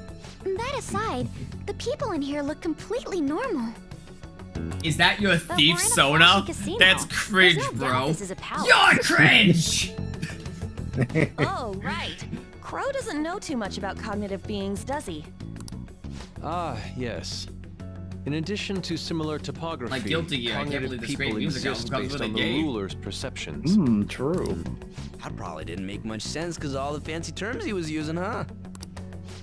[SPEAKER 3] That aside, the people in here look completely normal.
[SPEAKER 1] Is that your
[SPEAKER 3] But
[SPEAKER 1] thief
[SPEAKER 3] we're in a
[SPEAKER 1] Sona?
[SPEAKER 3] flashy casino.
[SPEAKER 1] That's cringe,
[SPEAKER 3] There's no doubt
[SPEAKER 1] bro.
[SPEAKER 3] this is a palace.
[SPEAKER 1] You're cringe!
[SPEAKER 15] Oh, right. Crow doesn't know too much about cognitive beings, does he?
[SPEAKER 7] Ah, yes. In addition to similar topography,
[SPEAKER 1] Like Guilty Gear, I can't
[SPEAKER 7] cognitive
[SPEAKER 1] believe this
[SPEAKER 7] people
[SPEAKER 1] great music
[SPEAKER 7] exist
[SPEAKER 1] album comes
[SPEAKER 7] based
[SPEAKER 1] with a
[SPEAKER 7] on the
[SPEAKER 1] game.
[SPEAKER 7] ruler's perceptions.
[SPEAKER 2] True.
[SPEAKER 17] That probably didn't make much sense because all the fancy terms he was using, huh?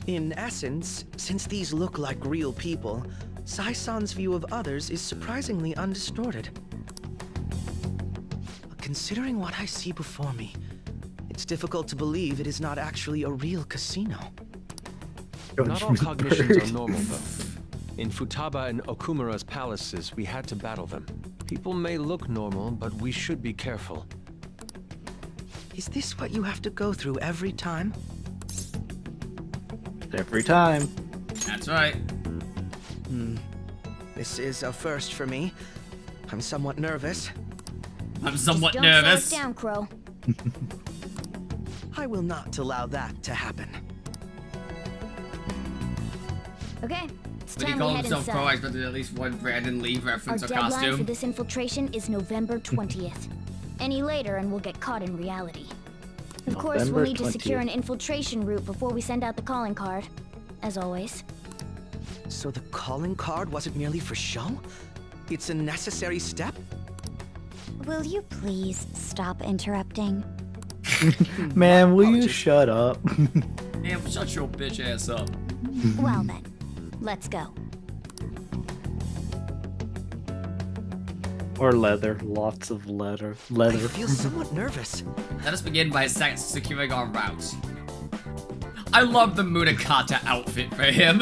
[SPEAKER 16] In essence, since these look like real people, Sai-san's view of others is surprisingly undistorted. A Considering what I see before me, it's difficult to believe it is not actually a real casino.
[SPEAKER 7] Not all cognitions are normal, though. In Futaba and Okumura's palaces, we had to battle them. People may look normal, but we should be careful.
[SPEAKER 16] Is this what you have to go through every time?
[SPEAKER 2] Every time.
[SPEAKER 1] That's right.
[SPEAKER 16] This is a first for me. I'm somewhat nervous.
[SPEAKER 1] I'm somewhat
[SPEAKER 3] Just
[SPEAKER 1] nervous.
[SPEAKER 3] Don't slow it down, Crow.
[SPEAKER 16] I will not allow that to happen.
[SPEAKER 3] Okay, it's
[SPEAKER 1] When he
[SPEAKER 3] time we
[SPEAKER 1] called
[SPEAKER 3] head
[SPEAKER 1] himself Pro, I
[SPEAKER 3] inside.
[SPEAKER 1] expected at least one Brandon Lee
[SPEAKER 3] Our
[SPEAKER 1] reference or
[SPEAKER 3] deadline for
[SPEAKER 1] costume.
[SPEAKER 3] this infiltration is November 20th. Any later and we'll get caught in reality. Of course, we'll
[SPEAKER 2] November
[SPEAKER 3] need to secure
[SPEAKER 2] 20th.
[SPEAKER 3] an infiltration route before we send out the calling card. As always.
[SPEAKER 16] So the calling card wasn't merely for show? It's a necessary step?
[SPEAKER 3] Will you please stop interrupting?
[SPEAKER 2] Man, will you shut up?
[SPEAKER 1] Damn, shut your bitch ass up.
[SPEAKER 3] Well then, let's go.
[SPEAKER 2] Or leather. Lots of leather.
[SPEAKER 16] I feel somewhat nervous.
[SPEAKER 1] Let us begin by securing our routes. I love the Munakata outfit for him.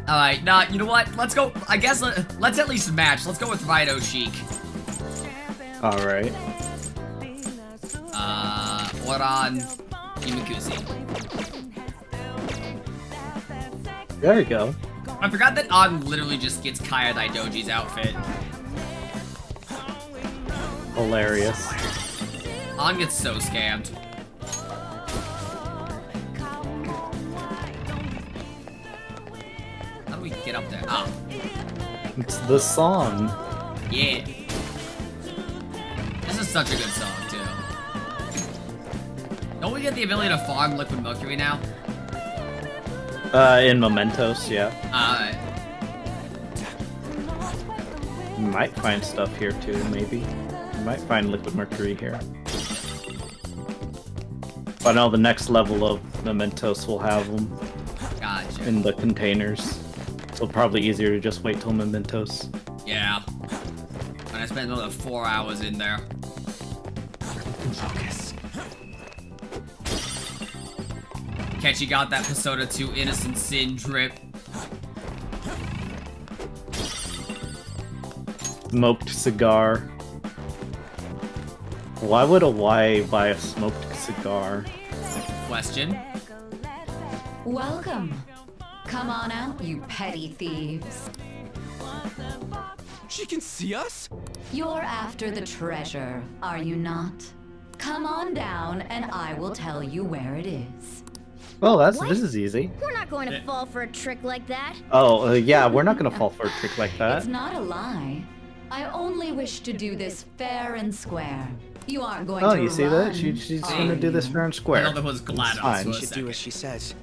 [SPEAKER 1] Alright, nah, you know what? Let's go. I guess let's at least match. Let's go with Rhino Chic.
[SPEAKER 2] Alright.
[SPEAKER 1] Oran Imakuzi.
[SPEAKER 2] There we go.
[SPEAKER 1] I forgot that On literally just gets Kaya Daidoji's outfit.
[SPEAKER 2] Hilarious.
[SPEAKER 1] On gets so scammed. How do we get up there? Ah.
[SPEAKER 2] It's the song.
[SPEAKER 1] Yeah. This is such a good song, too. Don't we get the ability to farm Liquid Mercury now?
[SPEAKER 2] In Mementos, yeah. You might find stuff here too, maybe. You might find Liquid Mercury here. But I know the next level of Mementos will have them.
[SPEAKER 1] Gotcha.
[SPEAKER 2] In the containers. So probably easier to just wait till Mementos.
[SPEAKER 1] Yeah. And I spent another 4 hours in there.
[SPEAKER 16] Focus.
[SPEAKER 1] Catchy got that Persona 2 Innocent Sin drip.
[SPEAKER 2] Smoked cigar. Why would a Y buy a smoked cigar?
[SPEAKER 1] Question.
[SPEAKER 19] Welcome. Come on out, you petty thieves.
[SPEAKER 16] She can see us?
[SPEAKER 19] You're after the treasure, are you not? Come on down and I will tell you where it is.
[SPEAKER 2] Oh,
[SPEAKER 3] What?
[SPEAKER 2] this is easy.
[SPEAKER 3] We're not going to fall for a trick like that.
[SPEAKER 2] Oh, yeah, we're not gonna fall for a trick like that.
[SPEAKER 19] It's not a lie. I only wish to do this fair and square. You aren't going to
[SPEAKER 2] Oh, you see that?
[SPEAKER 19] run,
[SPEAKER 2] She's
[SPEAKER 19] are
[SPEAKER 2] gonna do
[SPEAKER 19] you?
[SPEAKER 2] this fair and square.
[SPEAKER 1] Another one's glad
[SPEAKER 2] It's
[SPEAKER 1] I was
[SPEAKER 2] fine.
[SPEAKER 16] We
[SPEAKER 1] for a
[SPEAKER 16] should do as she says.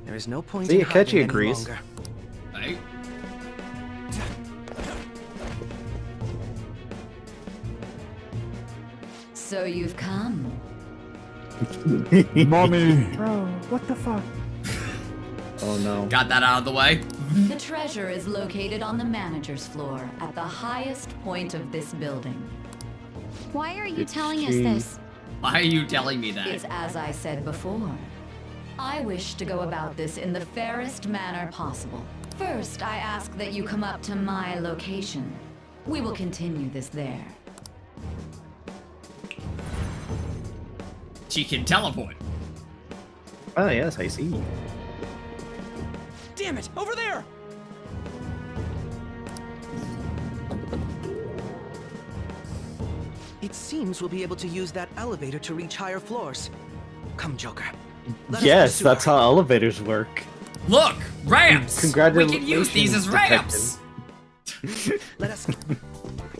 [SPEAKER 16] There is no point
[SPEAKER 2] See,
[SPEAKER 16] in
[SPEAKER 2] Akechi
[SPEAKER 16] hiding any
[SPEAKER 2] agrees.
[SPEAKER 16] longer.
[SPEAKER 1] Right?
[SPEAKER 19] So you've come.
[SPEAKER 2] Mommy.
[SPEAKER 4] Bro, what the fuck?
[SPEAKER 2] Oh no.
[SPEAKER 1] Got that out of the way.
[SPEAKER 19] The treasure is located on the manager's floor at the highest point of this building.
[SPEAKER 3] Why are you
[SPEAKER 2] It's
[SPEAKER 3] telling us
[SPEAKER 2] she.
[SPEAKER 3] this?
[SPEAKER 1] Why are you telling me that?
[SPEAKER 19] It's as I said before. I wish to go about this in the fairest manner possible. First, I ask that you come up to my location. We will continue this there.
[SPEAKER 1] She can teleport.
[SPEAKER 2] Oh yes, I see.
[SPEAKER 16] Damn it! Over there! It seems we'll be able to use that elevator to reach higher floors. Come, Joker. Let us
[SPEAKER 2] Yes,
[SPEAKER 16] pursue
[SPEAKER 2] that's
[SPEAKER 16] her.
[SPEAKER 2] how elevators work.
[SPEAKER 1] Look, ramps. We
[SPEAKER 2] Congratulations,
[SPEAKER 1] can use these as ramps.
[SPEAKER 16] Let us. I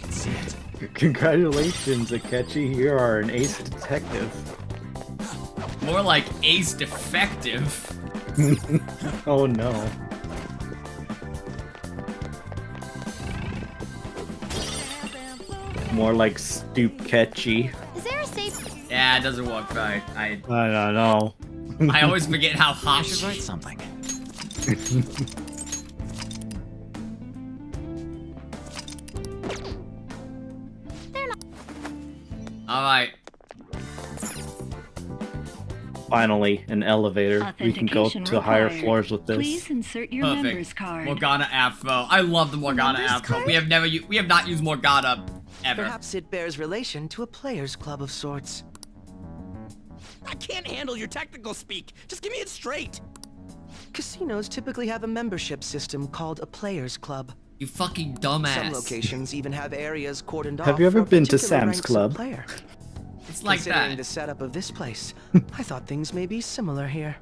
[SPEAKER 16] can see it.
[SPEAKER 2] Congratulations, Akechi. You are an ace detective.
[SPEAKER 1] More like ace defective.
[SPEAKER 2] Oh no. More like stoop-catchy.
[SPEAKER 3] Is there a safe?
[SPEAKER 1] Yeah, it doesn't work right.
[SPEAKER 2] I don't know.
[SPEAKER 1] I always forget how hot
[SPEAKER 17] I should write something.
[SPEAKER 1] Alright.
[SPEAKER 2] Finally, an elevator. We can go to higher floors with this.
[SPEAKER 4] Please insert your members card.
[SPEAKER 1] Morgana Afro. I love the Morgana Afro. We have not used Morgana ever.
[SPEAKER 16] Perhaps it bears relation to a players' club of sorts.
[SPEAKER 17] I can't handle your technical speak. Just give me it straight.
[SPEAKER 16] Casinos typically have a membership system called a players' club.
[SPEAKER 1] You fucking dumbass.
[SPEAKER 16] Some locations even have areas cordoned off.
[SPEAKER 2] Have you ever
[SPEAKER 16] for
[SPEAKER 2] been to
[SPEAKER 16] particular
[SPEAKER 2] Sam's
[SPEAKER 16] ranks of
[SPEAKER 2] Club?
[SPEAKER 16] player.
[SPEAKER 1] It's like
[SPEAKER 16] Considering
[SPEAKER 1] that.
[SPEAKER 16] the setup of this place, I thought things may be similar here.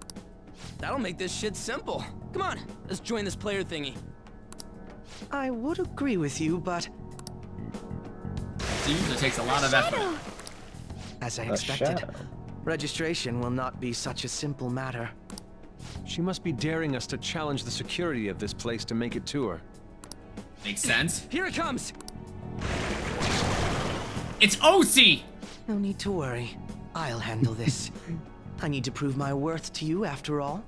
[SPEAKER 17] That'll make this shit simple. Come on, let's join this player thingy.
[SPEAKER 16] I would agree with you, but
[SPEAKER 1] It usually takes a lot of effort.
[SPEAKER 16] as I
[SPEAKER 2] A
[SPEAKER 16] expected,
[SPEAKER 2] shadow.
[SPEAKER 16] registration will not be such a simple matter.
[SPEAKER 7] She must be daring us to challenge the security of this place to make it to her.
[SPEAKER 1] Makes sense.
[SPEAKER 17] Here it comes.
[SPEAKER 1] It's OC!
[SPEAKER 16] No need to worry. I'll handle this. I need to prove my worth to you after all.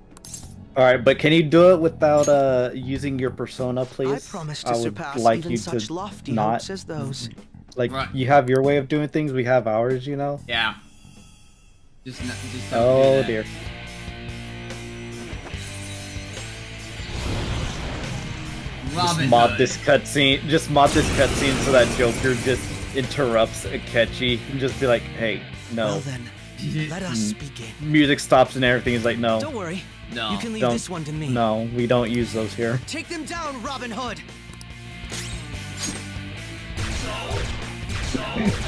[SPEAKER 2] Alright, but can you do it without using your persona, please?
[SPEAKER 16] I promise to
[SPEAKER 2] would
[SPEAKER 16] surpass
[SPEAKER 2] like
[SPEAKER 16] even
[SPEAKER 2] you
[SPEAKER 16] such
[SPEAKER 2] to
[SPEAKER 16] lofty
[SPEAKER 2] not.
[SPEAKER 16] hopes as those.
[SPEAKER 2] Like,
[SPEAKER 1] Right.
[SPEAKER 2] you have your way of doing things, we have ours, you know?
[SPEAKER 1] Yeah. Just don't
[SPEAKER 2] Oh
[SPEAKER 1] do that.
[SPEAKER 2] dear. Just
[SPEAKER 1] Robin
[SPEAKER 2] mod
[SPEAKER 1] Hood.
[SPEAKER 2] this cutscene. Just mod this cutscene so that Joker just interrupts Akechi and just be like, "Hey, no."
[SPEAKER 16] Well then, let us begin.
[SPEAKER 2] Music stops and everything is like, "No."
[SPEAKER 16] Don't worry.
[SPEAKER 1] No.
[SPEAKER 16] You can leave
[SPEAKER 2] Don't-
[SPEAKER 16] this one to me.
[SPEAKER 2] No, we don't use those here.
[SPEAKER 16] Take them down, Robin Hood.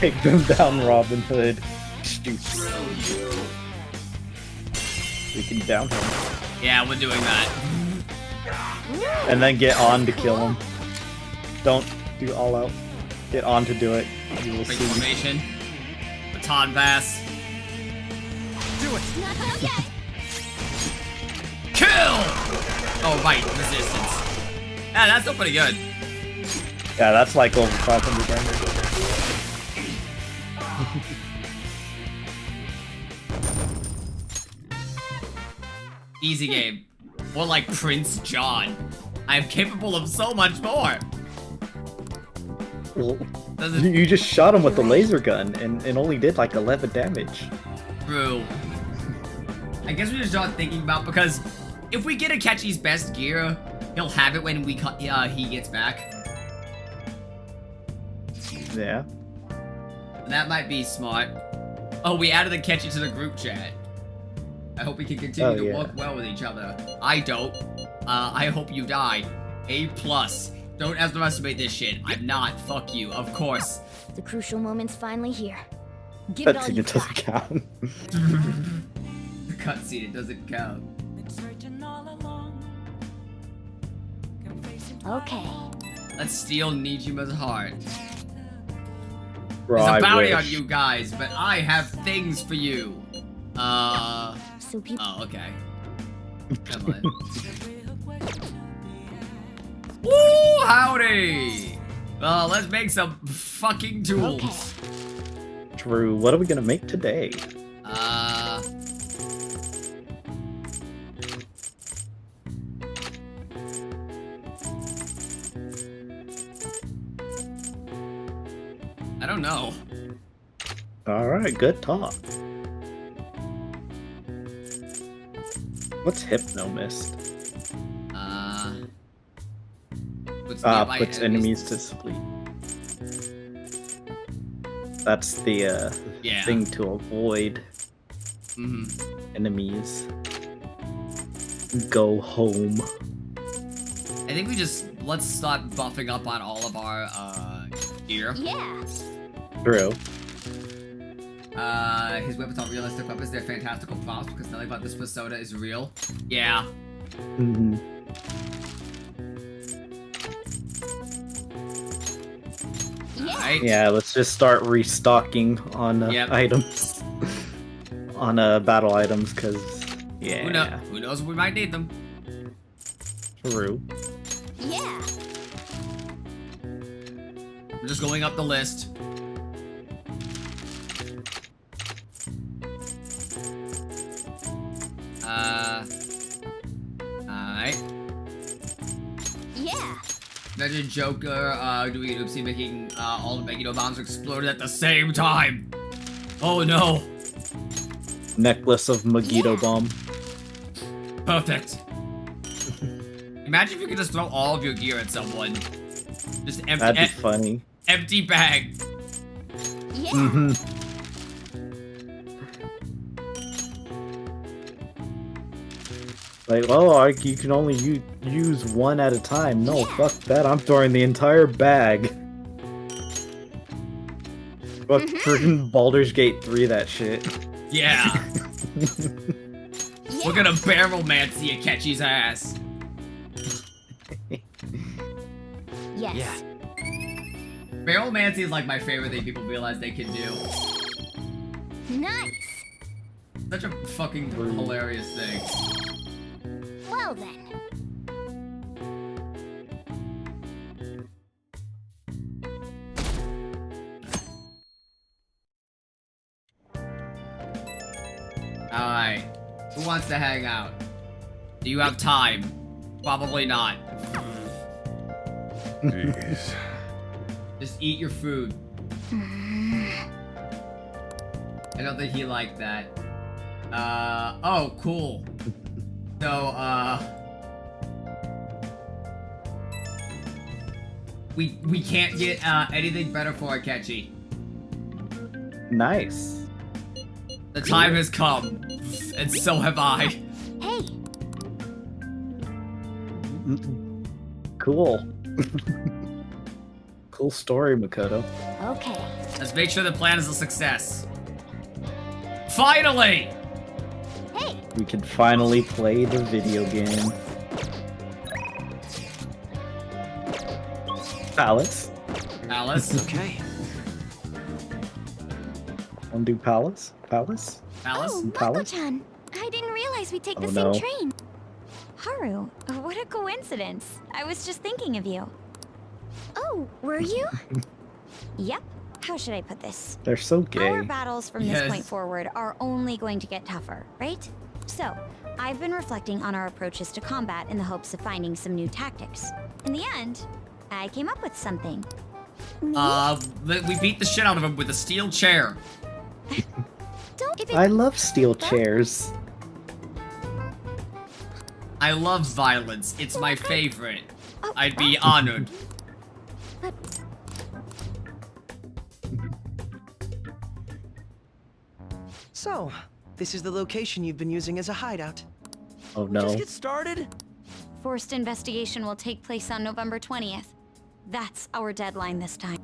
[SPEAKER 2] Take them down, Robin Hood. Stupid. We can down him.
[SPEAKER 1] Yeah, we're doing that.
[SPEAKER 2] And then get on to kill him. Don't do all out. Get on to do it. You will
[SPEAKER 1] Great
[SPEAKER 2] see.
[SPEAKER 1] formation. Baton pass.
[SPEAKER 16] Do it.
[SPEAKER 1] Kill! Oh, right. Resistance. Yeah, that's still pretty good.
[SPEAKER 2] Yeah, that's like over 500 damage.
[SPEAKER 1] Easy game. More like Prince John. I am capable of so much more.
[SPEAKER 2] Well,
[SPEAKER 1] Doesn't-
[SPEAKER 2] you just shot him with the laser gun and it only did like 11 damage.
[SPEAKER 1] True. I guess we just start thinking about, because if we get Akechi's best gear, he'll have it when he gets back.
[SPEAKER 2] Yeah.
[SPEAKER 1] That might be smart. Oh, we added Akechi to the group chat. I hope we can continue to work well with each other. I don't. I hope you die. A+. Don't underestimate this shit. I'm not. Fuck you. Of course.
[SPEAKER 3] The crucial moment's finally here. Give it all
[SPEAKER 2] Cutscene,
[SPEAKER 3] you
[SPEAKER 2] it doesn't count.
[SPEAKER 1] The cutscene, it doesn't count.
[SPEAKER 3] Okay.
[SPEAKER 1] Let's steal Nijima's heart.
[SPEAKER 2] Bro,
[SPEAKER 1] There's a
[SPEAKER 2] I
[SPEAKER 1] bounty on
[SPEAKER 2] wish.
[SPEAKER 1] you guys, but I have things for you. Oh, okay. Come on. Woo, howdy! Let's make some fucking tools.
[SPEAKER 2] True. What are we gonna make today?
[SPEAKER 1] I don't know.
[SPEAKER 2] Alright, good talk. What's Hypno Mist? Puts enemies to sleep. That's the
[SPEAKER 1] Yeah.
[SPEAKER 2] thing to avoid
[SPEAKER 1] Mm-hmm.
[SPEAKER 2] enemies. Go home.
[SPEAKER 1] I think let's start buffing up on all of our gear.
[SPEAKER 3] Yeah.
[SPEAKER 2] True.
[SPEAKER 1] His weapons aren't realistic weapons, they're fantastical props because nothing about this persona is real. Yeah.
[SPEAKER 2] Mm-hmm.
[SPEAKER 1] Right?
[SPEAKER 2] Yeah, let's just start restocking on items. On battle items, because, yeah.
[SPEAKER 1] Who knows if we might need them.
[SPEAKER 2] True.
[SPEAKER 3] Yeah.
[SPEAKER 1] We're just going up the list. Alright.
[SPEAKER 3] Yeah.
[SPEAKER 1] Imagine Joker doing an oopsie making all the Megiddo bombs exploded at the same time. Oh no.
[SPEAKER 2] Necklace of Megiddo bomb.
[SPEAKER 1] Perfect. Imagine if you could just throw all of your gear at someone. Just empty.
[SPEAKER 2] That'd be funny.
[SPEAKER 1] Empty bag.
[SPEAKER 3] Yeah.
[SPEAKER 2] Mm-hmm. Like, oh, you can only use one at a time. No, fuck that. I'm throwing the entire bag. But freaking Baldur's Gate 3 that shit.
[SPEAKER 1] Yeah. We're gonna barrelmancy Akechi's ass.
[SPEAKER 3] Yes.
[SPEAKER 1] Yeah. Barrelmancy is like my favorite thing people realize they can do.
[SPEAKER 3] Nice.
[SPEAKER 1] Such a fucking hilarious thing.
[SPEAKER 3] Well then.
[SPEAKER 1] Alright. Who wants to hang out? Do you have time? Probably not.
[SPEAKER 10] Jeez.
[SPEAKER 1] Just eat your food. I don't think he liked that. Oh, cool. So, we can't get, anything better for Akechi.
[SPEAKER 2] Nice.
[SPEAKER 1] The time has come, and so have I.
[SPEAKER 3] Hey.
[SPEAKER 2] Cool. Cool story, Makoto.
[SPEAKER 3] Okay.
[SPEAKER 1] Let's make sure the plan is a success. Finally!
[SPEAKER 3] Hey.
[SPEAKER 2] We can finally play the video game. Palace.
[SPEAKER 1] Palace.
[SPEAKER 16] Okay.
[SPEAKER 2] Wanna do Palace? Palace?
[SPEAKER 1] Palace?
[SPEAKER 3] Oh,
[SPEAKER 2] Palace?
[SPEAKER 3] Mako-chan. I didn't realize we'd take the
[SPEAKER 2] Oh,
[SPEAKER 3] same
[SPEAKER 2] no.
[SPEAKER 3] train.
[SPEAKER 6] Haru, what a coincidence. I was just thinking of you.
[SPEAKER 3] Oh, were you?
[SPEAKER 6] Yep. How should I put this?
[SPEAKER 2] They're so gay.
[SPEAKER 6] Our battles from
[SPEAKER 1] Yes.
[SPEAKER 6] this point forward are only going to get tougher, right? So, I've been reflecting on our approaches to combat in the hopes of finding some new tactics. In the end, I came up with something.
[SPEAKER 1] We beat the shit out of him with a steel chair.
[SPEAKER 2] I love steel chairs.
[SPEAKER 1] I love violence. It's my favorite. I'd be honored.
[SPEAKER 16] So, this is the location you've been using as a hideout.
[SPEAKER 2] Oh no.
[SPEAKER 16] Just get started.
[SPEAKER 6] Forced investigation will take place on November 20th. That's our deadline this time.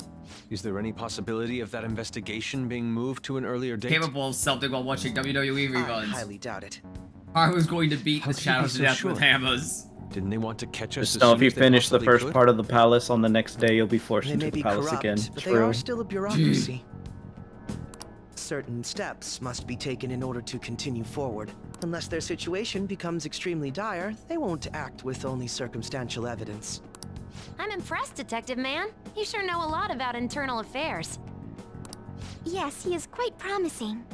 [SPEAKER 7] Is there any possibility of that investigation being moved to an earlier date?
[SPEAKER 1] Capable of something while watching WWE reruns.
[SPEAKER 16] I highly doubt it.
[SPEAKER 1] Haru's going to beat the
[SPEAKER 7] could you
[SPEAKER 1] shadow
[SPEAKER 7] be
[SPEAKER 1] to
[SPEAKER 7] so
[SPEAKER 1] death
[SPEAKER 7] sure?
[SPEAKER 1] with hammers.
[SPEAKER 7] Didn't they want to catch us?
[SPEAKER 2] Just
[SPEAKER 7] as
[SPEAKER 2] know
[SPEAKER 7] soon
[SPEAKER 2] if you
[SPEAKER 7] as they
[SPEAKER 2] finish the
[SPEAKER 7] possibly
[SPEAKER 2] first
[SPEAKER 7] could?
[SPEAKER 2] part of the palace on the next day, you'll be forced
[SPEAKER 16] They
[SPEAKER 2] into
[SPEAKER 16] may
[SPEAKER 2] the
[SPEAKER 16] be
[SPEAKER 2] palace
[SPEAKER 16] corrupt,
[SPEAKER 2] again.
[SPEAKER 16] but
[SPEAKER 2] True.
[SPEAKER 16] they are still a bureaucracy. Certain steps must be taken in order to continue forward. Unless their situation becomes extremely dire, they won't act with only circumstantial evidence.
[SPEAKER 3] I'm impressed, Detective Man. You sure know a lot about internal affairs. Yes, he is quite promising.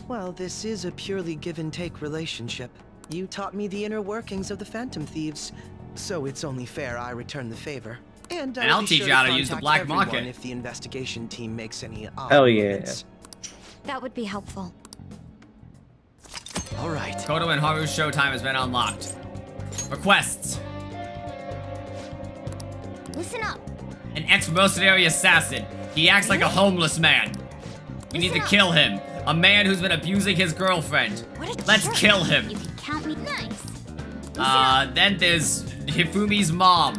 [SPEAKER 16] Well, this is a purely give-and-take relationship. You taught me the inner workings of the Phantom Thieves, so it's only fair I return the favor. And
[SPEAKER 1] I'll
[SPEAKER 16] be
[SPEAKER 1] teach
[SPEAKER 16] sure
[SPEAKER 1] you how to
[SPEAKER 16] to
[SPEAKER 1] use the
[SPEAKER 16] contact
[SPEAKER 1] black
[SPEAKER 16] everyone
[SPEAKER 1] market.
[SPEAKER 16] if the investigation team makes any odd
[SPEAKER 2] Hell yeah.
[SPEAKER 16] movements.
[SPEAKER 6] That would be helpful.
[SPEAKER 16] All right.
[SPEAKER 1] Kodo and Haru's showtime has been unlocked. Requests.
[SPEAKER 3] Listen up.
[SPEAKER 1] An ex-mercenary assassin. He acts like a homeless man. We need to kill him. A man who's been abusing his girlfriend. Let's kill him.
[SPEAKER 3] You can count me nice.
[SPEAKER 1] Then there's Hifumi's mom.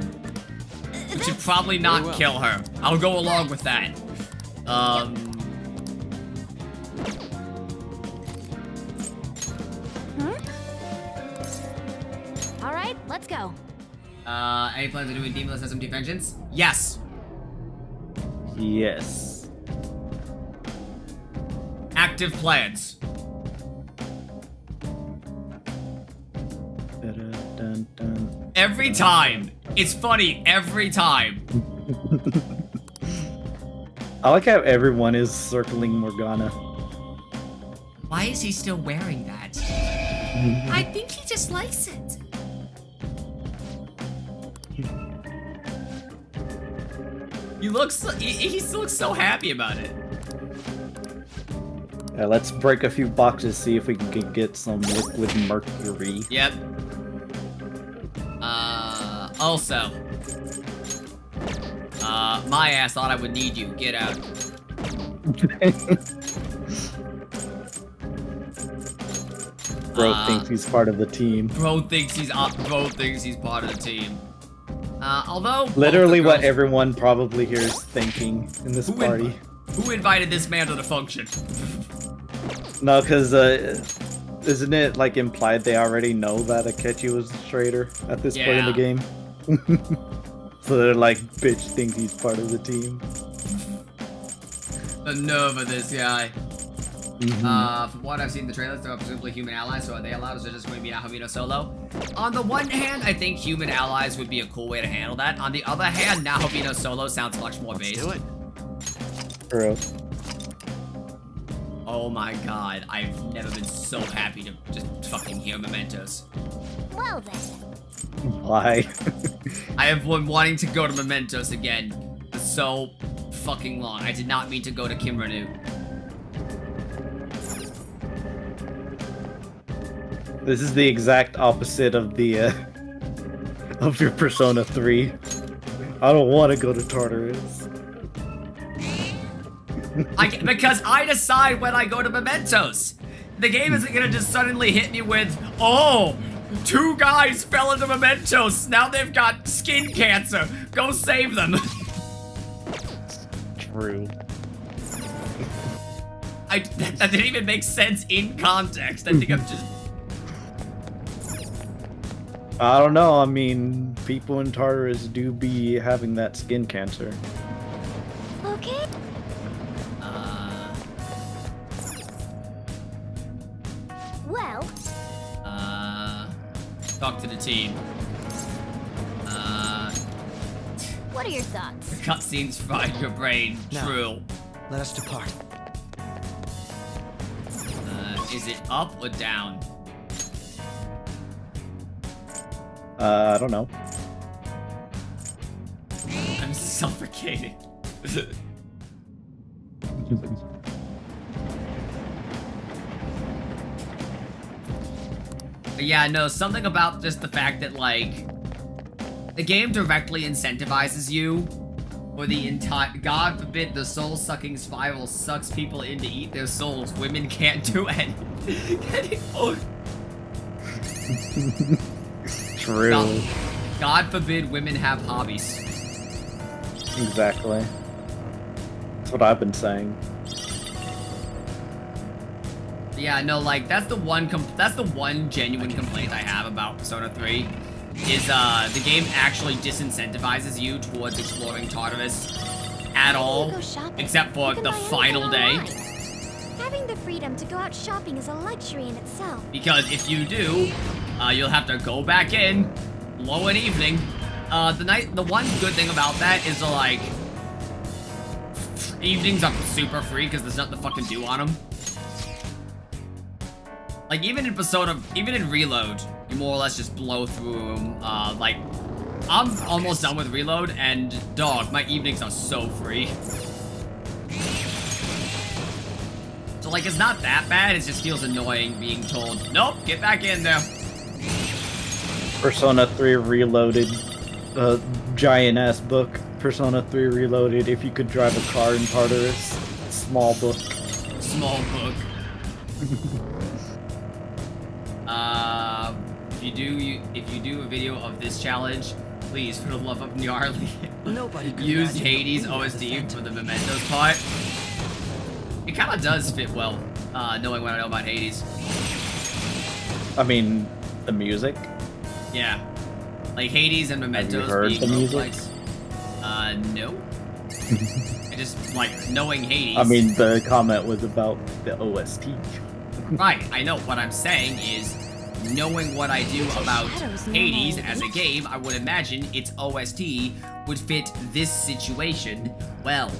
[SPEAKER 1] We should probably not
[SPEAKER 7] well.
[SPEAKER 1] kill her. I'll go along with that.
[SPEAKER 3] All right, let's go.
[SPEAKER 1] Any plans of doing Demonless SMT Vengeance? Yes.
[SPEAKER 2] Yes.
[SPEAKER 1] Active plans.
[SPEAKER 2] Dun-dun-dun.
[SPEAKER 1] Every time. It's funny every time.
[SPEAKER 2] I like how everyone is circling Morgana.
[SPEAKER 1] Why is he still wearing that? I think he just likes it. He looks so happy about it.
[SPEAKER 2] Yeah, let's break a few boxes, see if we can get some liquid mercury.
[SPEAKER 1] Yep. Also. My ass thought I would need you. Get out.
[SPEAKER 2] Bro thinks he's part of the team.
[SPEAKER 1] Bro thinks he's part of the team. Although
[SPEAKER 2] literally what everyone probably here is thinking in this party.
[SPEAKER 1] Who invited this man to the function?
[SPEAKER 2] No, because isn't it like implied they already know that Akechi was a traitor at this point in the game? So they're like, bitch thinks he's part of the team.
[SPEAKER 1] The nerve of this guy. From what I've seen in the trailers, there are presumably human allies, so are they allowed, or is it just going to be Nahovino solo? On the one hand, I think human allies would be a cool way to handle that. On the other hand, Nahovino solo sounds much more based.
[SPEAKER 2] Do it. True.
[SPEAKER 1] Oh my god, I've never been so happy to just fucking hear Mementos.
[SPEAKER 3] Well then.
[SPEAKER 2] Why?
[SPEAKER 1] I have been wanting to go to Mementos again for so fucking long. I did not mean to go to Kimranu.
[SPEAKER 2] This is the exact opposite of the of your Persona 3. I don't want to go to Tartarus.
[SPEAKER 1] Because I decide when I go to Mementos. The game isn't gonna just suddenly hit me with, oh, 2 guys fell into Mementos. Now they've got skin cancer. Go save them.
[SPEAKER 2] True.
[SPEAKER 1] That didn't even make sense in context. I think I'm just...
[SPEAKER 2] I don't know. I mean, people in Tartarus do be having that skin cancer.
[SPEAKER 3] Okay. Well.
[SPEAKER 1] Talk to the team.
[SPEAKER 3] What are your thoughts?
[SPEAKER 1] Cutscenes fried your brain.
[SPEAKER 16] Now,
[SPEAKER 1] True.
[SPEAKER 16] Let us depart.
[SPEAKER 1] Is it up or down?
[SPEAKER 2] I don't know.
[SPEAKER 1] I'm suffocating. But yeah, no, something about just the fact that, like, the game directly incentivizes you for the entire— God forbid the soul-sucking spiral sucks people in to eat their souls. Women can't do anything.
[SPEAKER 2] True.
[SPEAKER 1] God forbid women have hobbies.
[SPEAKER 2] Exactly. That's what I've been saying.
[SPEAKER 1] Yeah, no, like, that's the one genuine complaint I have about Persona 3, is the game actually disincentivizes you towards exploring Tartarus at all, except for the final day.
[SPEAKER 3] Having the freedom to go out shopping is a luxury in itself.
[SPEAKER 1] Because if you do, you'll have to go back in, low in evening. The one good thing about that is like, evenings are super free because there's nothing to fucking do on them. Like, even in Reload, you more or less just blow through them. Like, I'm almost done with Reload, and dog, my evenings are so free. So, like, it's not that bad, it just feels annoying being told, nope, get back in there.
[SPEAKER 2] Persona 3 Reloaded, giant-ass book. Persona 3 Reloaded, if you could drive a car in Tartarus. Small book.
[SPEAKER 1] Small book. If you do a video of this challenge, please, for the love of Gnarly, use Hades OSD for the Mementos part. It kind of does fit well, knowing what I know about Hades.
[SPEAKER 2] I mean, the music?
[SPEAKER 1] Yeah. Like, Hades and Mementos
[SPEAKER 2] Have you heard
[SPEAKER 1] being
[SPEAKER 2] the music?
[SPEAKER 1] roguelikes. No. I just, like, knowing Hades.
[SPEAKER 2] I mean, the comment was about the OST.
[SPEAKER 1] Right, I know. What I'm saying is, knowing what I do about Hades as a game, I would imagine its OST would fit this situation well.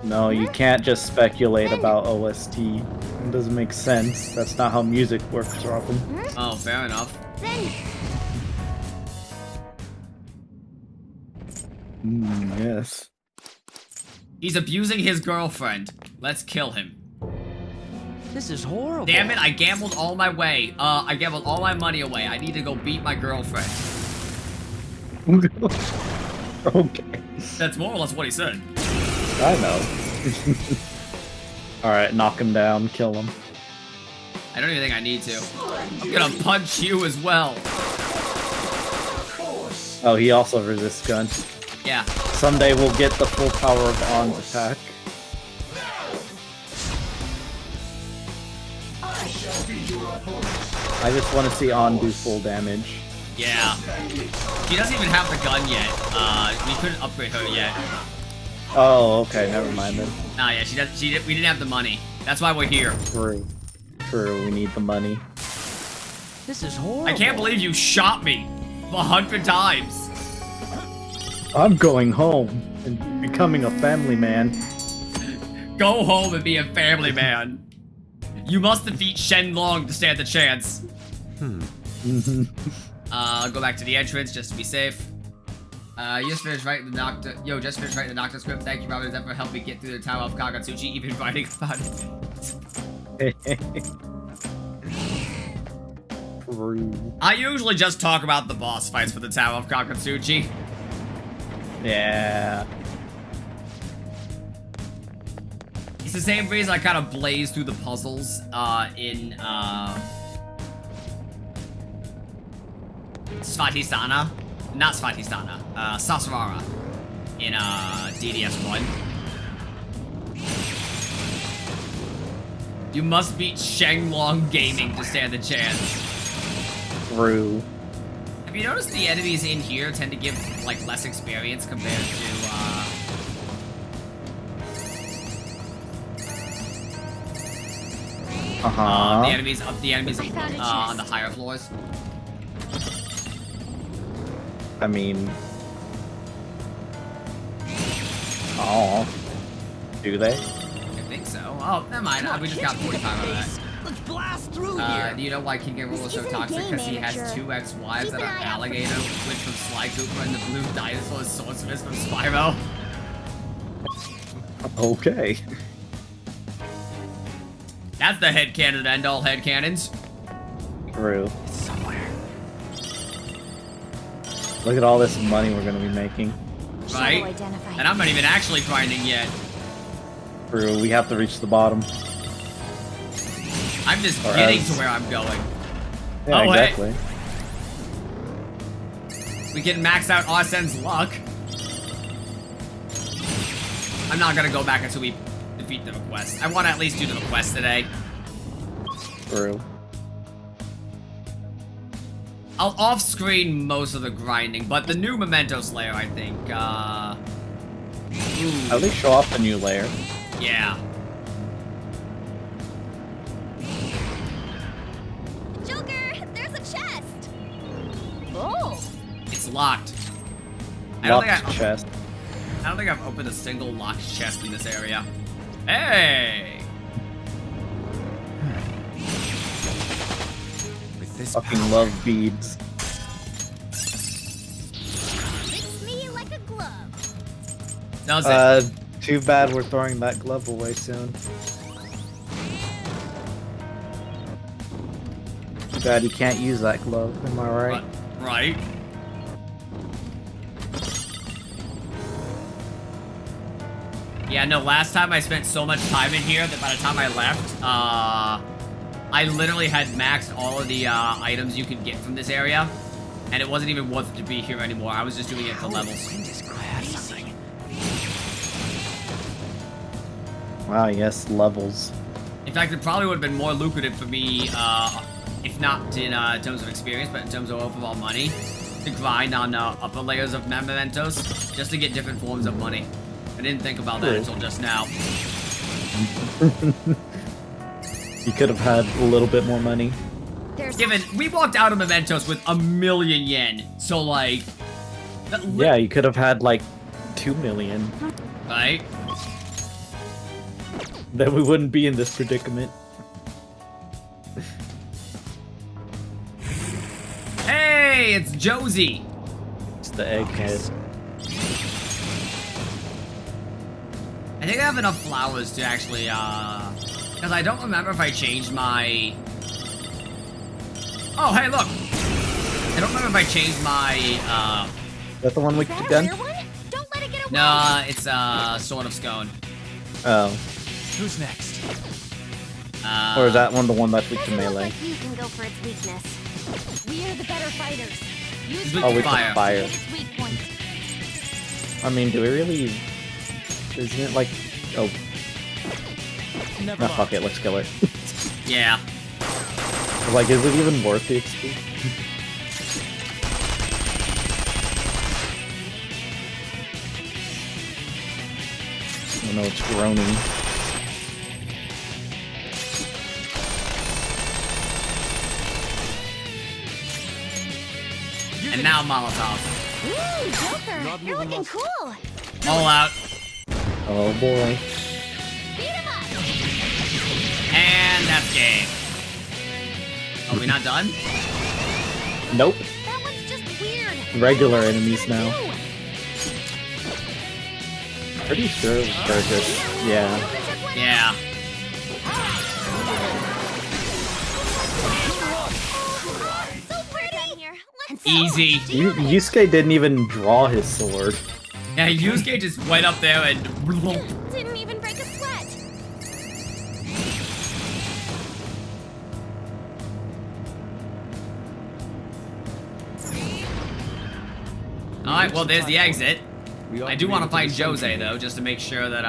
[SPEAKER 2] No, you can't just speculate about OST. It doesn't make sense. That's not how music works, Robin.
[SPEAKER 1] Oh, fair enough.
[SPEAKER 2] Yes.
[SPEAKER 1] He's abusing his girlfriend. Let's kill him.
[SPEAKER 16] This is horrible.
[SPEAKER 1] Damn it, I gambled all my way. I gambled all my money away. I need to go beat my girlfriend.
[SPEAKER 2] Okay.
[SPEAKER 1] That's more or less what he said.
[SPEAKER 2] I know. Alright, knock him down, kill him.
[SPEAKER 1] I don't even think I need to. I'm gonna punch you as well.
[SPEAKER 2] Oh, he also resists gun.
[SPEAKER 1] Yeah.
[SPEAKER 2] Someday we'll get the full power of On's attack. I just want to see On do full damage.
[SPEAKER 1] Yeah. She doesn't even have the gun yet. We couldn't upgrade her yet.
[SPEAKER 2] Oh, okay, never mind then.
[SPEAKER 1] Nah, yeah, we didn't have the money. That's why we're here.
[SPEAKER 2] True, we need the money.
[SPEAKER 16] This is horrible.
[SPEAKER 1] I can't believe you shot me 100 times.
[SPEAKER 2] I'm going home and becoming a family man.
[SPEAKER 1] Go home and be a family man. You must defeat Shenlong to stand a chance. Go back to the entrance just to be safe. Just finished writing the doctor. Yo, just finished writing the doctor script. Thank you, Robert Zephyr, for helping me get through the Tower of Kagatsuchi, even writing about it. I usually just talk about the boss fights for the Tower of Kagatsuchi.
[SPEAKER 2] Yeah.
[SPEAKER 1] It's the same reason I kind of blaze through the puzzles in Svatistana. Not Svatistana. Sasrara in DDS1. You must beat Shenlong Gaming to stand a chance.
[SPEAKER 2] True.
[SPEAKER 1] Have you noticed the enemies in here tend to give like less experience compared to the enemies on the higher floors?
[SPEAKER 2] I mean, oh, do they?
[SPEAKER 1] I think so. Oh, never mind. We just got 45 out of that.
[SPEAKER 16] Let's blast through here.
[SPEAKER 1] Do you know why King Gabriel is so toxic? Because he has 2 ex-wives that are Alligator, Witch from Sly Cooper, and the Blue Dinosaur Sorceress from Spyro.
[SPEAKER 2] Okay.
[SPEAKER 1] That's the headcanon to end all headcanons.
[SPEAKER 2] True.
[SPEAKER 1] It's somewhere.
[SPEAKER 2] Look at all this money we're gonna be making.
[SPEAKER 1] Right? And I'm not even actually grinding yet.
[SPEAKER 2] True, we have to reach the bottom.
[SPEAKER 1] I'm just getting to where I'm going.
[SPEAKER 2] Yeah,
[SPEAKER 1] oh,
[SPEAKER 2] exactly.
[SPEAKER 1] Hey. We can max out Arsene's luck. I'm not gonna go back until we defeat the request. I want to at least do the request today.
[SPEAKER 2] True.
[SPEAKER 1] I'll off-screen most of the grinding, but the new Mementos layer, I think,
[SPEAKER 2] At least show off the new layer.
[SPEAKER 1] Yeah.
[SPEAKER 3] Joker, there's a chest! Oh!
[SPEAKER 1] It's locked. I don't think I've opened a single locked chest in this area. Hey!
[SPEAKER 2] With this fucking love beads.
[SPEAKER 3] Fits me like a glove.
[SPEAKER 1] Does it?
[SPEAKER 2] Too bad we're throwing that glove away soon. Too bad you can't use that glove, am I right?
[SPEAKER 1] Right. Yeah, no, last time I spent so much time in here that by the time I left, I literally had maxed all of the items you could get from this area, and it wasn't even worth it to be here anymore. I was just doing it for levels.
[SPEAKER 2] Wow, yes, levels.
[SPEAKER 1] In fact, it probably would have been more lucrative for me, if not in terms of experience, but in terms of overall money, to grind on upper layers of Mementos, just to get different forms of money. I didn't think about that until just now.
[SPEAKER 2] You could have had a little bit more money.
[SPEAKER 1] Given, we walked out of Mementos with 1,000,000 yen, so like...
[SPEAKER 2] Yeah, you could have had like 2 million.
[SPEAKER 1] Right?
[SPEAKER 2] Then we wouldn't be in this predicament.
[SPEAKER 1] Hey, it's Josie!
[SPEAKER 2] It's the egghead.
[SPEAKER 1] I think I have enough flowers to actually, Because I don't remember if I changed my... Oh, hey, look! I don't remember if I changed my,
[SPEAKER 2] Is that the one with the gun?
[SPEAKER 1] No, it's, Sword of Scone.
[SPEAKER 2] Oh.
[SPEAKER 17] Who's next?
[SPEAKER 2] Or is that one the one that's weak to
[SPEAKER 3] Doesn't look
[SPEAKER 2] melee?
[SPEAKER 3] like you can go for its weakness. We are the better fighters. Use
[SPEAKER 2] Oh, with
[SPEAKER 1] fire.
[SPEAKER 2] the fire.
[SPEAKER 3] its weak point.
[SPEAKER 2] I mean, do we really... Isn't it like... Oh.
[SPEAKER 17] Never
[SPEAKER 2] No, fuck it, let's kill it.
[SPEAKER 1] Yeah.
[SPEAKER 2] Like, is it even worth the XP? I know it's groaning.
[SPEAKER 1] And now Molotov.
[SPEAKER 3] Ooh, Joker, you're looking cool.
[SPEAKER 1] All out.
[SPEAKER 2] Oh boy.
[SPEAKER 1] And that's game. Are we not done?
[SPEAKER 2] Nope.
[SPEAKER 3] That one's just weird.
[SPEAKER 2] Regular enemies now. Pretty sure it was Burgess. Yeah.
[SPEAKER 1] Yeah. Easy.
[SPEAKER 2] Yusuke didn't even draw his sword.
[SPEAKER 1] Yeah, Yusuke just went up there and...
[SPEAKER 3] Didn't even break a sweat.
[SPEAKER 1] Alright, well, there's the exit. I do want to fight Jose, though, just to make sure that,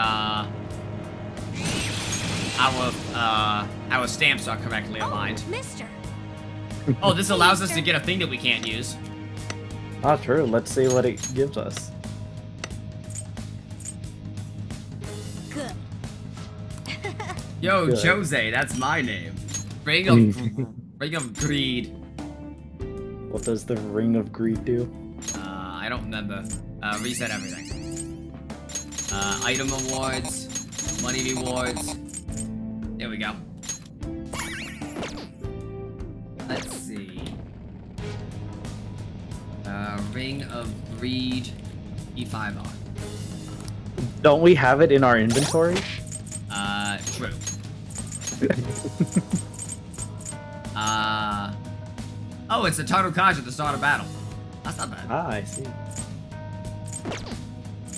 [SPEAKER 1] our stamps are correctly aligned.
[SPEAKER 3] Mister.
[SPEAKER 1] Oh, this allows us to get a thing that we can't use.
[SPEAKER 2] Ah, true. Let's see what it gives us.
[SPEAKER 3] Good.
[SPEAKER 1] Yo,
[SPEAKER 2] Good.
[SPEAKER 1] Jose, that's my name. Ring of Greed.
[SPEAKER 2] What does the Ring of Greed do?
[SPEAKER 1] I don't remember. Reset everything. Item awards, money rewards. There we go. Let's see. Ring of Greed, E5 on.
[SPEAKER 2] Don't we have it in our inventory?
[SPEAKER 1] True. Oh, it's a Tarukaja at the start of battle. That's not bad.
[SPEAKER 2] Ah, I see.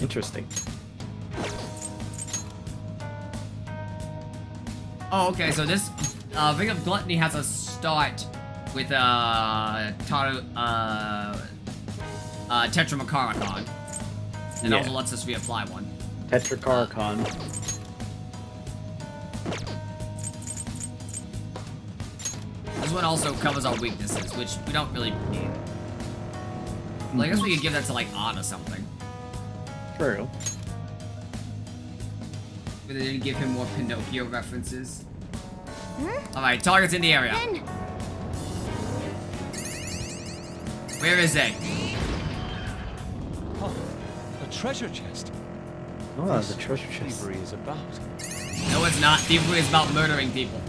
[SPEAKER 2] Interesting.
[SPEAKER 1] Oh, okay, so this Ring of Gluttony has a start with Tetramacaricon. And
[SPEAKER 2] Yeah.
[SPEAKER 1] also lets us reapply one.
[SPEAKER 2] Tetracaricon.
[SPEAKER 1] This one also covers our weaknesses, which we don't really need. Well, I guess we could give that to, like, Odd or something.
[SPEAKER 2] True.
[SPEAKER 1] But they didn't give him more Pinocchio references. Alright, target's in the area. Where is it?
[SPEAKER 7] Oh, a treasure chest.
[SPEAKER 2] Oh, that's a treasure chest.
[SPEAKER 7] Thievery is about.
[SPEAKER 1] No, it's not. Thievery is about murdering people.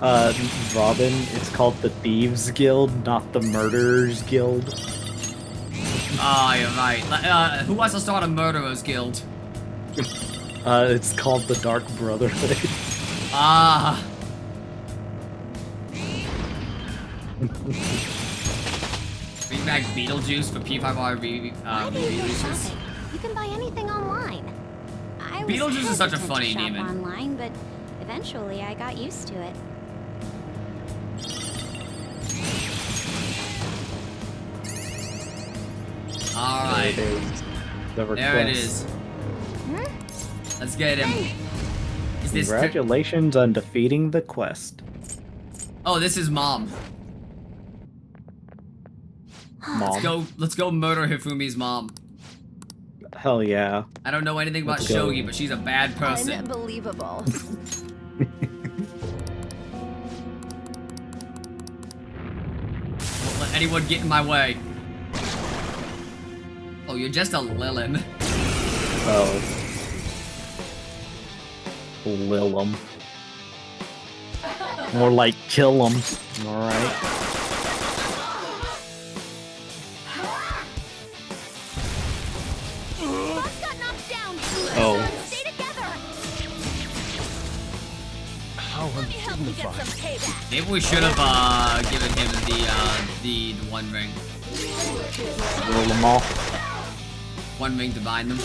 [SPEAKER 2] Robin, it's called the Thieves Guild, not the Murderers Guild.
[SPEAKER 1] Ah, you're right. Who wants to start a murderers guild?
[SPEAKER 2] It's called the Dark Brotherhood.
[SPEAKER 1] Ah. Bring back Beetlejuice for P5R releases.
[SPEAKER 3] You can buy anything online. I was
[SPEAKER 1] Beetlejuice is such a
[SPEAKER 3] hesitant
[SPEAKER 1] funny
[SPEAKER 3] to shop
[SPEAKER 1] demon.
[SPEAKER 3] online, but eventually I got used to it.
[SPEAKER 1] Alright.
[SPEAKER 2] There it is. The
[SPEAKER 1] There it
[SPEAKER 2] request.
[SPEAKER 1] is. Let's get him. Is this
[SPEAKER 2] Congratulations on defeating the quest.
[SPEAKER 1] Oh, this is Mom.
[SPEAKER 2] Mom.
[SPEAKER 1] Let's go murder Hifumi's mom.
[SPEAKER 2] Hell yeah.
[SPEAKER 1] I don't know anything about
[SPEAKER 2] Let's go.
[SPEAKER 1] Shogi, but she's a bad person.
[SPEAKER 15] Unbelievable.
[SPEAKER 1] Won't let anyone get in my way. Oh, you're just a Lilin.
[SPEAKER 2] Oh. Lil 'em. More like kill 'em. Alright. Oh.
[SPEAKER 1] Maybe we should have given him the one ring.
[SPEAKER 2] Roll them all.
[SPEAKER 1] One ring to bind them.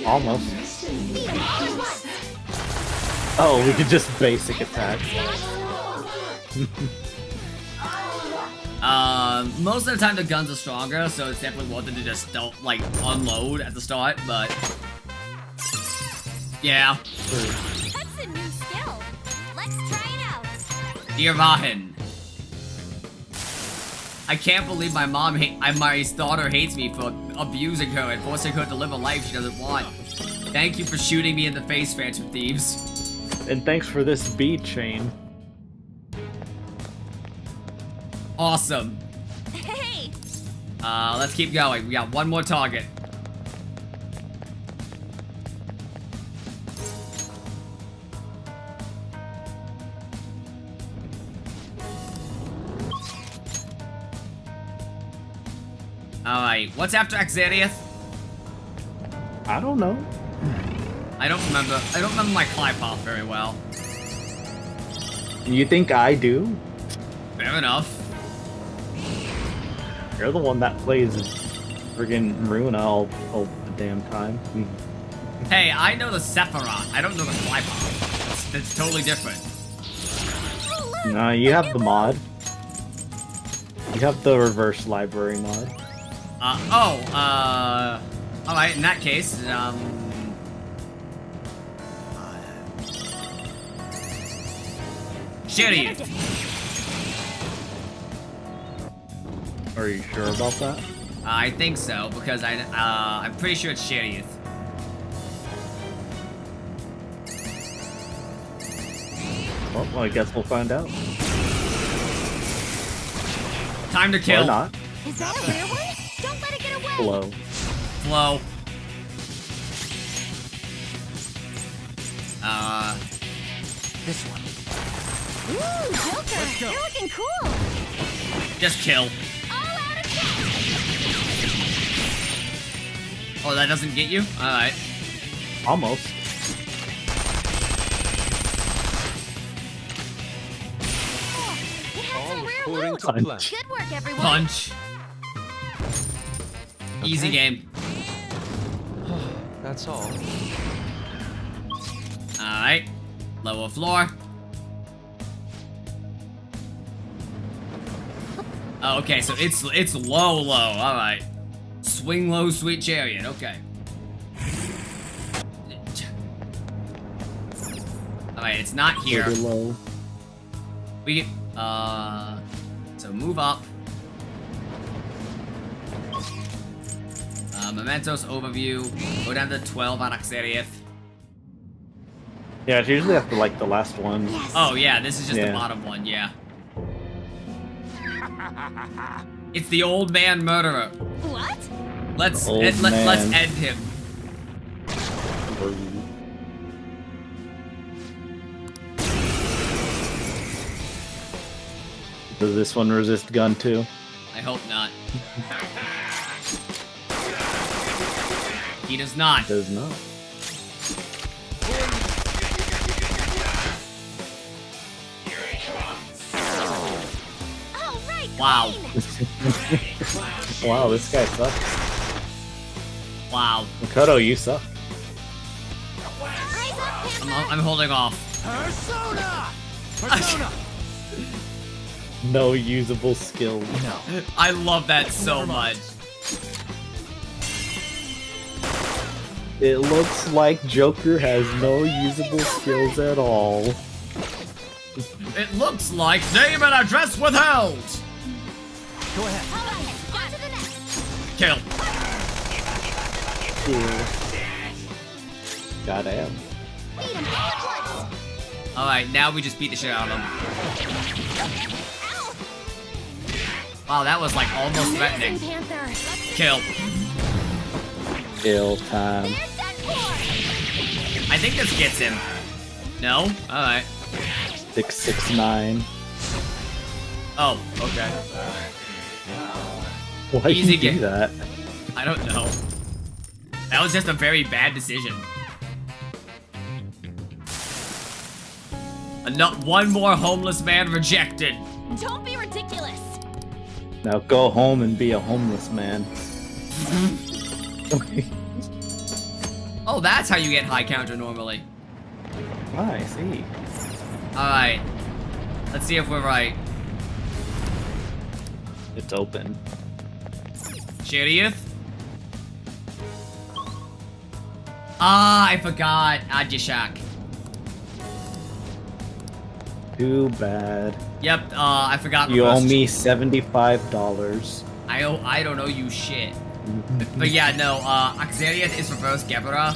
[SPEAKER 2] Almost. Oh, we could just basic attack.
[SPEAKER 1] Most of the time the guns are stronger, so it's definitely worth it to just don't like unload at the start, but yeah.
[SPEAKER 3] That's a new skill. Let's try it out.
[SPEAKER 1] Dear Vahin, I can't believe my my daughter hates me for abusing her and forcing her to live a life she doesn't want. Thank you for shooting me in the face, Phantom Thieves.
[SPEAKER 2] And thanks for this bead chain.
[SPEAKER 1] Awesome.
[SPEAKER 3] Hey.
[SPEAKER 1] Let's keep going. We got one more target. Alright, what's after Axariath?
[SPEAKER 2] I don't know.
[SPEAKER 1] I don't remember my Clive path very well.
[SPEAKER 2] You think I do?
[SPEAKER 1] Fair enough.
[SPEAKER 2] You're the one that plays friggin' Runa all the damn time.
[SPEAKER 1] Hey, I know the Zephyr. I don't know the Clive path. It's totally different.
[SPEAKER 2] Nah, you have the mod. You have the reverse library mod.
[SPEAKER 1] Alright, in that case, Shitty.
[SPEAKER 2] Are you sure about that?
[SPEAKER 1] I think so, because I'm pretty sure it's Shitty.
[SPEAKER 2] Well, I guess we'll find out.
[SPEAKER 1] Time to kill.
[SPEAKER 2] Or not.
[SPEAKER 3] Is that a rare one? Don't let it get away.
[SPEAKER 2] Flow.
[SPEAKER 1] Flow. This one.
[SPEAKER 3] Ooh, Joker, you're looking cool.
[SPEAKER 1] Just kill.
[SPEAKER 3] All out attack.
[SPEAKER 1] Oh, that doesn't get you? Alright.
[SPEAKER 2] Almost.
[SPEAKER 3] It had some rare loot.
[SPEAKER 2] Punch.
[SPEAKER 3] Good work, everyone.
[SPEAKER 1] Punch. Easy game.
[SPEAKER 7] That's all.
[SPEAKER 1] Alright. Lower floor. Oh, okay, so it's low. Alright. Swing low, sweet chariot. Okay. Alright, it's not here.
[SPEAKER 2] Pretty low.
[SPEAKER 1] We so move up. Mementos overview. Go down to 12 on Axariath.
[SPEAKER 2] Yeah, it's usually after like the last one.
[SPEAKER 1] Oh yeah, this is just the bottom one, yeah. It's the old man murderer.
[SPEAKER 3] What?
[SPEAKER 1] Let's
[SPEAKER 2] man.
[SPEAKER 1] let's end him.
[SPEAKER 2] Does this one resist gun too?
[SPEAKER 1] I hope not. He does not.
[SPEAKER 2] Does not.
[SPEAKER 1] Wow.
[SPEAKER 2] Wow, this guy sucks.
[SPEAKER 1] Wow.
[SPEAKER 2] Makoto, you suck.
[SPEAKER 1] I'm holding off.
[SPEAKER 17] Persona!
[SPEAKER 2] No usable skills.
[SPEAKER 17] No.
[SPEAKER 1] I love that so much.
[SPEAKER 2] It looks like Joker has no usable skills at all.
[SPEAKER 1] It looks like name and address withheld.
[SPEAKER 17] Go ahead.
[SPEAKER 1] Kill.
[SPEAKER 2] Goddamn.
[SPEAKER 1] Alright, now we just beat the shit out of him. Wow, that was like almost threatening. Kill.
[SPEAKER 2] Kill time.
[SPEAKER 1] I think this gets him. No? Alright.
[SPEAKER 2] 669.
[SPEAKER 1] Oh, okay.
[SPEAKER 2] Why
[SPEAKER 1] Easy
[SPEAKER 2] you do
[SPEAKER 1] game.
[SPEAKER 2] that?
[SPEAKER 1] I don't know. That was just a very bad decision. Not one more homeless man rejected.
[SPEAKER 3] Don't be ridiculous.
[SPEAKER 2] Now go home and be a homeless man.
[SPEAKER 1] Oh, that's how you get high counter normally.
[SPEAKER 2] I see.
[SPEAKER 1] Alright. Let's see if we're right.
[SPEAKER 2] It's open.
[SPEAKER 1] Sheriff? Ah, I forgot. Ajishak.
[SPEAKER 2] Too bad.
[SPEAKER 1] Yep, I forgot.
[SPEAKER 2] You owe me $75.
[SPEAKER 1] I don't owe you shit. But yeah, no, Axariath is reverse Gebera.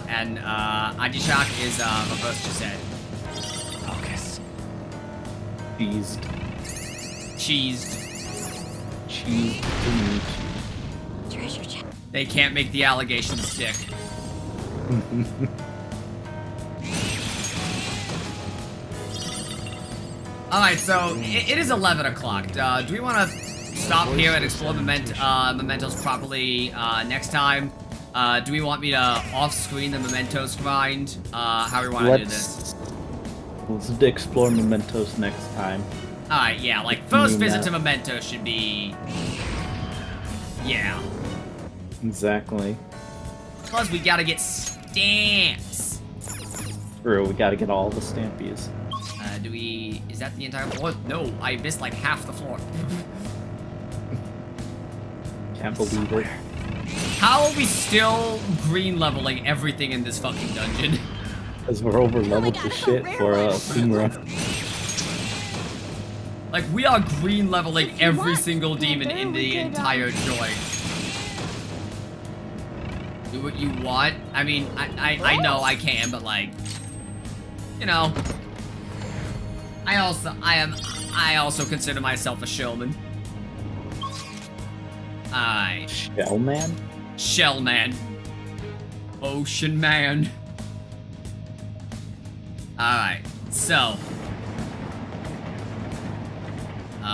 [SPEAKER 1] And Ajishak is reverse Gisette.
[SPEAKER 17] Focus.
[SPEAKER 2] Cheesed.
[SPEAKER 1] Cheesed.
[SPEAKER 2] Cheesed to meet
[SPEAKER 3] Treasure chest.
[SPEAKER 1] They can't make the allegation stick. Alright, so it is 11 o'clock. Do we want to stop here and explore Mementos properly next time? Do we want me to off-screen the Mementos grind? How do we want to do this?
[SPEAKER 2] Let's explore Mementos next time.
[SPEAKER 1] Alright, yeah, like, first visit to Mementos should be... Yeah.
[SPEAKER 2] Exactly.
[SPEAKER 1] Plus, we gotta get stamps.
[SPEAKER 2] True, we gotta get all the stampies.
[SPEAKER 1] Do we... Is that the entire floor? No, I missed like half the floor.
[SPEAKER 2] Can't believe it.
[SPEAKER 1] How are we still green leveling everything in this fucking dungeon?
[SPEAKER 2] Because we're over leveled to shit for Kumura.
[SPEAKER 1] Like, we are green leveling every single demon in the entire joint. Do what you want? I mean, I know I can, but like... You know... I also consider myself a showman.
[SPEAKER 2] Shellman?
[SPEAKER 1] Shellman. Ocean man. Alright, so.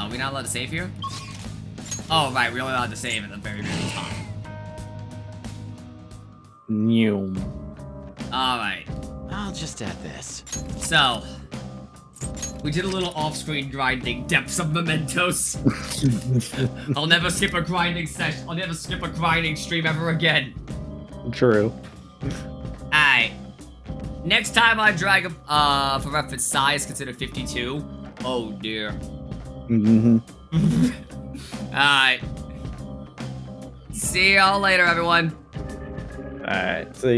[SPEAKER 1] We not allowed to save here? Oh, right, we're only allowed to save at the very, very top.
[SPEAKER 2] New.
[SPEAKER 1] Alright.
[SPEAKER 17] I'll just add this.
[SPEAKER 1] So. We did a little off-screen grinding, depths of Mementos. I'll never skip a grinding session. I'll never skip a grinding stream ever again.
[SPEAKER 2] True.
[SPEAKER 1] Alright. Next time I drag a, for reference, size considered 52. Oh dear. Alright. See y'all later, everyone.
[SPEAKER 2] Alright, see